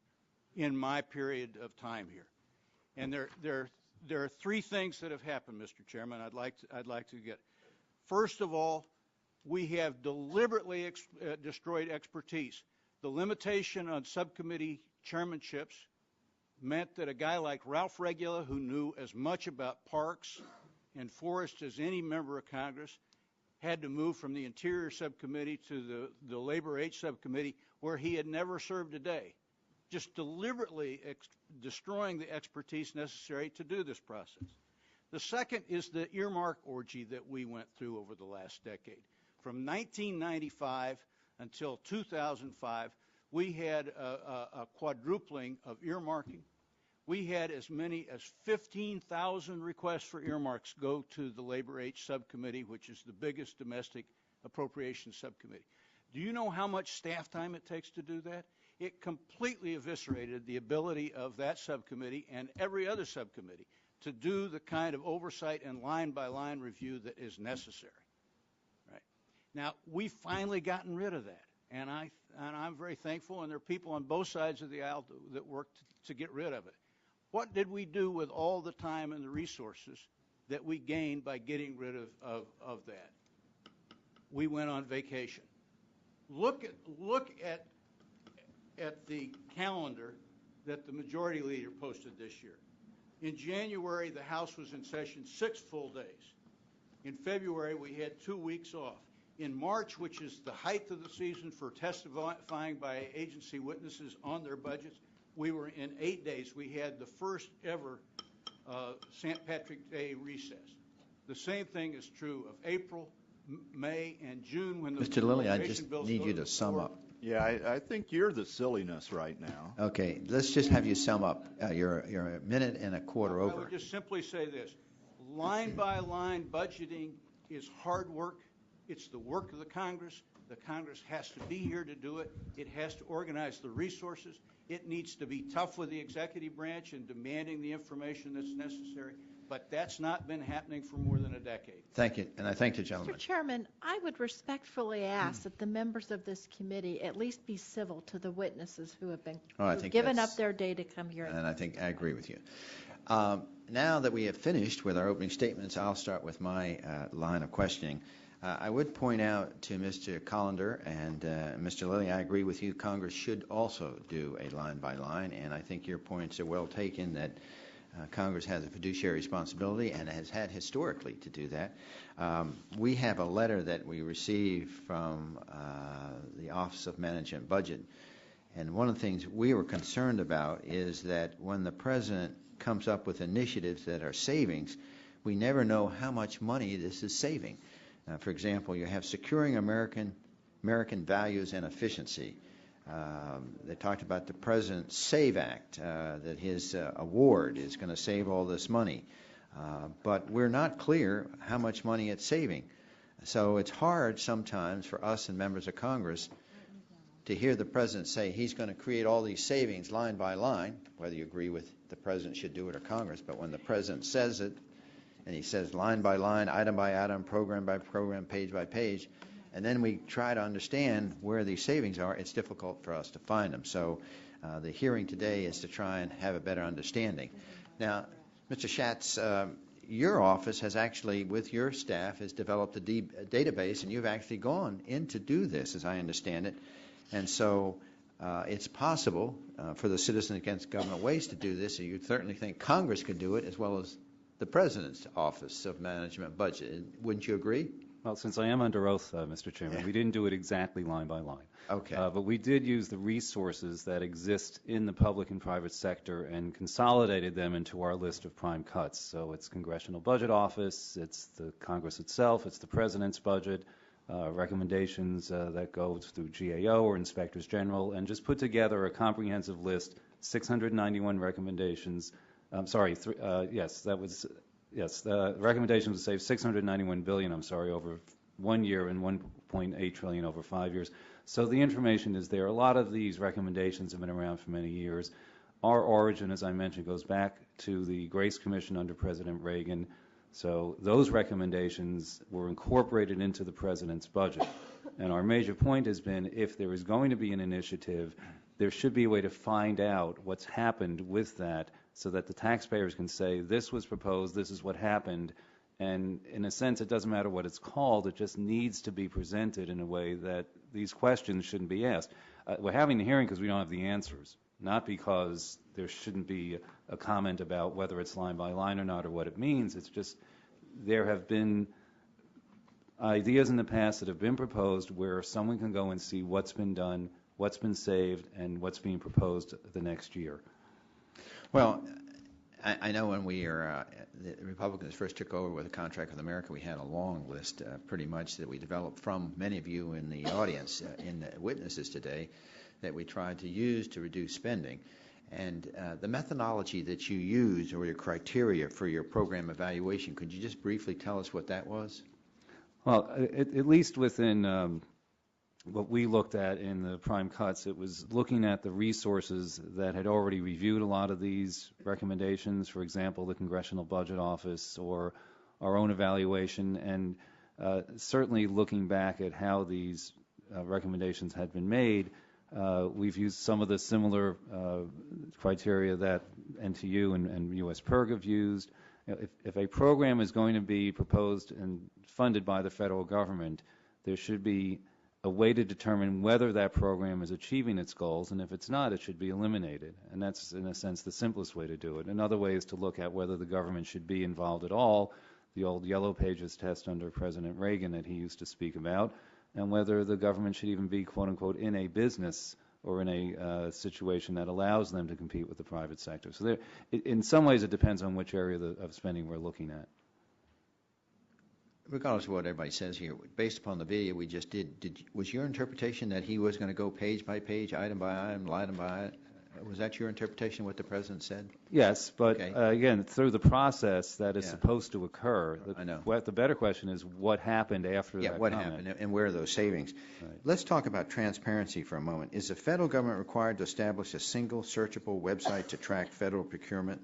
in my period of time here. And there are three things that have happened, Mr. Chairman, I'd like to get. First of all, we have deliberately destroyed expertise. The limitation on subcommittee chairmanships meant that a guy like Ralph Regula, who knew as much about parks and forests as any member of Congress, had to move from the Interior Subcommittee to the Labor H Subcommittee, where he had never served a day, just deliberately destroying the expertise necessary to do this process. The second is the earmark orgy that we went through over the last decade. From 1995 until 2005, we had a quadrupling of earmarking. We had as many as 15,000 requests for earmarks go to the Labor H Subcommittee, which is the biggest domestic appropriations subcommittee. Do you know how much staff time it takes to do that? It completely eviscerated the ability of that subcommittee and every other subcommittee to do the kind of oversight and line-by-line review that is necessary. Right? Now, we've finally gotten rid of that, and I'm very thankful, and there are people on both sides of the aisle that worked to get rid of it. What did we do with all the time and the resources that we gained by getting rid of that? We went on vacation. Look at the calendar that the majority leader posted this year. In January, the House was in session 6 full days. In February, we had 2 weeks off. In March, which is the height of the season for testifying by agency witnesses on their budgets, we were in 8 days. We had the first ever St. Patrick's Day recess. The same thing is true of April, May, and June when the Mr. Lilly, I just need you to sum up. Yeah, I think you're the silliness right now. Okay, let's just have you sum up. You're a minute and a quarter over. I would just simply say this. Line-by-line budgeting is hard work. It's the work of the Congress. The Congress has to be here to do it. It has to organize the resources. It needs to be tough with the executive branch in demanding the information that's necessary. But that's not been happening for more than a decade. Thank you, and I thank the gentleman. Mr. Chairman, I would respectfully ask that the members of this committee at least be civil to the witnesses who have been given up their day to come here. And I think I agree with you. Now that we have finished with our opening statements, I'll start with my line of questioning. I would point out to Mr. Collender and Mr. Lilly, I agree with you, Congress should also do a line by line, and I think your points are well taken that Congress has a fiduciary responsibility and has had historically to do that. We have a letter that we received from the Office of Management and Budget, and one of the things we were concerned about is that when the President comes up with initiatives that are savings, we never know how much money this is saving. For example, you have securing American values and efficiency. They talked about the President's SAVE Act, that his award is going to save all this money. But we're not clear how much money it's saving. So it's hard sometimes for us and members of Congress to hear the President say he's going to create all these savings line by line, whether you agree with the President should do it or Congress. But when the President says it, and he says line by line, item by item, program by program, page by page, and then we try to understand where these savings are, it's difficult for us to find them. So the hearing today is to try and have a better understanding. Now, Mr. Schatz, your office has actually, with your staff, has developed a database, and you've actually gone in to do this, as I understand it. And so it's possible for the Citizens Against Government Waste to do this, and you certainly think Congress could do it as well as the President's Office of Management and Budget. Wouldn't you agree? Well, since I am under oath, Mr. Chairman, we didn't do it exactly line by line. Okay. But we did use the resources that exist in the public and private sector and consolidated them into our list of prime cuts. So it's Congressional Budget Office, it's the Congress itself, it's the President's budget, recommendations that go through GAO or Inspectors General, and just put together a comprehensive list, 691 recommendations. The recommendation was to save $691 billion, over 1 year and $1.8 trillion over 5 years. So the information is there. A lot of these recommendations have been around for many years. Our origin, as I mentioned, goes back to the Grace Commission under President Reagan. So those recommendations were incorporated into the President's budget. And our major point has been, if there is going to be an initiative, there should be a way to find out what's happened with that so that the taxpayers can say, this was proposed, this is what happened. And in a sense, it doesn't matter what it's called, it just needs to be presented in a way that these questions shouldn't be asked. We're having the hearing because we don't have the answers, not because there shouldn't be a comment about whether it's line by line or not or what it means. It's just there have been ideas in the past that have been proposed where someone can go and see what's been done, what's been saved, and what's being proposed the next year. Well, I know when the Republicans first took over with a contract with America, we had a long list pretty much that we developed from many of you in the audience, in the witnesses today, that we tried to use to reduce spending. And the methodology that you used or your criteria for your program evaluation, could you just briefly tell us what that was? Well, at least within what we looked at in the prime cuts, it was looking at the resources that had already reviewed a lot of these recommendations, for example, the Congressional Budget Office or our own evaluation, and certainly looking back at how these recommendations had been made. We've used some of the similar criteria that NTU and US PERG have used. If a program is going to be proposed and funded by the federal government, there should be a way to determine whether that program is achieving its goals, and if it's not, it should be eliminated. And that's, in a sense, the simplest way to do it. Another way is to look at whether the government should be involved at all, the old Yellow Pages test under President Reagan that he used to speak about, and whether the government should even be, quote unquote, in a business or in a situation that allows them to compete with the private sector. So in some ways it depends on which area of spending we're looking at. Regardless of what everybody says here, based upon the video we just did, was your interpretation that he was going to go page by page, item by item, item by item? Was that your interpretation of what the President said? Yes, but okay. Again, through the process that is supposed to occur, I know. The better question is what happened after that what comment. happened and where are those savings? Right. Let's talk about transparency for a moment. Is the federal government required to establish a single searchable website to track federal procurement?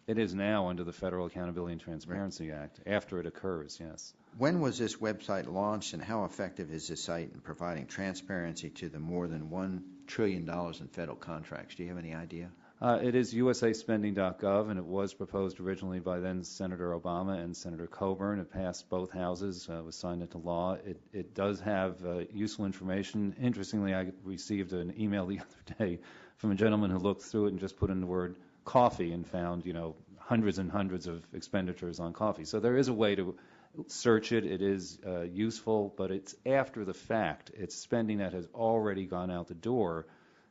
It is now under the Federal Accountability and Transparency Act, after it occurs, yes. When was this website launched, and how effective is this site in providing transparency to the more than $1 trillion in federal contracts? Do you have any idea? It is usaspending.gov, and it was proposed originally by then Senator Obama and Senator Coburn. It passed both houses, was signed into law. It does have useful information. Interestingly, I received an email the other day from a gentleman who looked through it and just put in the word coffee and found, hundreds and hundreds of expenditures on coffee. So there is a way to search it. It is useful, but it's after the fact. It's spending that has already gone out the door,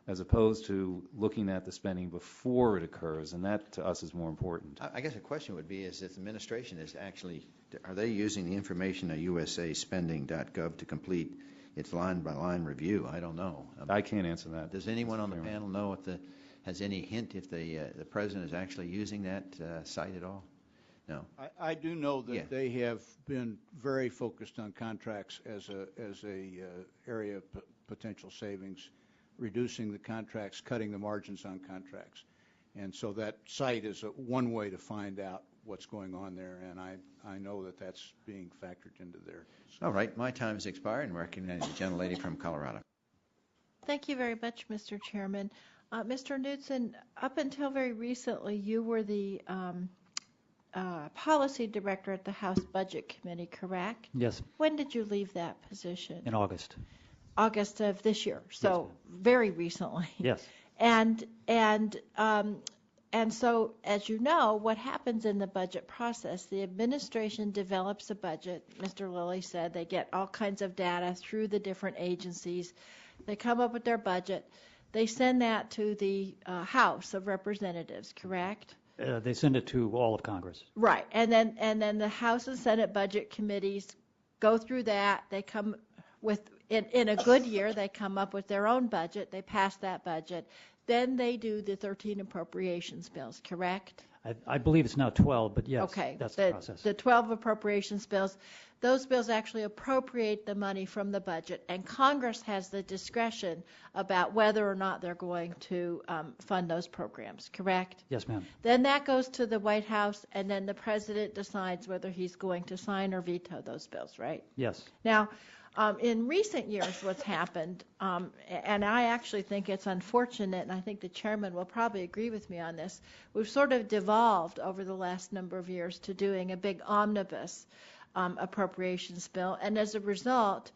as opposed to looking at the spending before it occurs, and that to us is more important. I guess the question would be is if the administration is actually, are they using the information at usaspending.gov to complete its line-by-line review? I don't know. I can't answer that. Does anyone on the panel know if has any hint if the president is actually using that site at all? No. I do know that they have been very focused on contracts as a area of potential savings, reducing the contracts, cutting the margins on contracts. And so that site is one way to find out what's going on there, and I know that that's being factored into there. All right, my time has expired, and recognize the gentlelady from Colorado. Thank you very much, Mr. Chairman. Mr. Knudsen, up until very recently, you were the policy director at the House Budget Committee, correct? Yes. When did you leave that position? In August. August of this year, so very recently. Yes. And so, as you know, what happens in the budget process, the administration develops a budget. Mr. Lilly said they get all kinds of data through the different agencies. They come up with their budget. They send that to the House of Representatives, correct? They send it to all of Congress. Right, and then the House and Senate budget committees go through that. They come with, in a good year, they come up with their own budget. They pass that budget. Then they do the 13 appropriations bills, correct? I believe it's now 12, but yes, okay. That's the process. The 12 appropriations bills, those bills actually appropriate the money from the budget, and Congress has the discretion about whether or not they're going to fund those programs, correct? Yes, ma'am. Then that goes to the White House, and then the president decides whether he's going to sign or veto those bills, right? Yes. Now, in recent years, what's happened, and I actually think it's unfortunate, and I think the chairman will probably agree with me on this, we've sort of devolved over the last number of years to doing a big omnibus appropriations bill, and as a result,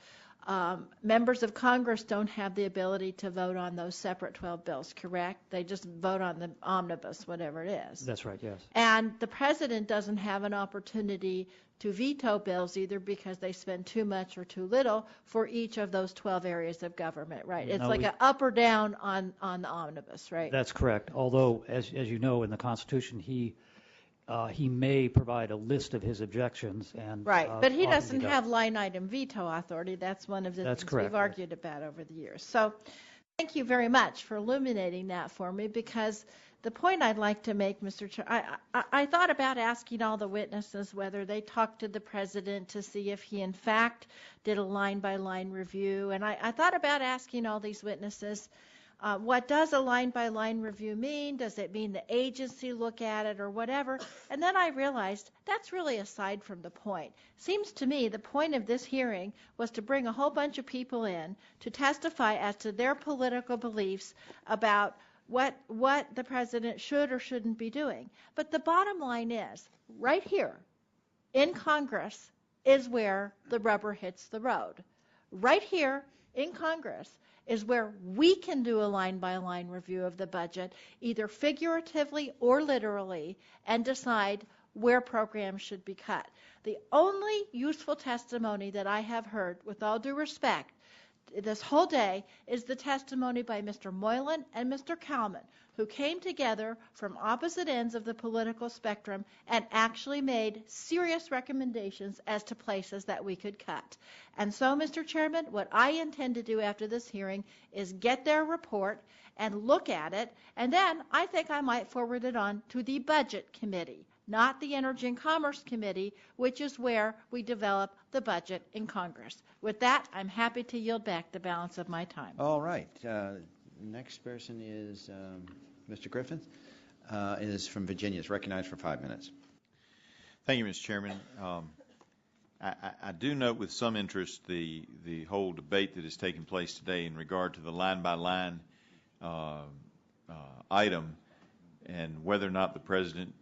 members of Congress don't have the ability to vote on those separate 12 bills, correct? They just vote on the omnibus, whatever it is. That's right, yes. And the president doesn't have an opportunity to veto bills either because they spend too much or too little for each of those 12 areas of government, right? It's like an up or down on the omnibus, right? That's correct. Although, as you know, in the Constitution, he may provide a list of his objections. And right, but he doesn't have line item veto authority. That's one of the things correct, we've argued about over the years. So thank you very much for illuminating that for me, because the point I'd like to make, Mr. Chair, I thought about asking all the witnesses whether they talked to the president to see if he in fact did a line-by-line review, and I thought about asking all these witnesses, what does a line-by-line review mean? Does it mean the agency look at it or whatever? And then I realized that's really aside from the point. Seems to me the point of this hearing was to bring a whole bunch of people in to testify as to their political beliefs about what the president should or shouldn't be doing. But the bottom line is, right here in Congress is where the rubber hits the road. Right here in Congress is where we can do a line-by-line review of the budget, either figuratively or literally, and decide where programs should be cut. The only useful testimony that I have heard, with all due respect, this whole day is the testimony by Mr. Moylan and Mr. Kalman, who came together from opposite ends of the political spectrum and actually made serious recommendations as to places that we could cut. And so, Mr. Chairman, what I intend to do after this hearing is get their report and look at it, and then I think I might forward it on to the Budget Committee, not the Energy and Commerce Committee, which is where we develop the budget in Congress. With that, I'm happy to yield back the balance of my time. All right. Next person is Mr. Griffin, is from Virginia. Is recognized for 5 minutes. Thank you, Mr. Chairman. I do note with some interest the whole debate that is taking place today in regard to the line-by-line item. and whether or not the president,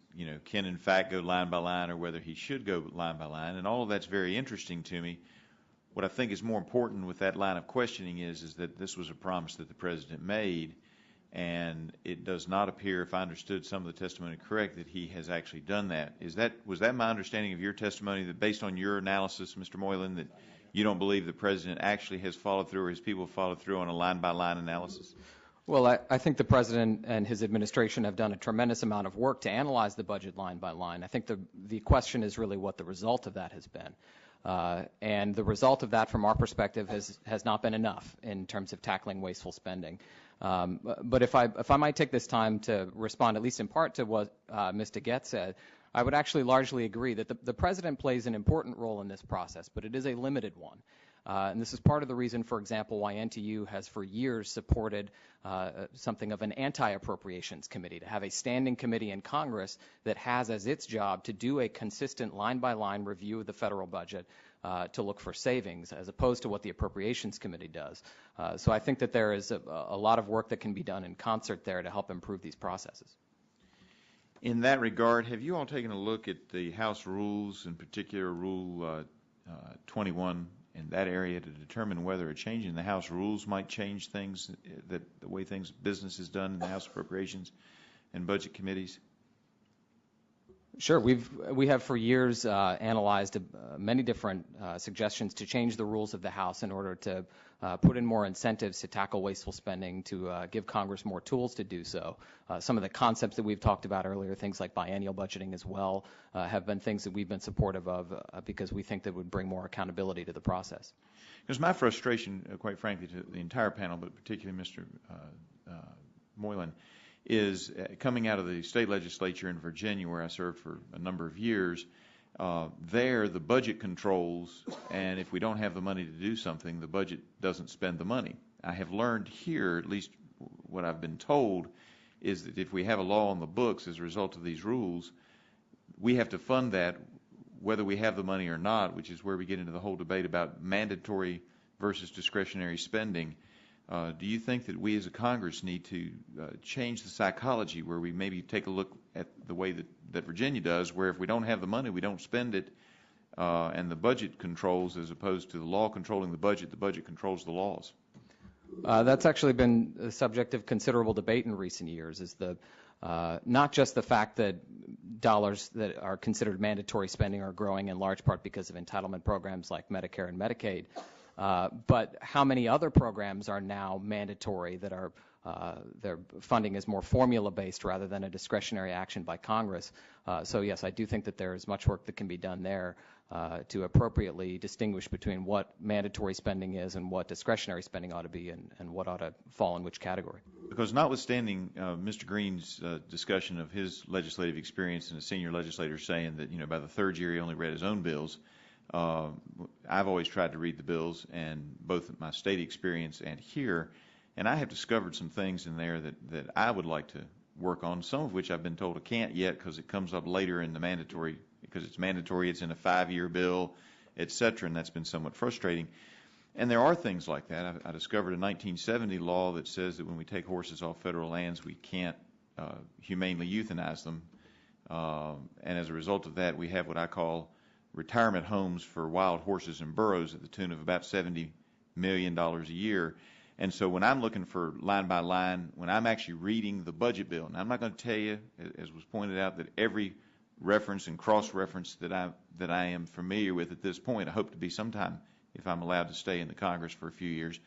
can in fact go line by line, or whether he should go line by line. And all of that's very interesting to me. What I think is more important with that line of questioning is that this was a promise that the president made, and it does not appear, if I understood some of the testimony correct, that he has actually done that. Was that my understanding of your testimony, that based on your analysis, Mr. Moylan, that you don't believe the president actually has followed through, or his people have followed through on a line-by-line analysis? Well, I think the president and his administration have done a tremendous amount of work to analyze the budget line by line. I think the question is really what the result of that has been. And the result of that, from our perspective, has not been enough in terms of tackling wasteful spending. But if I might take this time to respond, at least in part, to what Ms. DeGette said, I would actually largely agree that the president plays an important role in this process, but it is a limited one. And this is part of the reason, for example, why NTU has for years supported something of an anti-appropriations committee, to have a standing committee in Congress that has as its job to do a consistent line-by-line review of the federal budget to look for savings, as opposed to what the appropriations committee does. So I think that there is a lot of work that can be done in concert there to help improve these processes. In that regard, have you all taken a look at the House rules, in particular Rule 21, in that area, to determine whether a change in the House rules might change things, that the way business is done in the House Appropriations and Budget Committees? Sure. We have for years analyzed many different suggestions to change the rules of the House in order to put in more incentives to tackle wasteful spending, to give Congress more tools to do so. Some of the concepts that we've talked about earlier, things like biennial budgeting as well, have been things that we've been supportive of because we think that would bring more accountability to the process. Because my frustration, quite frankly, to the entire panel, but particularly Mr. Moylan, is coming out of the state legislature in Virginia, where I served for a number of years. There, the budget controls, and if we don't have the money to do something, the budget doesn't spend the money. I have learned here, at least what I've been told, is that if we have a law on the books as a result of these rules, we have to fund that whether we have the money or not, which is where we get into the whole debate about mandatory versus discretionary spending. Do you think that we as a Congress need to change the psychology, where we maybe take a look at the way that Virginia does, where if we don't have the money, we don't spend it, and the budget controls, as opposed to the law controlling the budget controls the laws? That's actually been a subject of considerable debate in recent years, is not just the fact that dollars that are considered mandatory spending are growing in large part because of entitlement programs like Medicare and Medicaid, but how many other programs are now mandatory that are their funding is more formula-based rather than a discretionary action by Congress. So yes, I do think that there is much work that can be done there to appropriately distinguish between what mandatory spending is and what discretionary spending ought to be, and what ought to fall in which category. Because notwithstanding Mr. Green's discussion of his legislative experience and a senior legislator saying that, by the third year he only read his own bills, I've always tried to read the bills, and both my state experience and here, and I have discovered some things in there that I would like to work on, some of which I've been told I can't yet because it comes up later in the mandatory, because it's mandatory, it's in a 5-year bill, et cetera, and that's been somewhat frustrating. And there are things like that. I discovered a 1970 law that says that when we take horses off federal lands, we can't humanely euthanize them. And as a result of that, we have what I call retirement homes for wild horses and burros at the tune of about $70 million a year. And so when I'm looking for line by line, when I'm actually reading the budget bill, and I'm not going to tell you, as was pointed out, that every reference and cross-reference that I am familiar with at this point, I hope to be sometime if I'm allowed to stay in the Congress for a few years.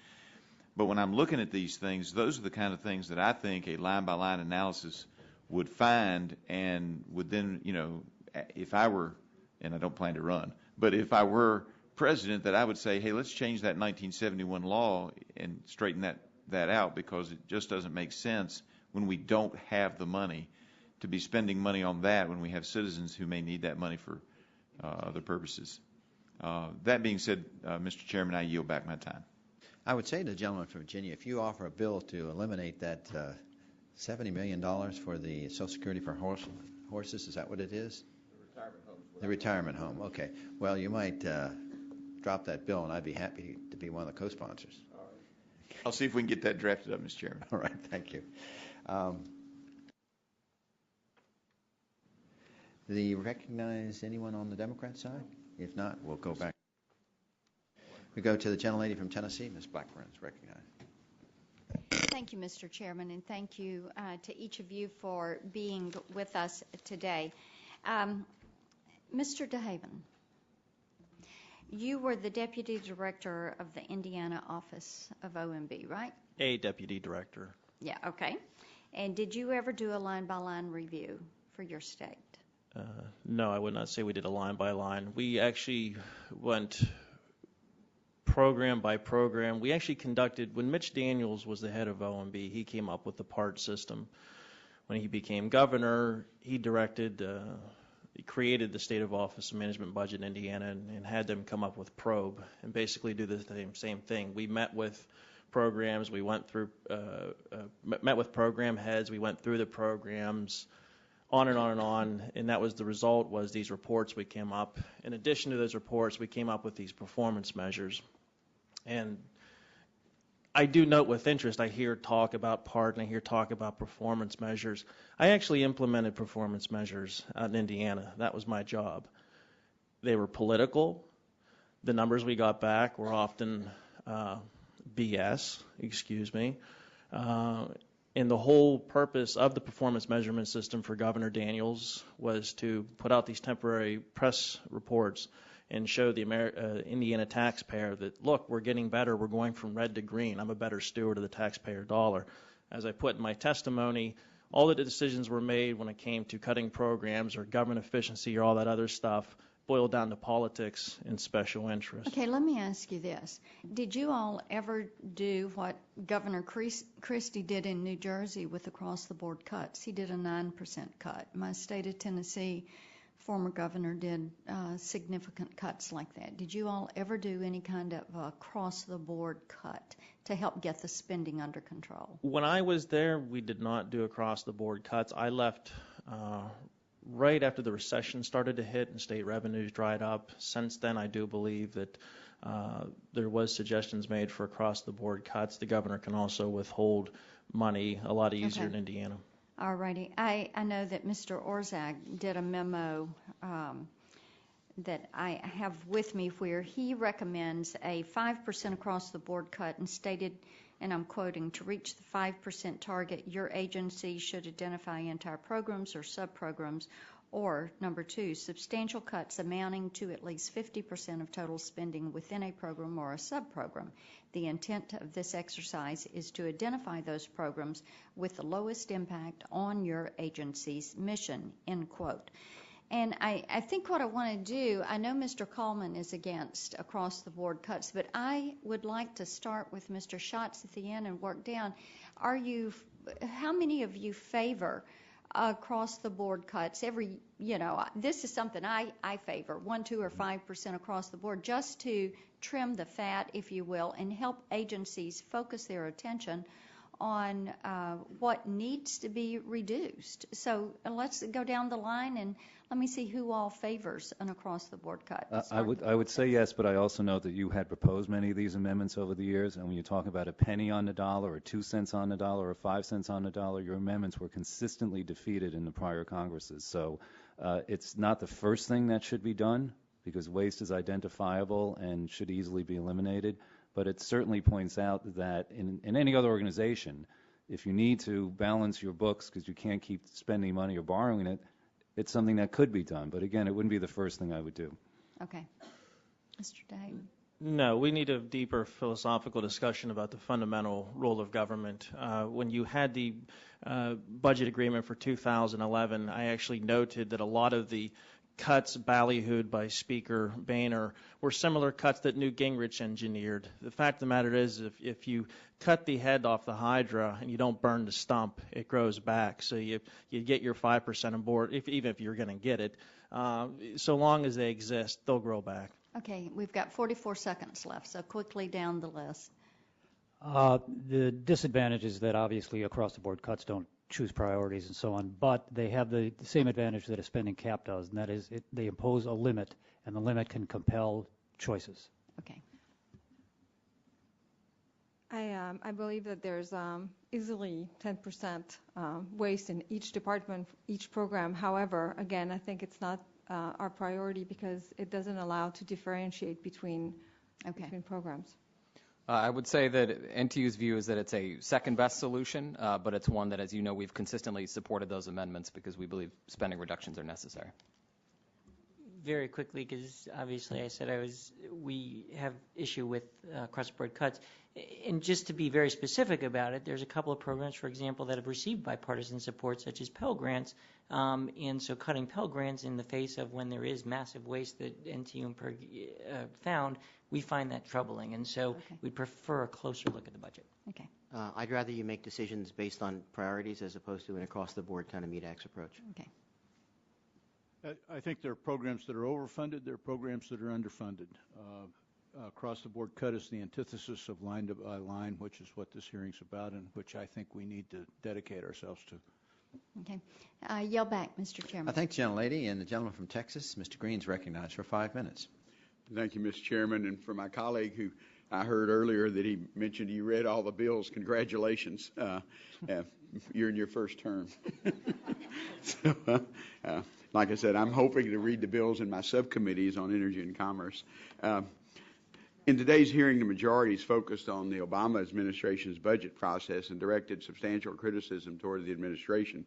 But when I'm looking at these things, those are the kind of things that I think a line-by-line analysis would find, and would then, if I were, and I don't plan to run, but if I were president, that I would say, hey, let's change that 1971 law and straighten that out, because it just doesn't make sense when we don't have the money to be spending money on that when we have citizens who may need that money for other purposes. That being said, Mr. Chairman, I yield back my time. I would say to the gentleman from Virginia, if you offer a bill to eliminate that $70 million for the Social Security for horses, is that what it is? The retirement home. The retirement home, okay. Well, you might drop that bill, and I'd be happy to be one of the co-sponsors. All right. I'll see if we can get that drafted up, Mr. Chairman. All right, thank you. Do you recognize anyone on the Democrat side? If not, we'll go back. We go to the gentlelady from Tennessee. Ms. Blackburn is recognized. Thank you, Mr. Chairman, and thank you to each of you for being with us today. Mr. DeHaven, you were the Deputy Director of the Indiana office of OMB, right? A deputy director. Yeah, okay. And did you ever do a line-by-line review for your state? No, I would not say we did a line by line. We actually went program by program. We actually conducted, when Mitch Daniels was the head of OMB, he came up with the PART system. When he became governor, he created the State of Office of Management Budget in Indiana and had them come up with PROBE and basically do the same thing. We met with programs, we went through, met with program heads, we went through the programs, on and on and on, and that was the result, was these reports we came up. In addition to those reports, we came up with these performance measures. And I do note with interest, I hear talk about PART and I hear talk about performance measures. I actually implemented performance measures out in Indiana. That was my job. They were political. The numbers we got back were often BS, excuse me. And the whole purpose of the performance measurement system for Governor Daniels was to put out these temporary press reports and show the Indiana taxpayer that, look, we're getting better, we're going from red to green, I'm a better steward of the taxpayer dollar. As I put in my testimony, all the decisions were made when it came to cutting programs or government efficiency or all that other stuff boiled down to politics and special interests. Okay, let me ask you this. Did you all ever do what Governor Christie did in New Jersey with across-the-board cuts? He did a 9% cut. My state of Tennessee, former governor did significant cuts like that. Did you all ever do any kind of across-the-board cut to help get the spending under control? When I was there, we did not do across-the-board cuts. I left right after the recession started to hit and state revenues dried up. Since then, I do believe that there was suggestions made for across-the-board cuts. The governor can also withhold money a lot easier in Indiana. All righty. I know that Mr. Orzag did a memo that I have with me where he recommends a 5% across-the-board cut and stated, and I'm quoting, to reach the 5% target, your agency should identify entire programs or sub-programs, or number 2, substantial cuts amounting to at least 50% of total spending within a program or a sub-program. The intent of this exercise is to identify those programs with the lowest impact on your agency's mission, end quote. And I think what I want to do, I know Mr. Coleman is against across-the-board cuts, but I would like to start with Mr. Schatz at the end and work down. How many of you favor across-the-board cuts? This is something I favor, 1%, 2%, or 5% across the board, just to trim the fat, if you will, and help agencies focus their attention on what needs to be reduced. So let's go down the line and let me see who all favors an across-the-board cut. I would say yes, but I also know that you had proposed many of these amendments over the years, and when you talk about a penny on the dollar or 2 cents on the dollar or 5 cents on the dollar, your amendments were consistently defeated in the prior Congresses. So it's not the first thing that should be done, because waste is identifiable and should easily be eliminated. But it certainly points out that in any other organization, if you need to balance your books because you can't keep spending money or borrowing it, it's something that could be done. But again, it wouldn't be the first thing I would do. Okay. Mr. Day. No, we need a deeper philosophical discussion about the fundamental role of government. When you had the budget agreement for 2011, I actually noted that a lot of the cuts ballyhooed by Speaker Boehner were similar cuts that Newt Gingrich engineered. The fact of the matter is, if you cut the head off the hydra and you don't burn the stump, it grows back. So you get your 5% on board, even if you're going to get it. So long as they exist, they'll grow back. Okay, we've got 44 seconds left, so quickly down the list. The disadvantage is that obviously across-the-board cuts don't choose priorities and so on, but they have the same advantage that a spending cap does, and that is they impose a limit, and the limit can compel choices. Okay. I believe that there's easily 10% waste in each department, each program. However, again, I think it's not our priority because it doesn't allow to differentiate between programs. I would say that NTU's view is that it's a second best solution, but it's one that, as you know, we've consistently supported those amendments because we believe spending reductions are necessary. Very quickly, because obviously I said we have issue with cross-board cuts. And just to be very specific about it, there's a couple of programs, for example, that have received bipartisan support, such as Pell Grants. And so cutting Pell Grants in the face of when there is massive waste that NTU and PERG found, we find that troubling. And so we'd prefer a closer look at the budget. Okay. I'd rather you make decisions based on priorities as opposed to an across-the-board kind of meat-axe approach. Okay. I think there are programs that are overfunded. There are programs that are underfunded. Across-the-board cut is the antithesis of line by line, which is what this hearing's about, and which I think we need to dedicate ourselves to. Okay. Yell back, Mr. Chairman. I thank the gentlelady, and the gentleman from Texas, Mr. Green's recognized for 5 minutes. Thank you, Mr. Chairman. And for my colleague who I heard earlier that he mentioned he read all the bills, congratulations. You're in your first term. So, like I said, I'm hoping to read the bills in my subcommittees on energy and commerce. In today's hearing, the majority is focused on the Obama administration's budget process and directed substantial criticism toward the administration.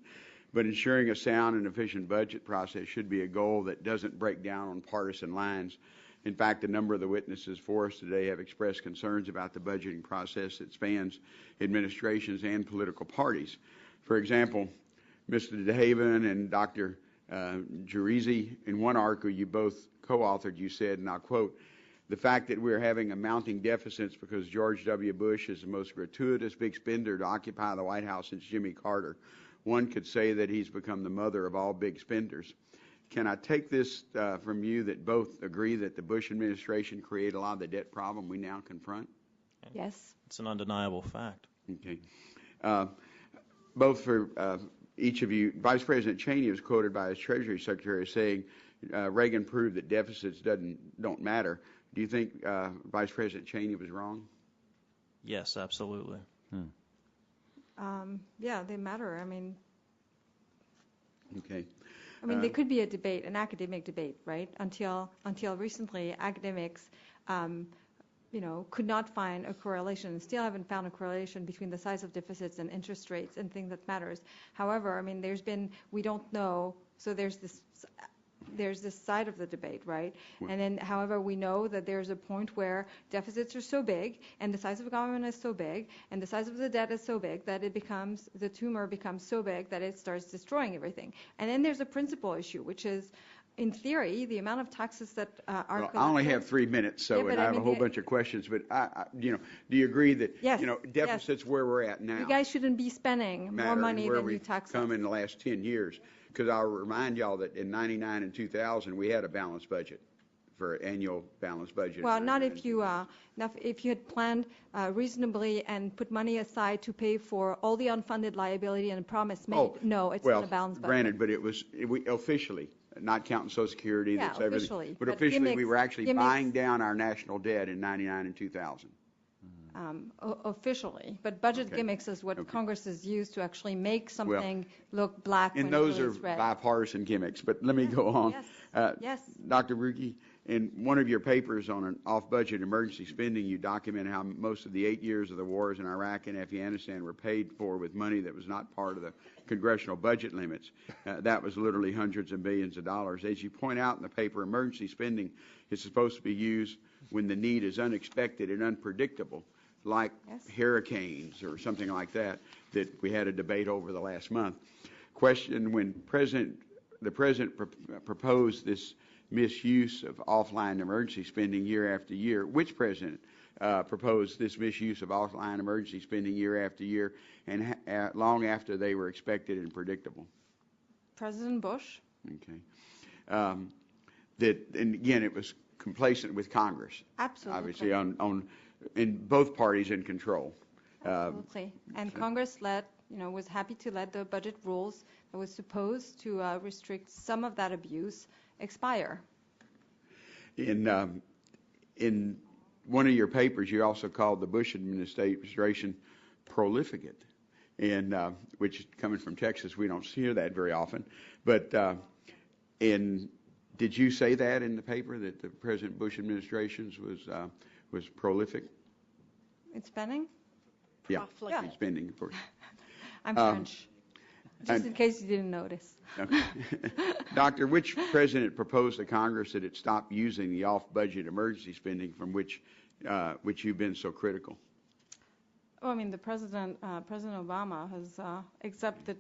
But ensuring a sound and efficient budget process should be a goal that doesn't break down on partisan lines. In fact, a number of the witnesses for us today have expressed concerns about the budgeting process that spans administrations and political parties. For example, Mr. DeHaven and Dr. Jurizi, in one article you both co-authored, you said, and I'll quote, "The fact that we're having a mounting deficits because George W. Bush is the most gratuitous big spender to occupy the White House since Jimmy Carter. One could say that he's become the mother of all big spenders." Can I take this from you that both agree that the Bush administration created a lot of the debt problem we now confront? Yes. It's an undeniable fact. Okay. Both for each of you, Vice President Cheney was quoted by his Treasury Secretary as saying Reagan proved that deficits don't matter. Do you think Vice President Cheney was wrong? Yes, absolutely. Yeah, they matter. I mean, okay. There could be a debate, an academic debate, right? Until recently, academics, could not find a correlation, and still haven't found a correlation between the size of deficits and interest rates and things that matters. However, we don't know, so there's this side of the debate, right? And then, however, we know that there's a point where deficits are so big and the size of the government is so big and the size of the debt is so big that the tumor becomes so big that it starts destroying everything. And then there's a principal issue, which is, in theory, the amount of taxes that are collected. I only have 3 minutes, so and I have a whole bunch of questions. But do you agree that deficits where we're at now? You guys shouldn't be spending more money than you tax. Come in the last 10 years, because I'll remind y'all that in '99 and 2000 we had a balanced budget, for an annual balanced budget. Well, not if you had planned reasonably and put money aside to pay for all the unfunded liability and promise made. No, it's not a balanced budget. Granted, but it was officially. Not counting Social Security, that's everything. Officially. But officially, we were actually buying down our national debt in '99 and 2000. Officially, but budget gimmicks is what Congress has used to actually make something look black. And those are bipartisan gimmicks. But let me go on. Yes. Dr. Ruge, in one of your papers on an off-budget emergency spending, you document how most of the 8 years of the wars in Iraq and Afghanistan were paid for with money that was not part of the congressional budget limits. That was literally hundreds of millions of dollars. As you point out in the paper, emergency spending is supposed to be used when the need is unexpected and unpredictable, like hurricanes or something like that we had a debate over the last month. Question, when the President proposed this misuse of offline emergency spending year after year, which President proposed this misuse of offline emergency spending year after year and long after they were expected and predictable? President Bush. Okay. And again, it was complacent with Congress. Absolutely. Obviously, in both parties in control. Absolutely. And Congress was happy to let the budget rules that was supposed to restrict some of that abuse expire. In one of your papers, you also called the Bush administration prolific, and which, coming from Texas, we don't hear that very often. But did you say that in the paper, that the President Bush administration was prolific? In spending? Yeah, in spending, of course. I'm French, just in case you didn't notice. Okay. Doctor, which president proposed to Congress that it stop using the off-budget emergency spending from which you've been so critical? Oh, I mean, the President Obama has accepted,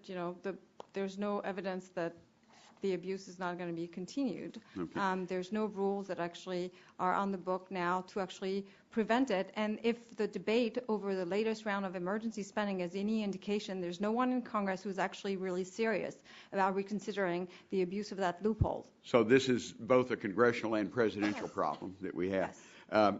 there's no evidence that the abuse is not going to be continued. Okay. There's no rules that actually are on the book now to actually prevent it. And if the debate over the latest round of emergency spending is any indication, there's no one in Congress who's actually really serious about reconsidering the abuse of that loophole. So this is both a congressional and presidential problem that we have. Yes.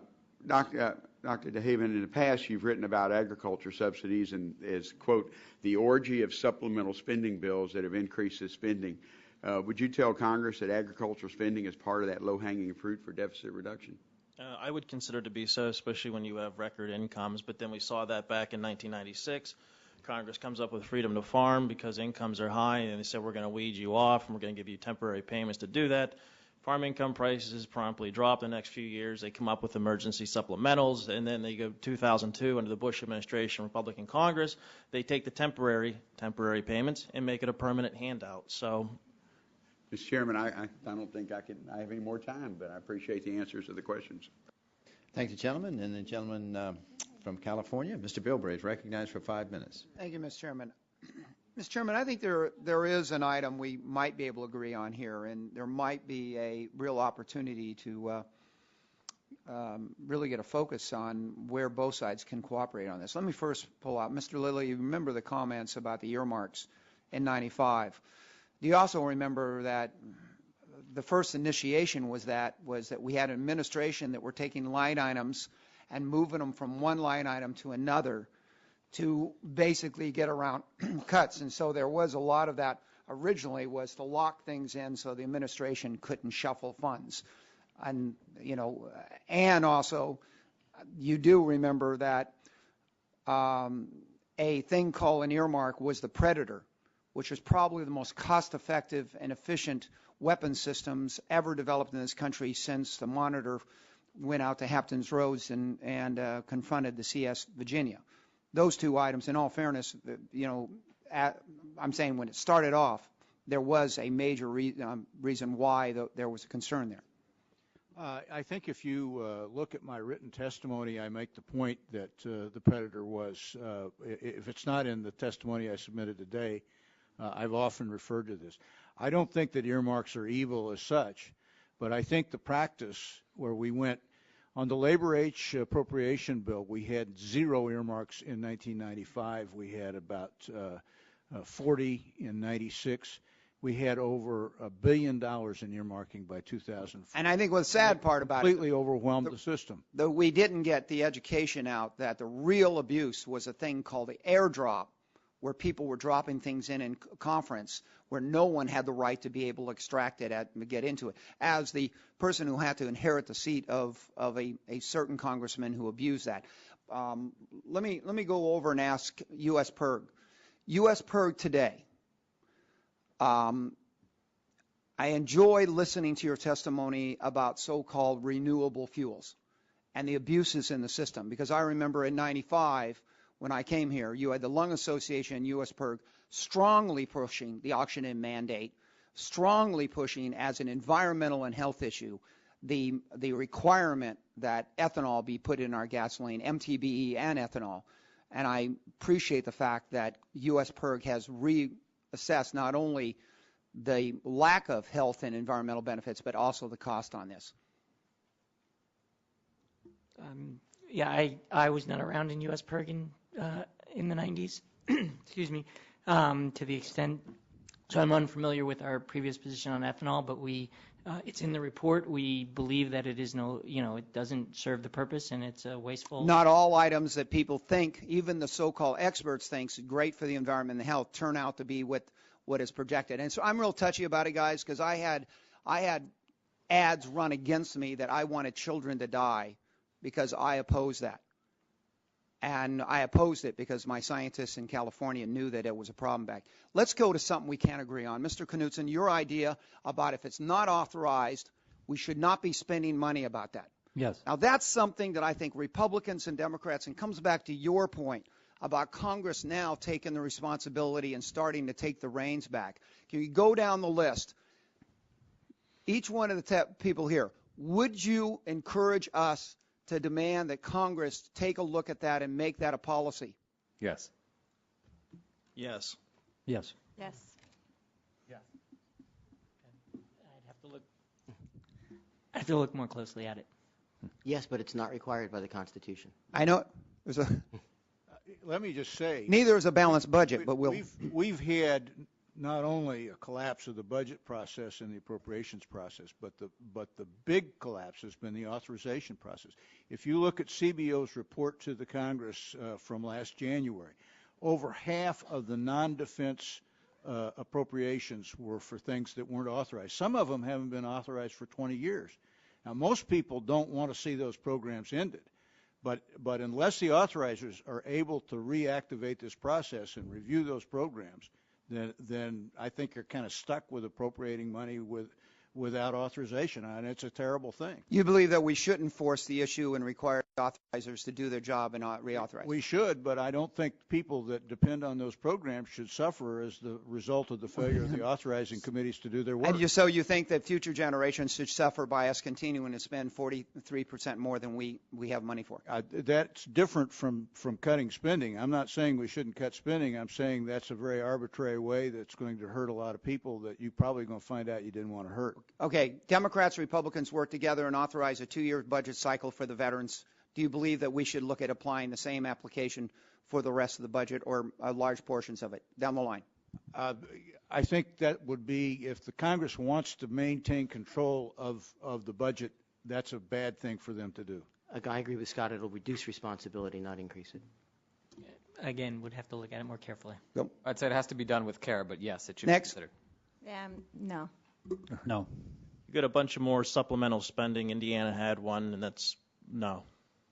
Dr. DeHaven, in the past you've written about agriculture subsidies and as, quote, the orgy of supplemental spending bills that have increased the spending. Would you tell Congress that agricultural spending is part of that low-hanging fruit for deficit reduction? I would consider it to be so, especially when you have record incomes. But then we saw that back in 1996. Congress comes up with freedom to farm because incomes are high, and they said we're going to weed you off and we're going to give you temporary payments to do that. Farm income prices promptly drop the next few years. They come up with emergency supplementals, and then they go 2002 under the Bush administration, Republican Congress. They take the temporary payments and make it a permanent handout. So, Mr. Chairman, I don't think I have any more time, but I appreciate the answers to the questions. Thank you, gentlemen. And the gentleman from California, Mr. Bilbray, is recognized for 5 minutes. Thank you, Mr. Chairman. Mr. Chairman, I think there is an item we might be able to agree on here, and there might be a real opportunity to really get a focus on where both sides can cooperate on this. Let me first pull out, Mr. Lilly, you remember the comments about the earmarks in 95. Do you also remember that the first initiation was that we had an administration that were taking line items and moving them from one line item to another to basically get around cuts? And so there was a lot of that originally was to lock things in so the administration couldn't shuffle funds. And, and also you do remember that a thing called an earmark was the Predator, which was probably the most cost-effective and efficient weapon systems ever developed in this country since the Monitor went out to Hampton's Roads and confronted the CS Virginia. Those two items, in all fairness, I'm saying when it started off, there was a major reason why there was a concern there. I think if you look at my written testimony, I make the point that the Predator was, if it's not in the testimony I submitted today, I've often referred to this. I don't think that earmarks are evil as such, but I think the practice where we went on the Labor H appropriation bill, we had 0 earmarks in 1995. We had about 40 in 96. We had over $1 billion in earmarking by 2004. And I think what's the sad part about completely overwhelmed the system. That we didn't get the education out that the real abuse was a thing called the airdrop, where people were dropping things in conference, where no one had the right to be able to extract it and get into it. As the person who had to inherit the seat of a certain congressman who abused that. Let me go over and ask U.S. PIRG. U.S. PIRG today. I enjoy listening to your testimony about so-called renewable fuels and the abuses in the system, because I remember in 95 when I came here, you had the Lung Association and U.S. PIRG strongly pushing the auction-in mandate, strongly pushing as an environmental and health issue the requirement that ethanol be put in our gasoline, MTBE and ethanol. And I appreciate the fact that U.S. PIRG has reassessed not only the lack of health and environmental benefits, but also the cost on this. Yeah, I was not around in U.S. PIRG in the 90s, excuse me, to the extent, so I'm unfamiliar with our previous position on ethanol, but it's in the report. We believe that it is it doesn't serve the purpose and it's wasteful. Not all items that people think, even the so-called experts think is great for the environment and health, turn out to be what is projected. And so I'm real touchy about it, guys, because I had ads run against me that I wanted children to die because I oppose that. And I opposed it because my scientists in California knew that it was a problem back. Let's go to something we can agree on. Mr. Knudsen, your idea about if it's not authorized, we should not be spending money about that. Yes. Now, that's something that I think Republicans and Democrats, and comes back to your point about Congress now taking the responsibility and starting to take the reins back. Can you go down the list? Each one of the people here, would you encourage us to demand that Congress take a look at that and make that a policy? Yes. Yes. Yes. Yes. I'd have to look more closely at it. Yes, but it's not required by the Constitution. I know. There's a. Let me just say. Neither is a balanced budget, but we've had not only a collapse of the budget process and the appropriations process, but the big collapse has been the authorization process. If you look at CBO's report to the Congress from last January, over half of the non-defense appropriations were for things that weren't authorized. Some of them haven't been authorized for 20 years. Now, most people don't want to see those programs ended, but unless the authorizers are able to reactivate this process and review those programs, then I think you're kind of stuck with appropriating money without authorization, and it's a terrible thing. You believe that we shouldn't force the issue and require authorizers to do their job and not reauthorize? We should, but I don't think people that depend on those programs should suffer as the result of the failure of the authorizing committees to do their work. And so you think that future generations should suffer by us continuing to spend 43% more than we have money for? That's different from cutting spending. I'm not saying we shouldn't cut spending. I'm saying that's a very arbitrary way that's going to hurt a lot of people that you're probably going to find out you didn't want to hurt. Okay, Democrats, Republicans work together and authorize a 2-year budget cycle for the veterans. Do you believe that we should look at applying the same application for the rest of the budget or large portions of it down the line? I think that would be, if the Congress wants to maintain control of the budget, that's a bad thing for them to do. I agree with Scott. It'll reduce responsibility, not increase it. Again, would have to look at it more carefully. Nope. I'd say it has to be done with care, but yes, it should Next. be considered. No. No. You got a bunch of more supplemental spending. Indiana had one, and that's no.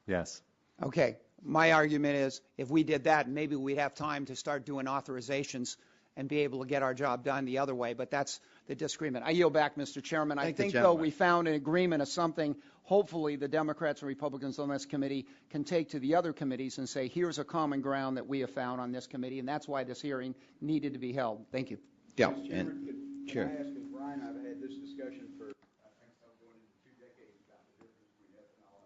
Yes. Okay. My argument is if we did that, maybe we'd have time to start doing authorizations and be able to get our job done the other way. But that's the disagreement. I yield back, Mr. Chairman. I think, though, we found an agreement of something hopefully the Democrats and Republicans on this committee can take to the other committees and say, here's a common ground that we have found on this committee, and that's why this hearing needed to be held. Thank you. Yeah. Can I ask, because Brian, I've had this discussion for, I think I'm going into 2 decades about the difference between ethanol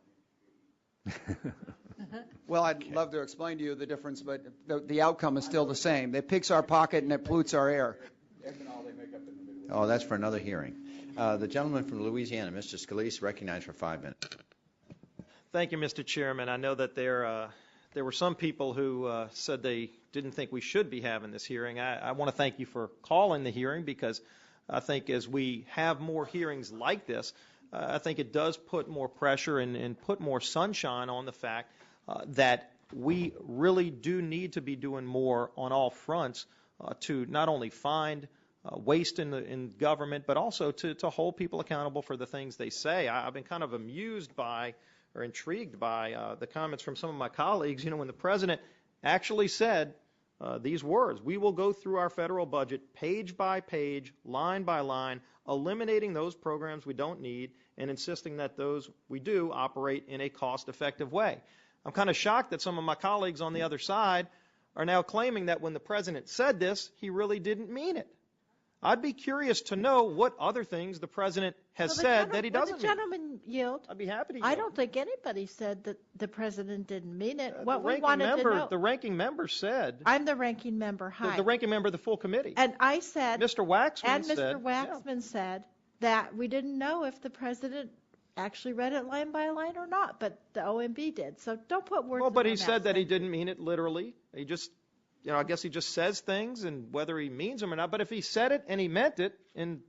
and Well, I'd love to explain to you the difference, but the outcome is still the same. It picks our pocket and it pollutes our air. ethanol they make up in the Midwest. Oh, that's for another hearing. The gentleman from Louisiana, Mr. Scalise, recognized for 5 minutes. Thank you, Mr. Chairman. I know that there were some people who said they didn't think we should be having this hearing. I want to thank you for calling the hearing, because I think as we have more hearings like this, I think it does put more pressure and put more sunshine on the fact that we really do need to be doing more on all fronts to not only find waste in government, but also to hold people accountable for the things they say. I've been kind of amused by or intrigued by the comments from some of my colleagues, when the president actually said these words: we will go through our federal budget page by page, line by line, eliminating those programs we don't need and insisting that those we do operate in a cost-effective way. I'm kind of shocked that some of my colleagues on the other side are now claiming that when the president said this, he really didn't mean it. I'd be curious to know what other things the president has said that he doesn't mean. The gentleman yield. I'd be happy to yield. I don't think anybody said that the president didn't mean it. What the we wanted to know. The ranking member said. I'm the ranking member. Hi. The ranking member of the full committee. And I said. Mr. Waxman and said. And Mr. Waxman said that we didn't know if the president actually read it line by line or not, but the OMB did. So don't put words. Well, but he said that he didn't mean it literally. He just. I guess he just says things, and whether he means them or not. But if he said it and he meant it, and,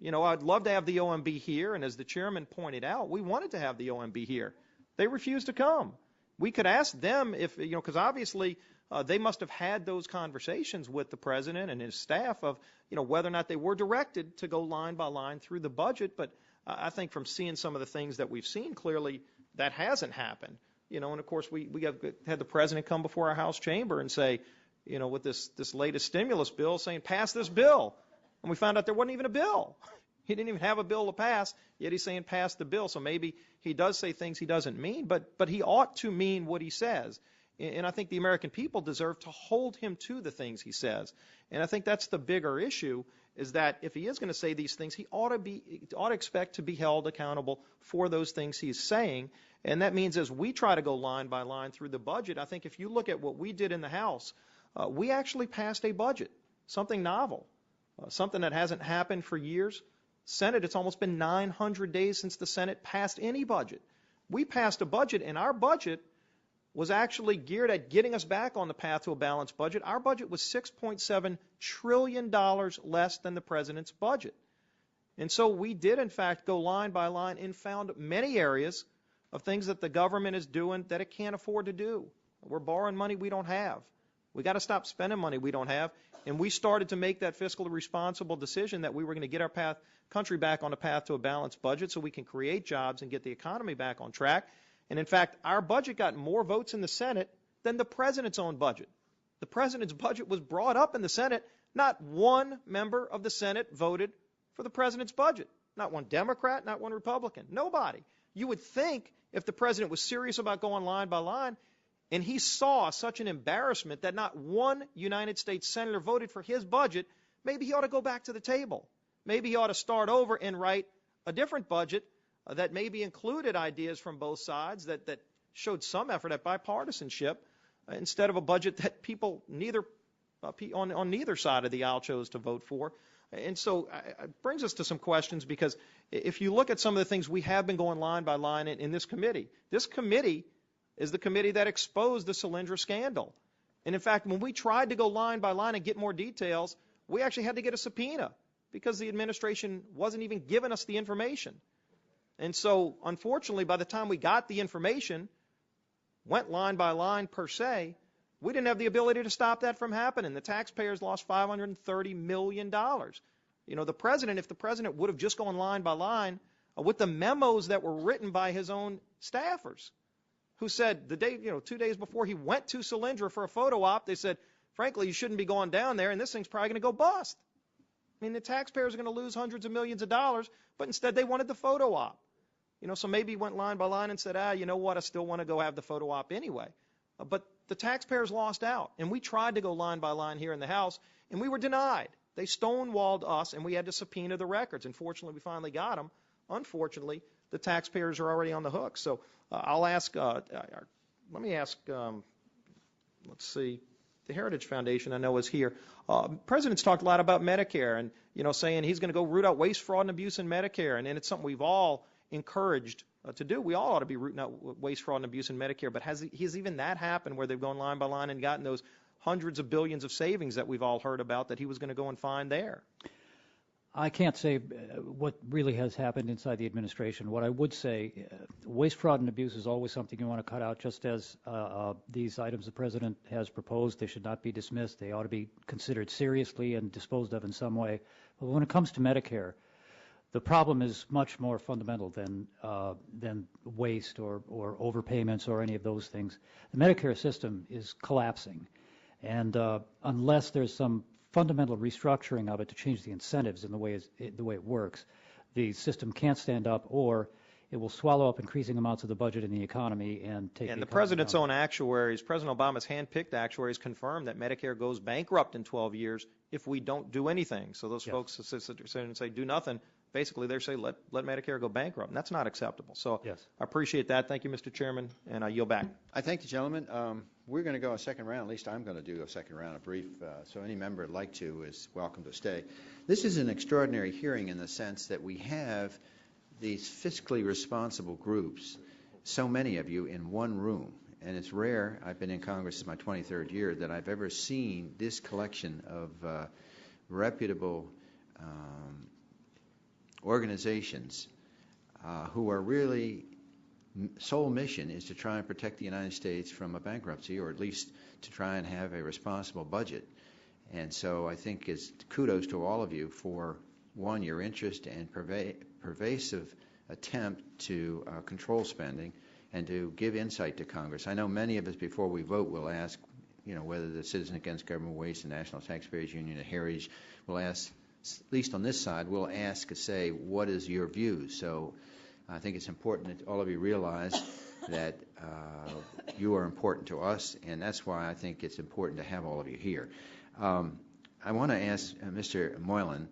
I'd love to have the OMB here. And as the chairman pointed out, we wanted to have the OMB here. They refused to come. We could ask them if, because obviously they must have had those conversations with the president and his staff of, whether or not they were directed to go line by line through the budget. But I think from seeing some of the things that we've seen, clearly that hasn't happened. And of course, we have had the president come before our House chamber and say, with this latest stimulus bill, saying, pass this bill. And we found out there wasn't even a bill. He didn't even have a bill to pass, yet he's saying pass the bill. So maybe he does say things he doesn't mean, but he ought to mean what he says. And I think the American people deserve to hold him to the things he says. And I think that's the bigger issue, is that if he is going to say these things, he ought to expect to be held accountable for those things he's saying. And that means as we try to go line by line through the budget, I think if you look at what we did in the House, we actually passed a budget, something novel, something that hasn't happened for years. Senate, it's almost been 900 days since the Senate passed any budget. We passed a budget, and our budget was actually geared at getting us back on the path to a balanced budget. Our budget was $6.7 trillion less than the president's budget. And so we did, in fact, go line by line and found many areas of things that the government is doing that it can't afford to do. We're borrowing money we don't have. We got to stop spending money we don't have. And we started to make that fiscally responsible decision that we were going to get our country back on the path to a balanced budget so we can create jobs and get the economy back on track. And in fact, our budget got more votes in the Senate than the president's own budget. The president's budget was brought up in the Senate. Not one member of the Senate voted for the president's budget. Not one Democrat, not one Republican. Nobody. You would think if the president was serious about going line by line, and he saw such an embarrassment that not one United States senator voted for his budget, maybe he ought to go back to the table. Maybe he ought to start over and write a different budget that maybe included ideas from both sides that showed some effort at bipartisanship instead of a budget that people on neither side of the aisle chose to vote for. And so it brings us to some questions, because if you look at some of the things we have been going line by line in this committee is the committee that exposed the Solyndra scandal. And in fact, when we tried to go line by line and get more details, we actually had to get a subpoena because the administration wasn't even giving us the information. And so, unfortunately, by the time we got the information, went line by line per se, we didn't have the ability to stop that from happening. The taxpayers lost $530 million. The president, if the president would have just gone line by line with the memos that were written by his own staffers, who said 2 days before he went to Solyndra for a photo op, they said, frankly, you shouldn't be going down there, and this thing's probably going to go bust. I mean, the taxpayers are going to lose hundreds of millions of dollars, but instead they wanted the photo op. So maybe he went line by line and said, you know what, I still want to go have the photo op anyway. But the taxpayers lost out, and we tried to go line by line here in the House, and we were denied. They stonewalled us, and we had to subpoena the records. And fortunately, we finally got them. Unfortunately, the taxpayers are already on the hook. So I'll ask, let me ask, let's see, the Heritage Foundation I know is here. President's talked a lot about Medicare and, saying he's going to go root out waste, fraud, and abuse in Medicare. And it's something we've all encouraged to do. We all ought to be rooting out waste, fraud, and abuse in Medicare. But has even that happened where they've gone line by line and gotten those hundreds of billions of savings that we've all heard about that he was going to go and find there? I can't say what really has happened inside the administration. What I would say, waste, fraud, and abuse is always something you want to cut out, just as these items the president has proposed. They should not be dismissed. They ought to be considered seriously and disposed of in some way. But when it comes to Medicare, the problem is much more fundamental than waste or overpayments or any of those things. The Medicare system is collapsing, and unless there's some fundamental restructuring of it to change the incentives in the way it works, the system can't stand up, or it will swallow up increasing amounts of the budget in the economy and take. And the president's own actuaries, President Obama's hand-picked actuaries, confirmed that Medicare goes bankrupt in 12 years if we don't do anything. So those folks sit and say do nothing. Basically, they say let Medicare go bankrupt, and that's not acceptable. So I appreciate that. Thank you, Mr. Chairman, and I yield back. I thank the gentleman. We're going to go a second round. At least I'm going to do a second round of brief. So any member would like to is welcome to stay. This is an extraordinary hearing in the sense that we have these fiscally responsible groups, so many of you in one room. And it's rare, I've been in Congress, this is my 23rd year, that I've ever seen this collection of reputable organizations who are really sole mission is to try and protect the United States from a bankruptcy, or at least to try and have a responsible budget. And so I think it's kudos to all of you for, one, your interest and pervasive attempt to control spending, and to give insight to Congress. I know many of us, before we vote, will ask, whether the Citizens Against Government Waste, the National Taxpayers Union, the Heritage will ask, at least on this side, we'll ask, say, what is your view? So I think it's important that all of you realize that you are important to us, and that's why I think it's important to have all of you here. I want to ask Mr. Moylan,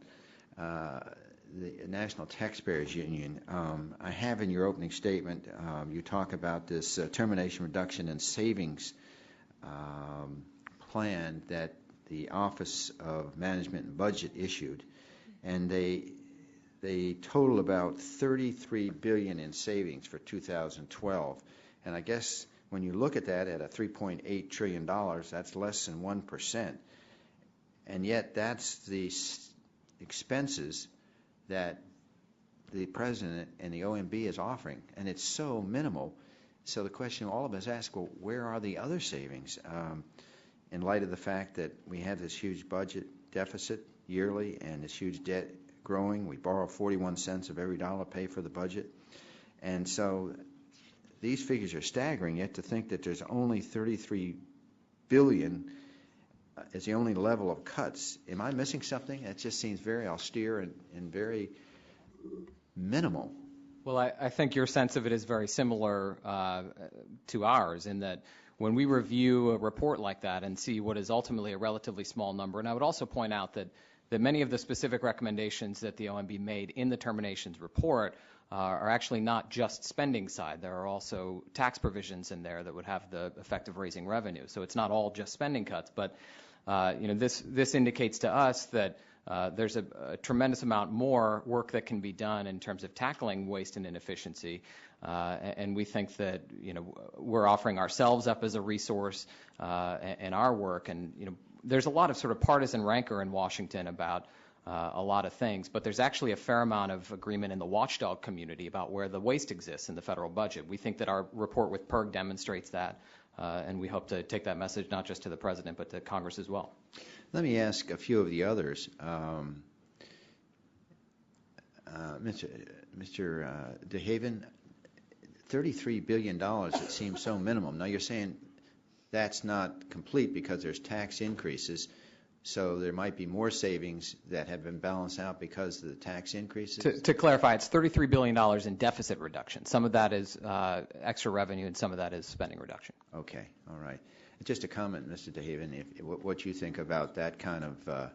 the National Taxpayers Union, I have in your opening statement, you talk about this termination, reduction, and savings plan that the Office of Management and Budget issued, and they total about $33 billion in savings for 2012. And I guess when you look at that at a $3.8 trillion, that's less than 1%. And yet that's the expenses that the President and the OMB is offering, and it's so minimal. So the question all of us ask, well, where are the other savings? In light of the fact that we have this huge budget deficit yearly and this huge debt growing, we borrow 41 cents of every dollar, pay for the budget. And so these figures are staggering, yet to think that there's only $33 billion is the only level of cuts. Am I missing something? It just seems very austere and very minimal. Well, I think your sense of it is very similar to ours, in that when we review a report like that and see what is ultimately a relatively small number, and I would also point out that many of the specific recommendations that the OMB made in the terminations report are actually not just spending side. There are also tax provisions in there that would have the effect of raising revenue. So it's not all just spending cuts, but this indicates to us that there's a tremendous amount more work that can be done in terms of tackling waste and inefficiency, and we think that we're offering ourselves up as a resource in our work. And there's a lot of sort of partisan rancor in Washington about a lot of things, but there's actually a fair amount of agreement in the watchdog community about where the waste exists in the federal budget. We think that our report with PERG demonstrates that, and we hope to take that message not just to the President but to Congress as well. Let me ask a few of the others. Mr. DeHaven, $33 billion, it seems so minimum. Now you're saying that's not complete because there's tax increases, so there might be more savings that have been balanced out because of the tax increases? To clarify, it's $33 billion in deficit reduction. Some of that is extra revenue and some of that is spending reduction. Okay, all right. Just a comment, Mr. DeHaven, what you think about that kind of,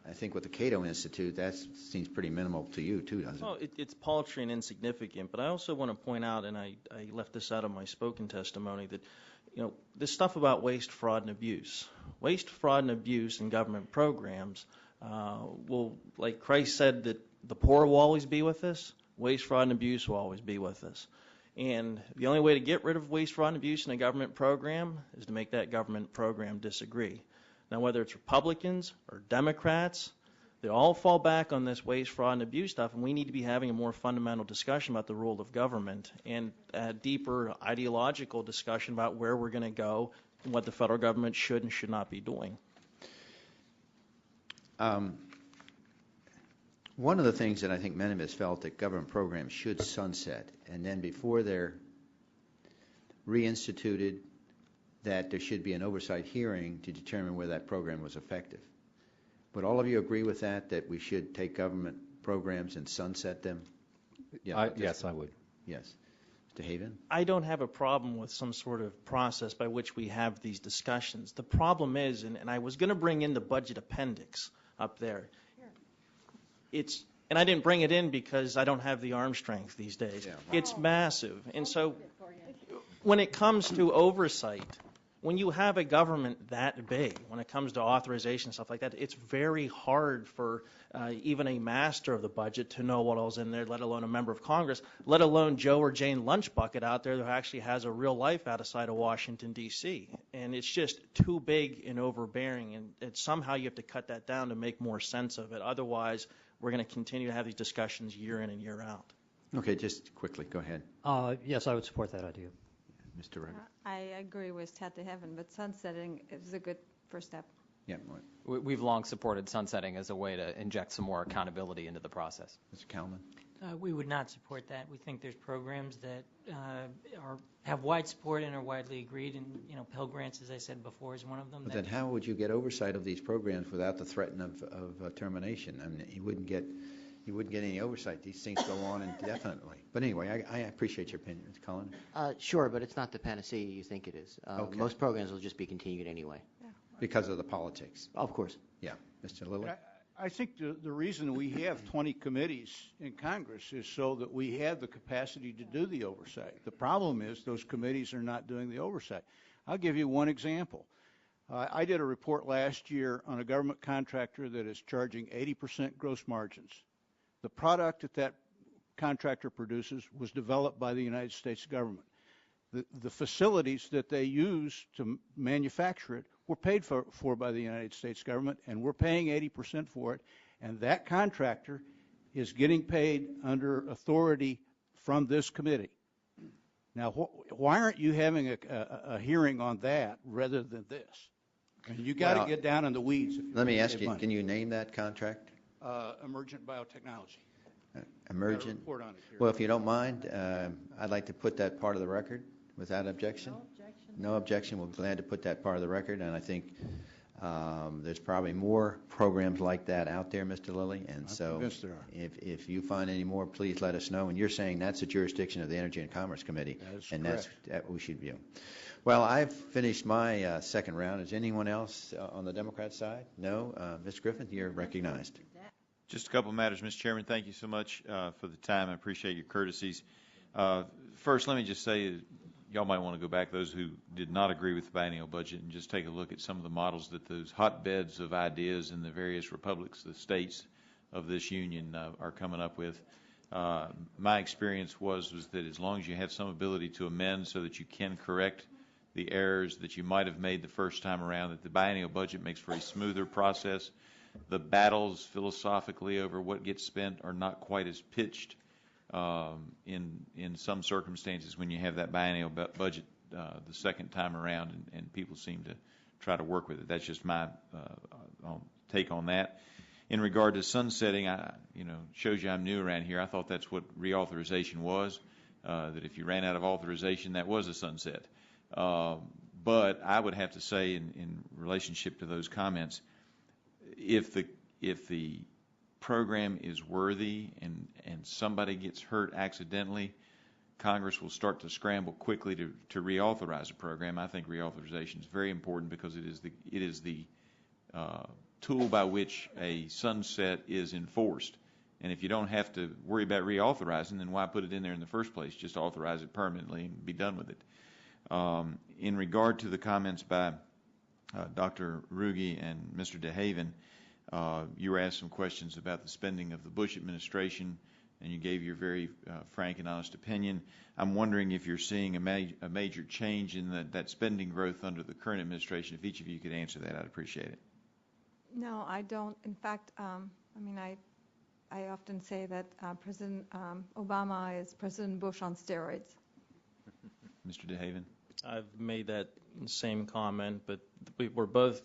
I think with the Cato Institute, that seems pretty minimal to you too, doesn't it? Well, It's paltry and insignificant, but I also want to point out, and I left this out of my spoken testimony, that this stuff about waste, fraud, and abuse. Waste, fraud, and abuse in government programs will, like Christ said, that the poor will always be with us. Waste, fraud, and abuse will always be with us. And the only way to get rid of waste, fraud, and abuse in a government program is to make that government program disagree. Now, whether it's Republicans or Democrats, they all fall back on this waste, fraud, and abuse stuff, and we need to be having a more fundamental discussion about the role of government and a deeper ideological discussion about where we're going to go and what the federal government should and should not be doing. One of the things that I think many of us felt that government programs should sunset, and then before they're reinstituted, that there should be an oversight hearing to determine whether that program was effective. Would all of you agree with that we should take government programs and sunset them? Yeah, yes, I would. Yes. Mr. Haven? I don't have a problem with some sort of process by which we have these discussions. The problem is, and I was going to bring in the budget appendix up there. And I didn't bring it in because I don't have the arm strength these days. Yeah, wow. It's massive. And so when it comes to oversight, when you have a government that big, when it comes to authorization and stuff like that, it's very hard for even a master of the budget to know what all's in there, let alone a member of Congress, let alone Joe or Jane Lunchbucket out there who actually has a real life outside of Washington, D.C. And it's just too big and overbearing, and somehow you have to cut that down to make more sense of it. Otherwise, we're going to continue to have these discussions year in and year out. Okay, just quickly, go ahead. Yes, I would support that idea. Mr. Rayburn? I agree with Ted to Heaven, but sunsetting is a good first step. Yeah. We've long supported sunsetting as a way to inject some more accountability into the process. Mr. Kalman? We would not support that. We think there's programs that have wide support and are widely agreed, and Pell Grants, as I said before, is one of them. But then how would you get oversight of these programs without the threat of termination? I mean, you wouldn't get any oversight. These things go on indefinitely. But anyway, I appreciate your opinion, Colin. Sure, but it's not the panacea you think it is. Okay. Most programs will just be continued anyway. Because of the politics. Of course. Yeah, Mr. Lilly. I think the reason we have 20 committees in Congress is so that we have the capacity to do the oversight. The problem is those committees are not doing the oversight. I'll give you one example. I did a report last year on a government contractor that is charging 80% gross margins. The product that contractor produces was developed by the United States government. The facilities that they use to manufacture it were paid for by the United States government, and we're paying 80% for it, and that contractor is getting paid under authority from this committee. Now, why aren't you having a hearing on that rather than this? I mean, you got to get down in the weeds. Let me ask you, can you name that contract? Emergent biotechnology. Emergent? Report on it here. Well, if you don't mind, I'd like to put that part of the record without objection. No objection. We're glad to put that part of the record, and I think there's probably more programs like that out there, Mr. Lilly, and so if you find any more, please let us know. And you're saying that's a jurisdiction of the Energy and Commerce Committee, and that's that we should view. Well, I've finished my second round. Is anyone else on the Democrat side? No? Mr. Griffin, you're recognized. Just a couple of matters, Mr. Chairman. Thank you so much for the time. I appreciate your courtesies. First, let me just say, y'all might want to go back, those who did not agree with the biennial budget, and just take a look at some of the models that those hotbeds of ideas in the various republics, the states of this union are coming up with. My experience was that as long as you have some ability to amend so that you can correct the errors that you might have made the first time around, that the biennial budget makes for a smoother process. The battles philosophically over what gets spent are not quite as pitched in some circumstances when you have that biennial budget the second time around, and people seem to try to work with it. That's just my take on that. In regard to sunsetting, shows you I'm new around here. I thought that's what reauthorization was, that if you ran out of authorization, that was a sunset. But I would have to say in relationship to those comments, if the program is worthy and somebody gets hurt accidentally, Congress will start to scramble quickly to reauthorize a program. I think reauthorization is very important because it is the tool by which a sunset is enforced. And if you don't have to worry about reauthorizing, then why put it in there in the first place? Just authorize it permanently and be done with it. In regard to the comments by Dr. Ruge and Mr. DeHaven, you were asked some questions about the spending of the Bush administration, and you gave your very frank and honest opinion. I'm wondering if you're seeing a major change in that spending growth under the current administration. If each of you could answer that, I'd appreciate it. No, I don't. In fact, I often say that President Obama is President Bush on steroids. Mr. DeHaven? I've made that same comment, but we're both,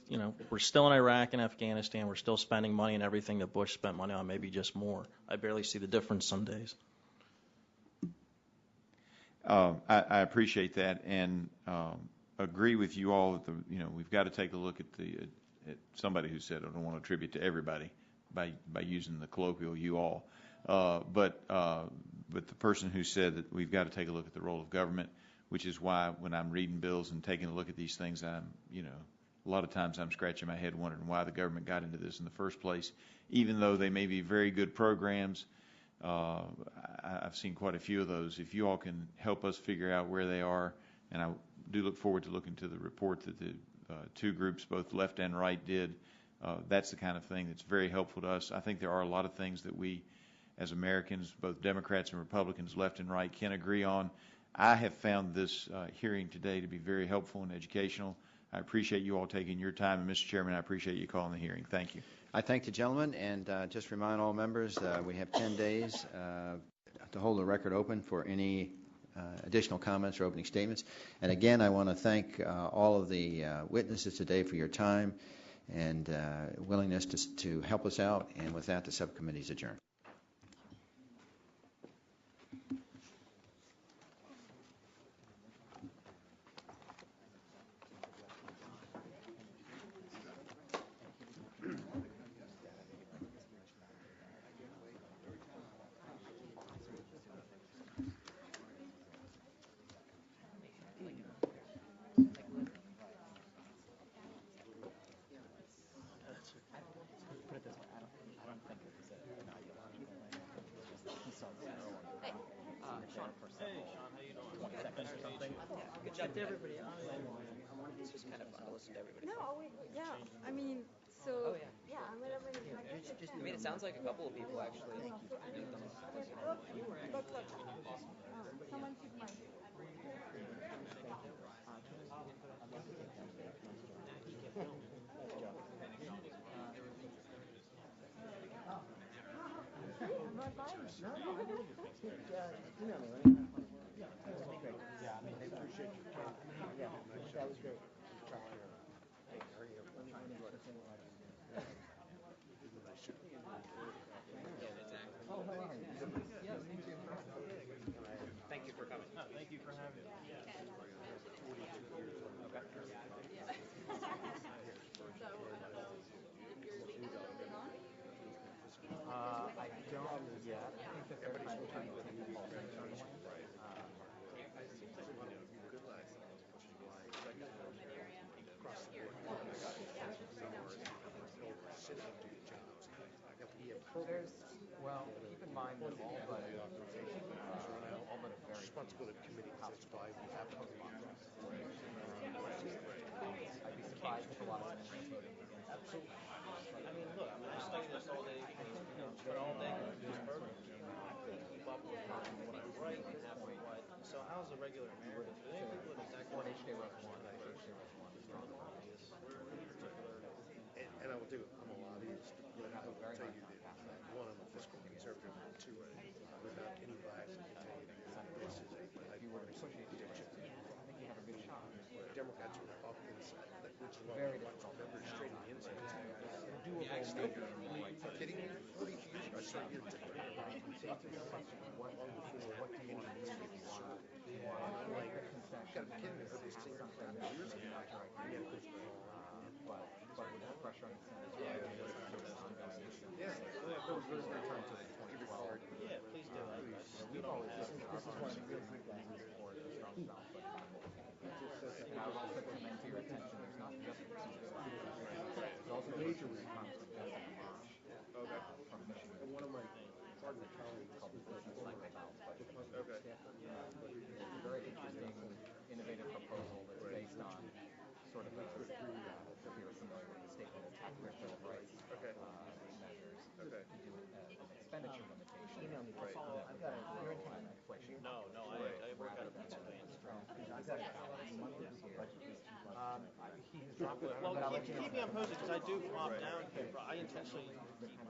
we're still in Iraq and Afghanistan. We're still spending money on everything that Bush spent money on, maybe just more. I barely see the difference some days. I appreciate that and agree with you all that we've got to take a look at somebody who said, I don't want to attribute to everybody by using the colloquial you all, but the person who said that we've got to take a look at the role of government, which is why when I'm reading bills and taking a look at these things, a lot of times I'm scratching my head wondering why the government got into this in the first place. Even though they may be very good programs, I've seen quite a few of those. If you all can help us figure out where they are, and I do look forward to looking to the report that the two groups, both left and right, did, that's the kind of thing that's very helpful to us. I think there are a lot of things that we, as Americans, both Democrats and Republicans, left and right, can agree on. I have found this hearing today to be very helpful and educational. I appreciate you all taking your time, and Mr. Chairman, I appreciate you calling the hearing. Thank you. I thank the gentleman, and just remind all members we have 10 days to hold the record open for any additional comments or opening statements. And again, I want to thank all of the witnesses today for your time and willingness to help us out. And with that, the subcommittee is adjourned. jump to everybody. It's just kind of fun to listen to everybody. No, yeah. I mean, so. Oh, yeah. I mean, it sounds like a couple of people actually. Look. Someone took my. I'm not buying it. No, email me. Yeah, that'd be great. Yeah, I mean, they appreciate you. Yeah, that was great. Oh, how are you? Yes, me too. Thank you for coming. No, thank you for having me. I don't yet. I think that everybody's trying to take the call. There's, well, keep in mind that all but a very responsibility committee testified. We have I'd be surprised if a lot of members voted against. Absolutely. I mean, look, I study this all day. Spend all day going through this program. Keep up with what I write and have to what. So how's a regular American? Do they think what exactly? And I will do it. I'm a lobbyist, but I will tell you that one, I'm a fiscal conservative, and two, without any bias, I can tell you that this is a bipartisan prediction. Democrats and Republicans, which is very difficult. Members straight on the inside. Doable. Are you kidding me? 42 years ago, I started here to long before what do you want to do? Like, got a kid in there, these things years ago. But with the pressure on the Senate, Yeah, please do. We've always this is one of the real big things for the strong South. And I would also commend to your attention, there's not just there's also major response from Jessica Marsh from Michigan. And one of my partner colleagues called the Business Cycle Balance Budget. It's a very interesting, innovative proposal that's based on sort of a, if you're familiar with the statement of taxpayer bill of rights measures, to do an expenditure limitation. Email me. I've got you're in town. No, I work out of Pennsylvania. Well, keep me on posted because I do pop down here. I intentionally keep my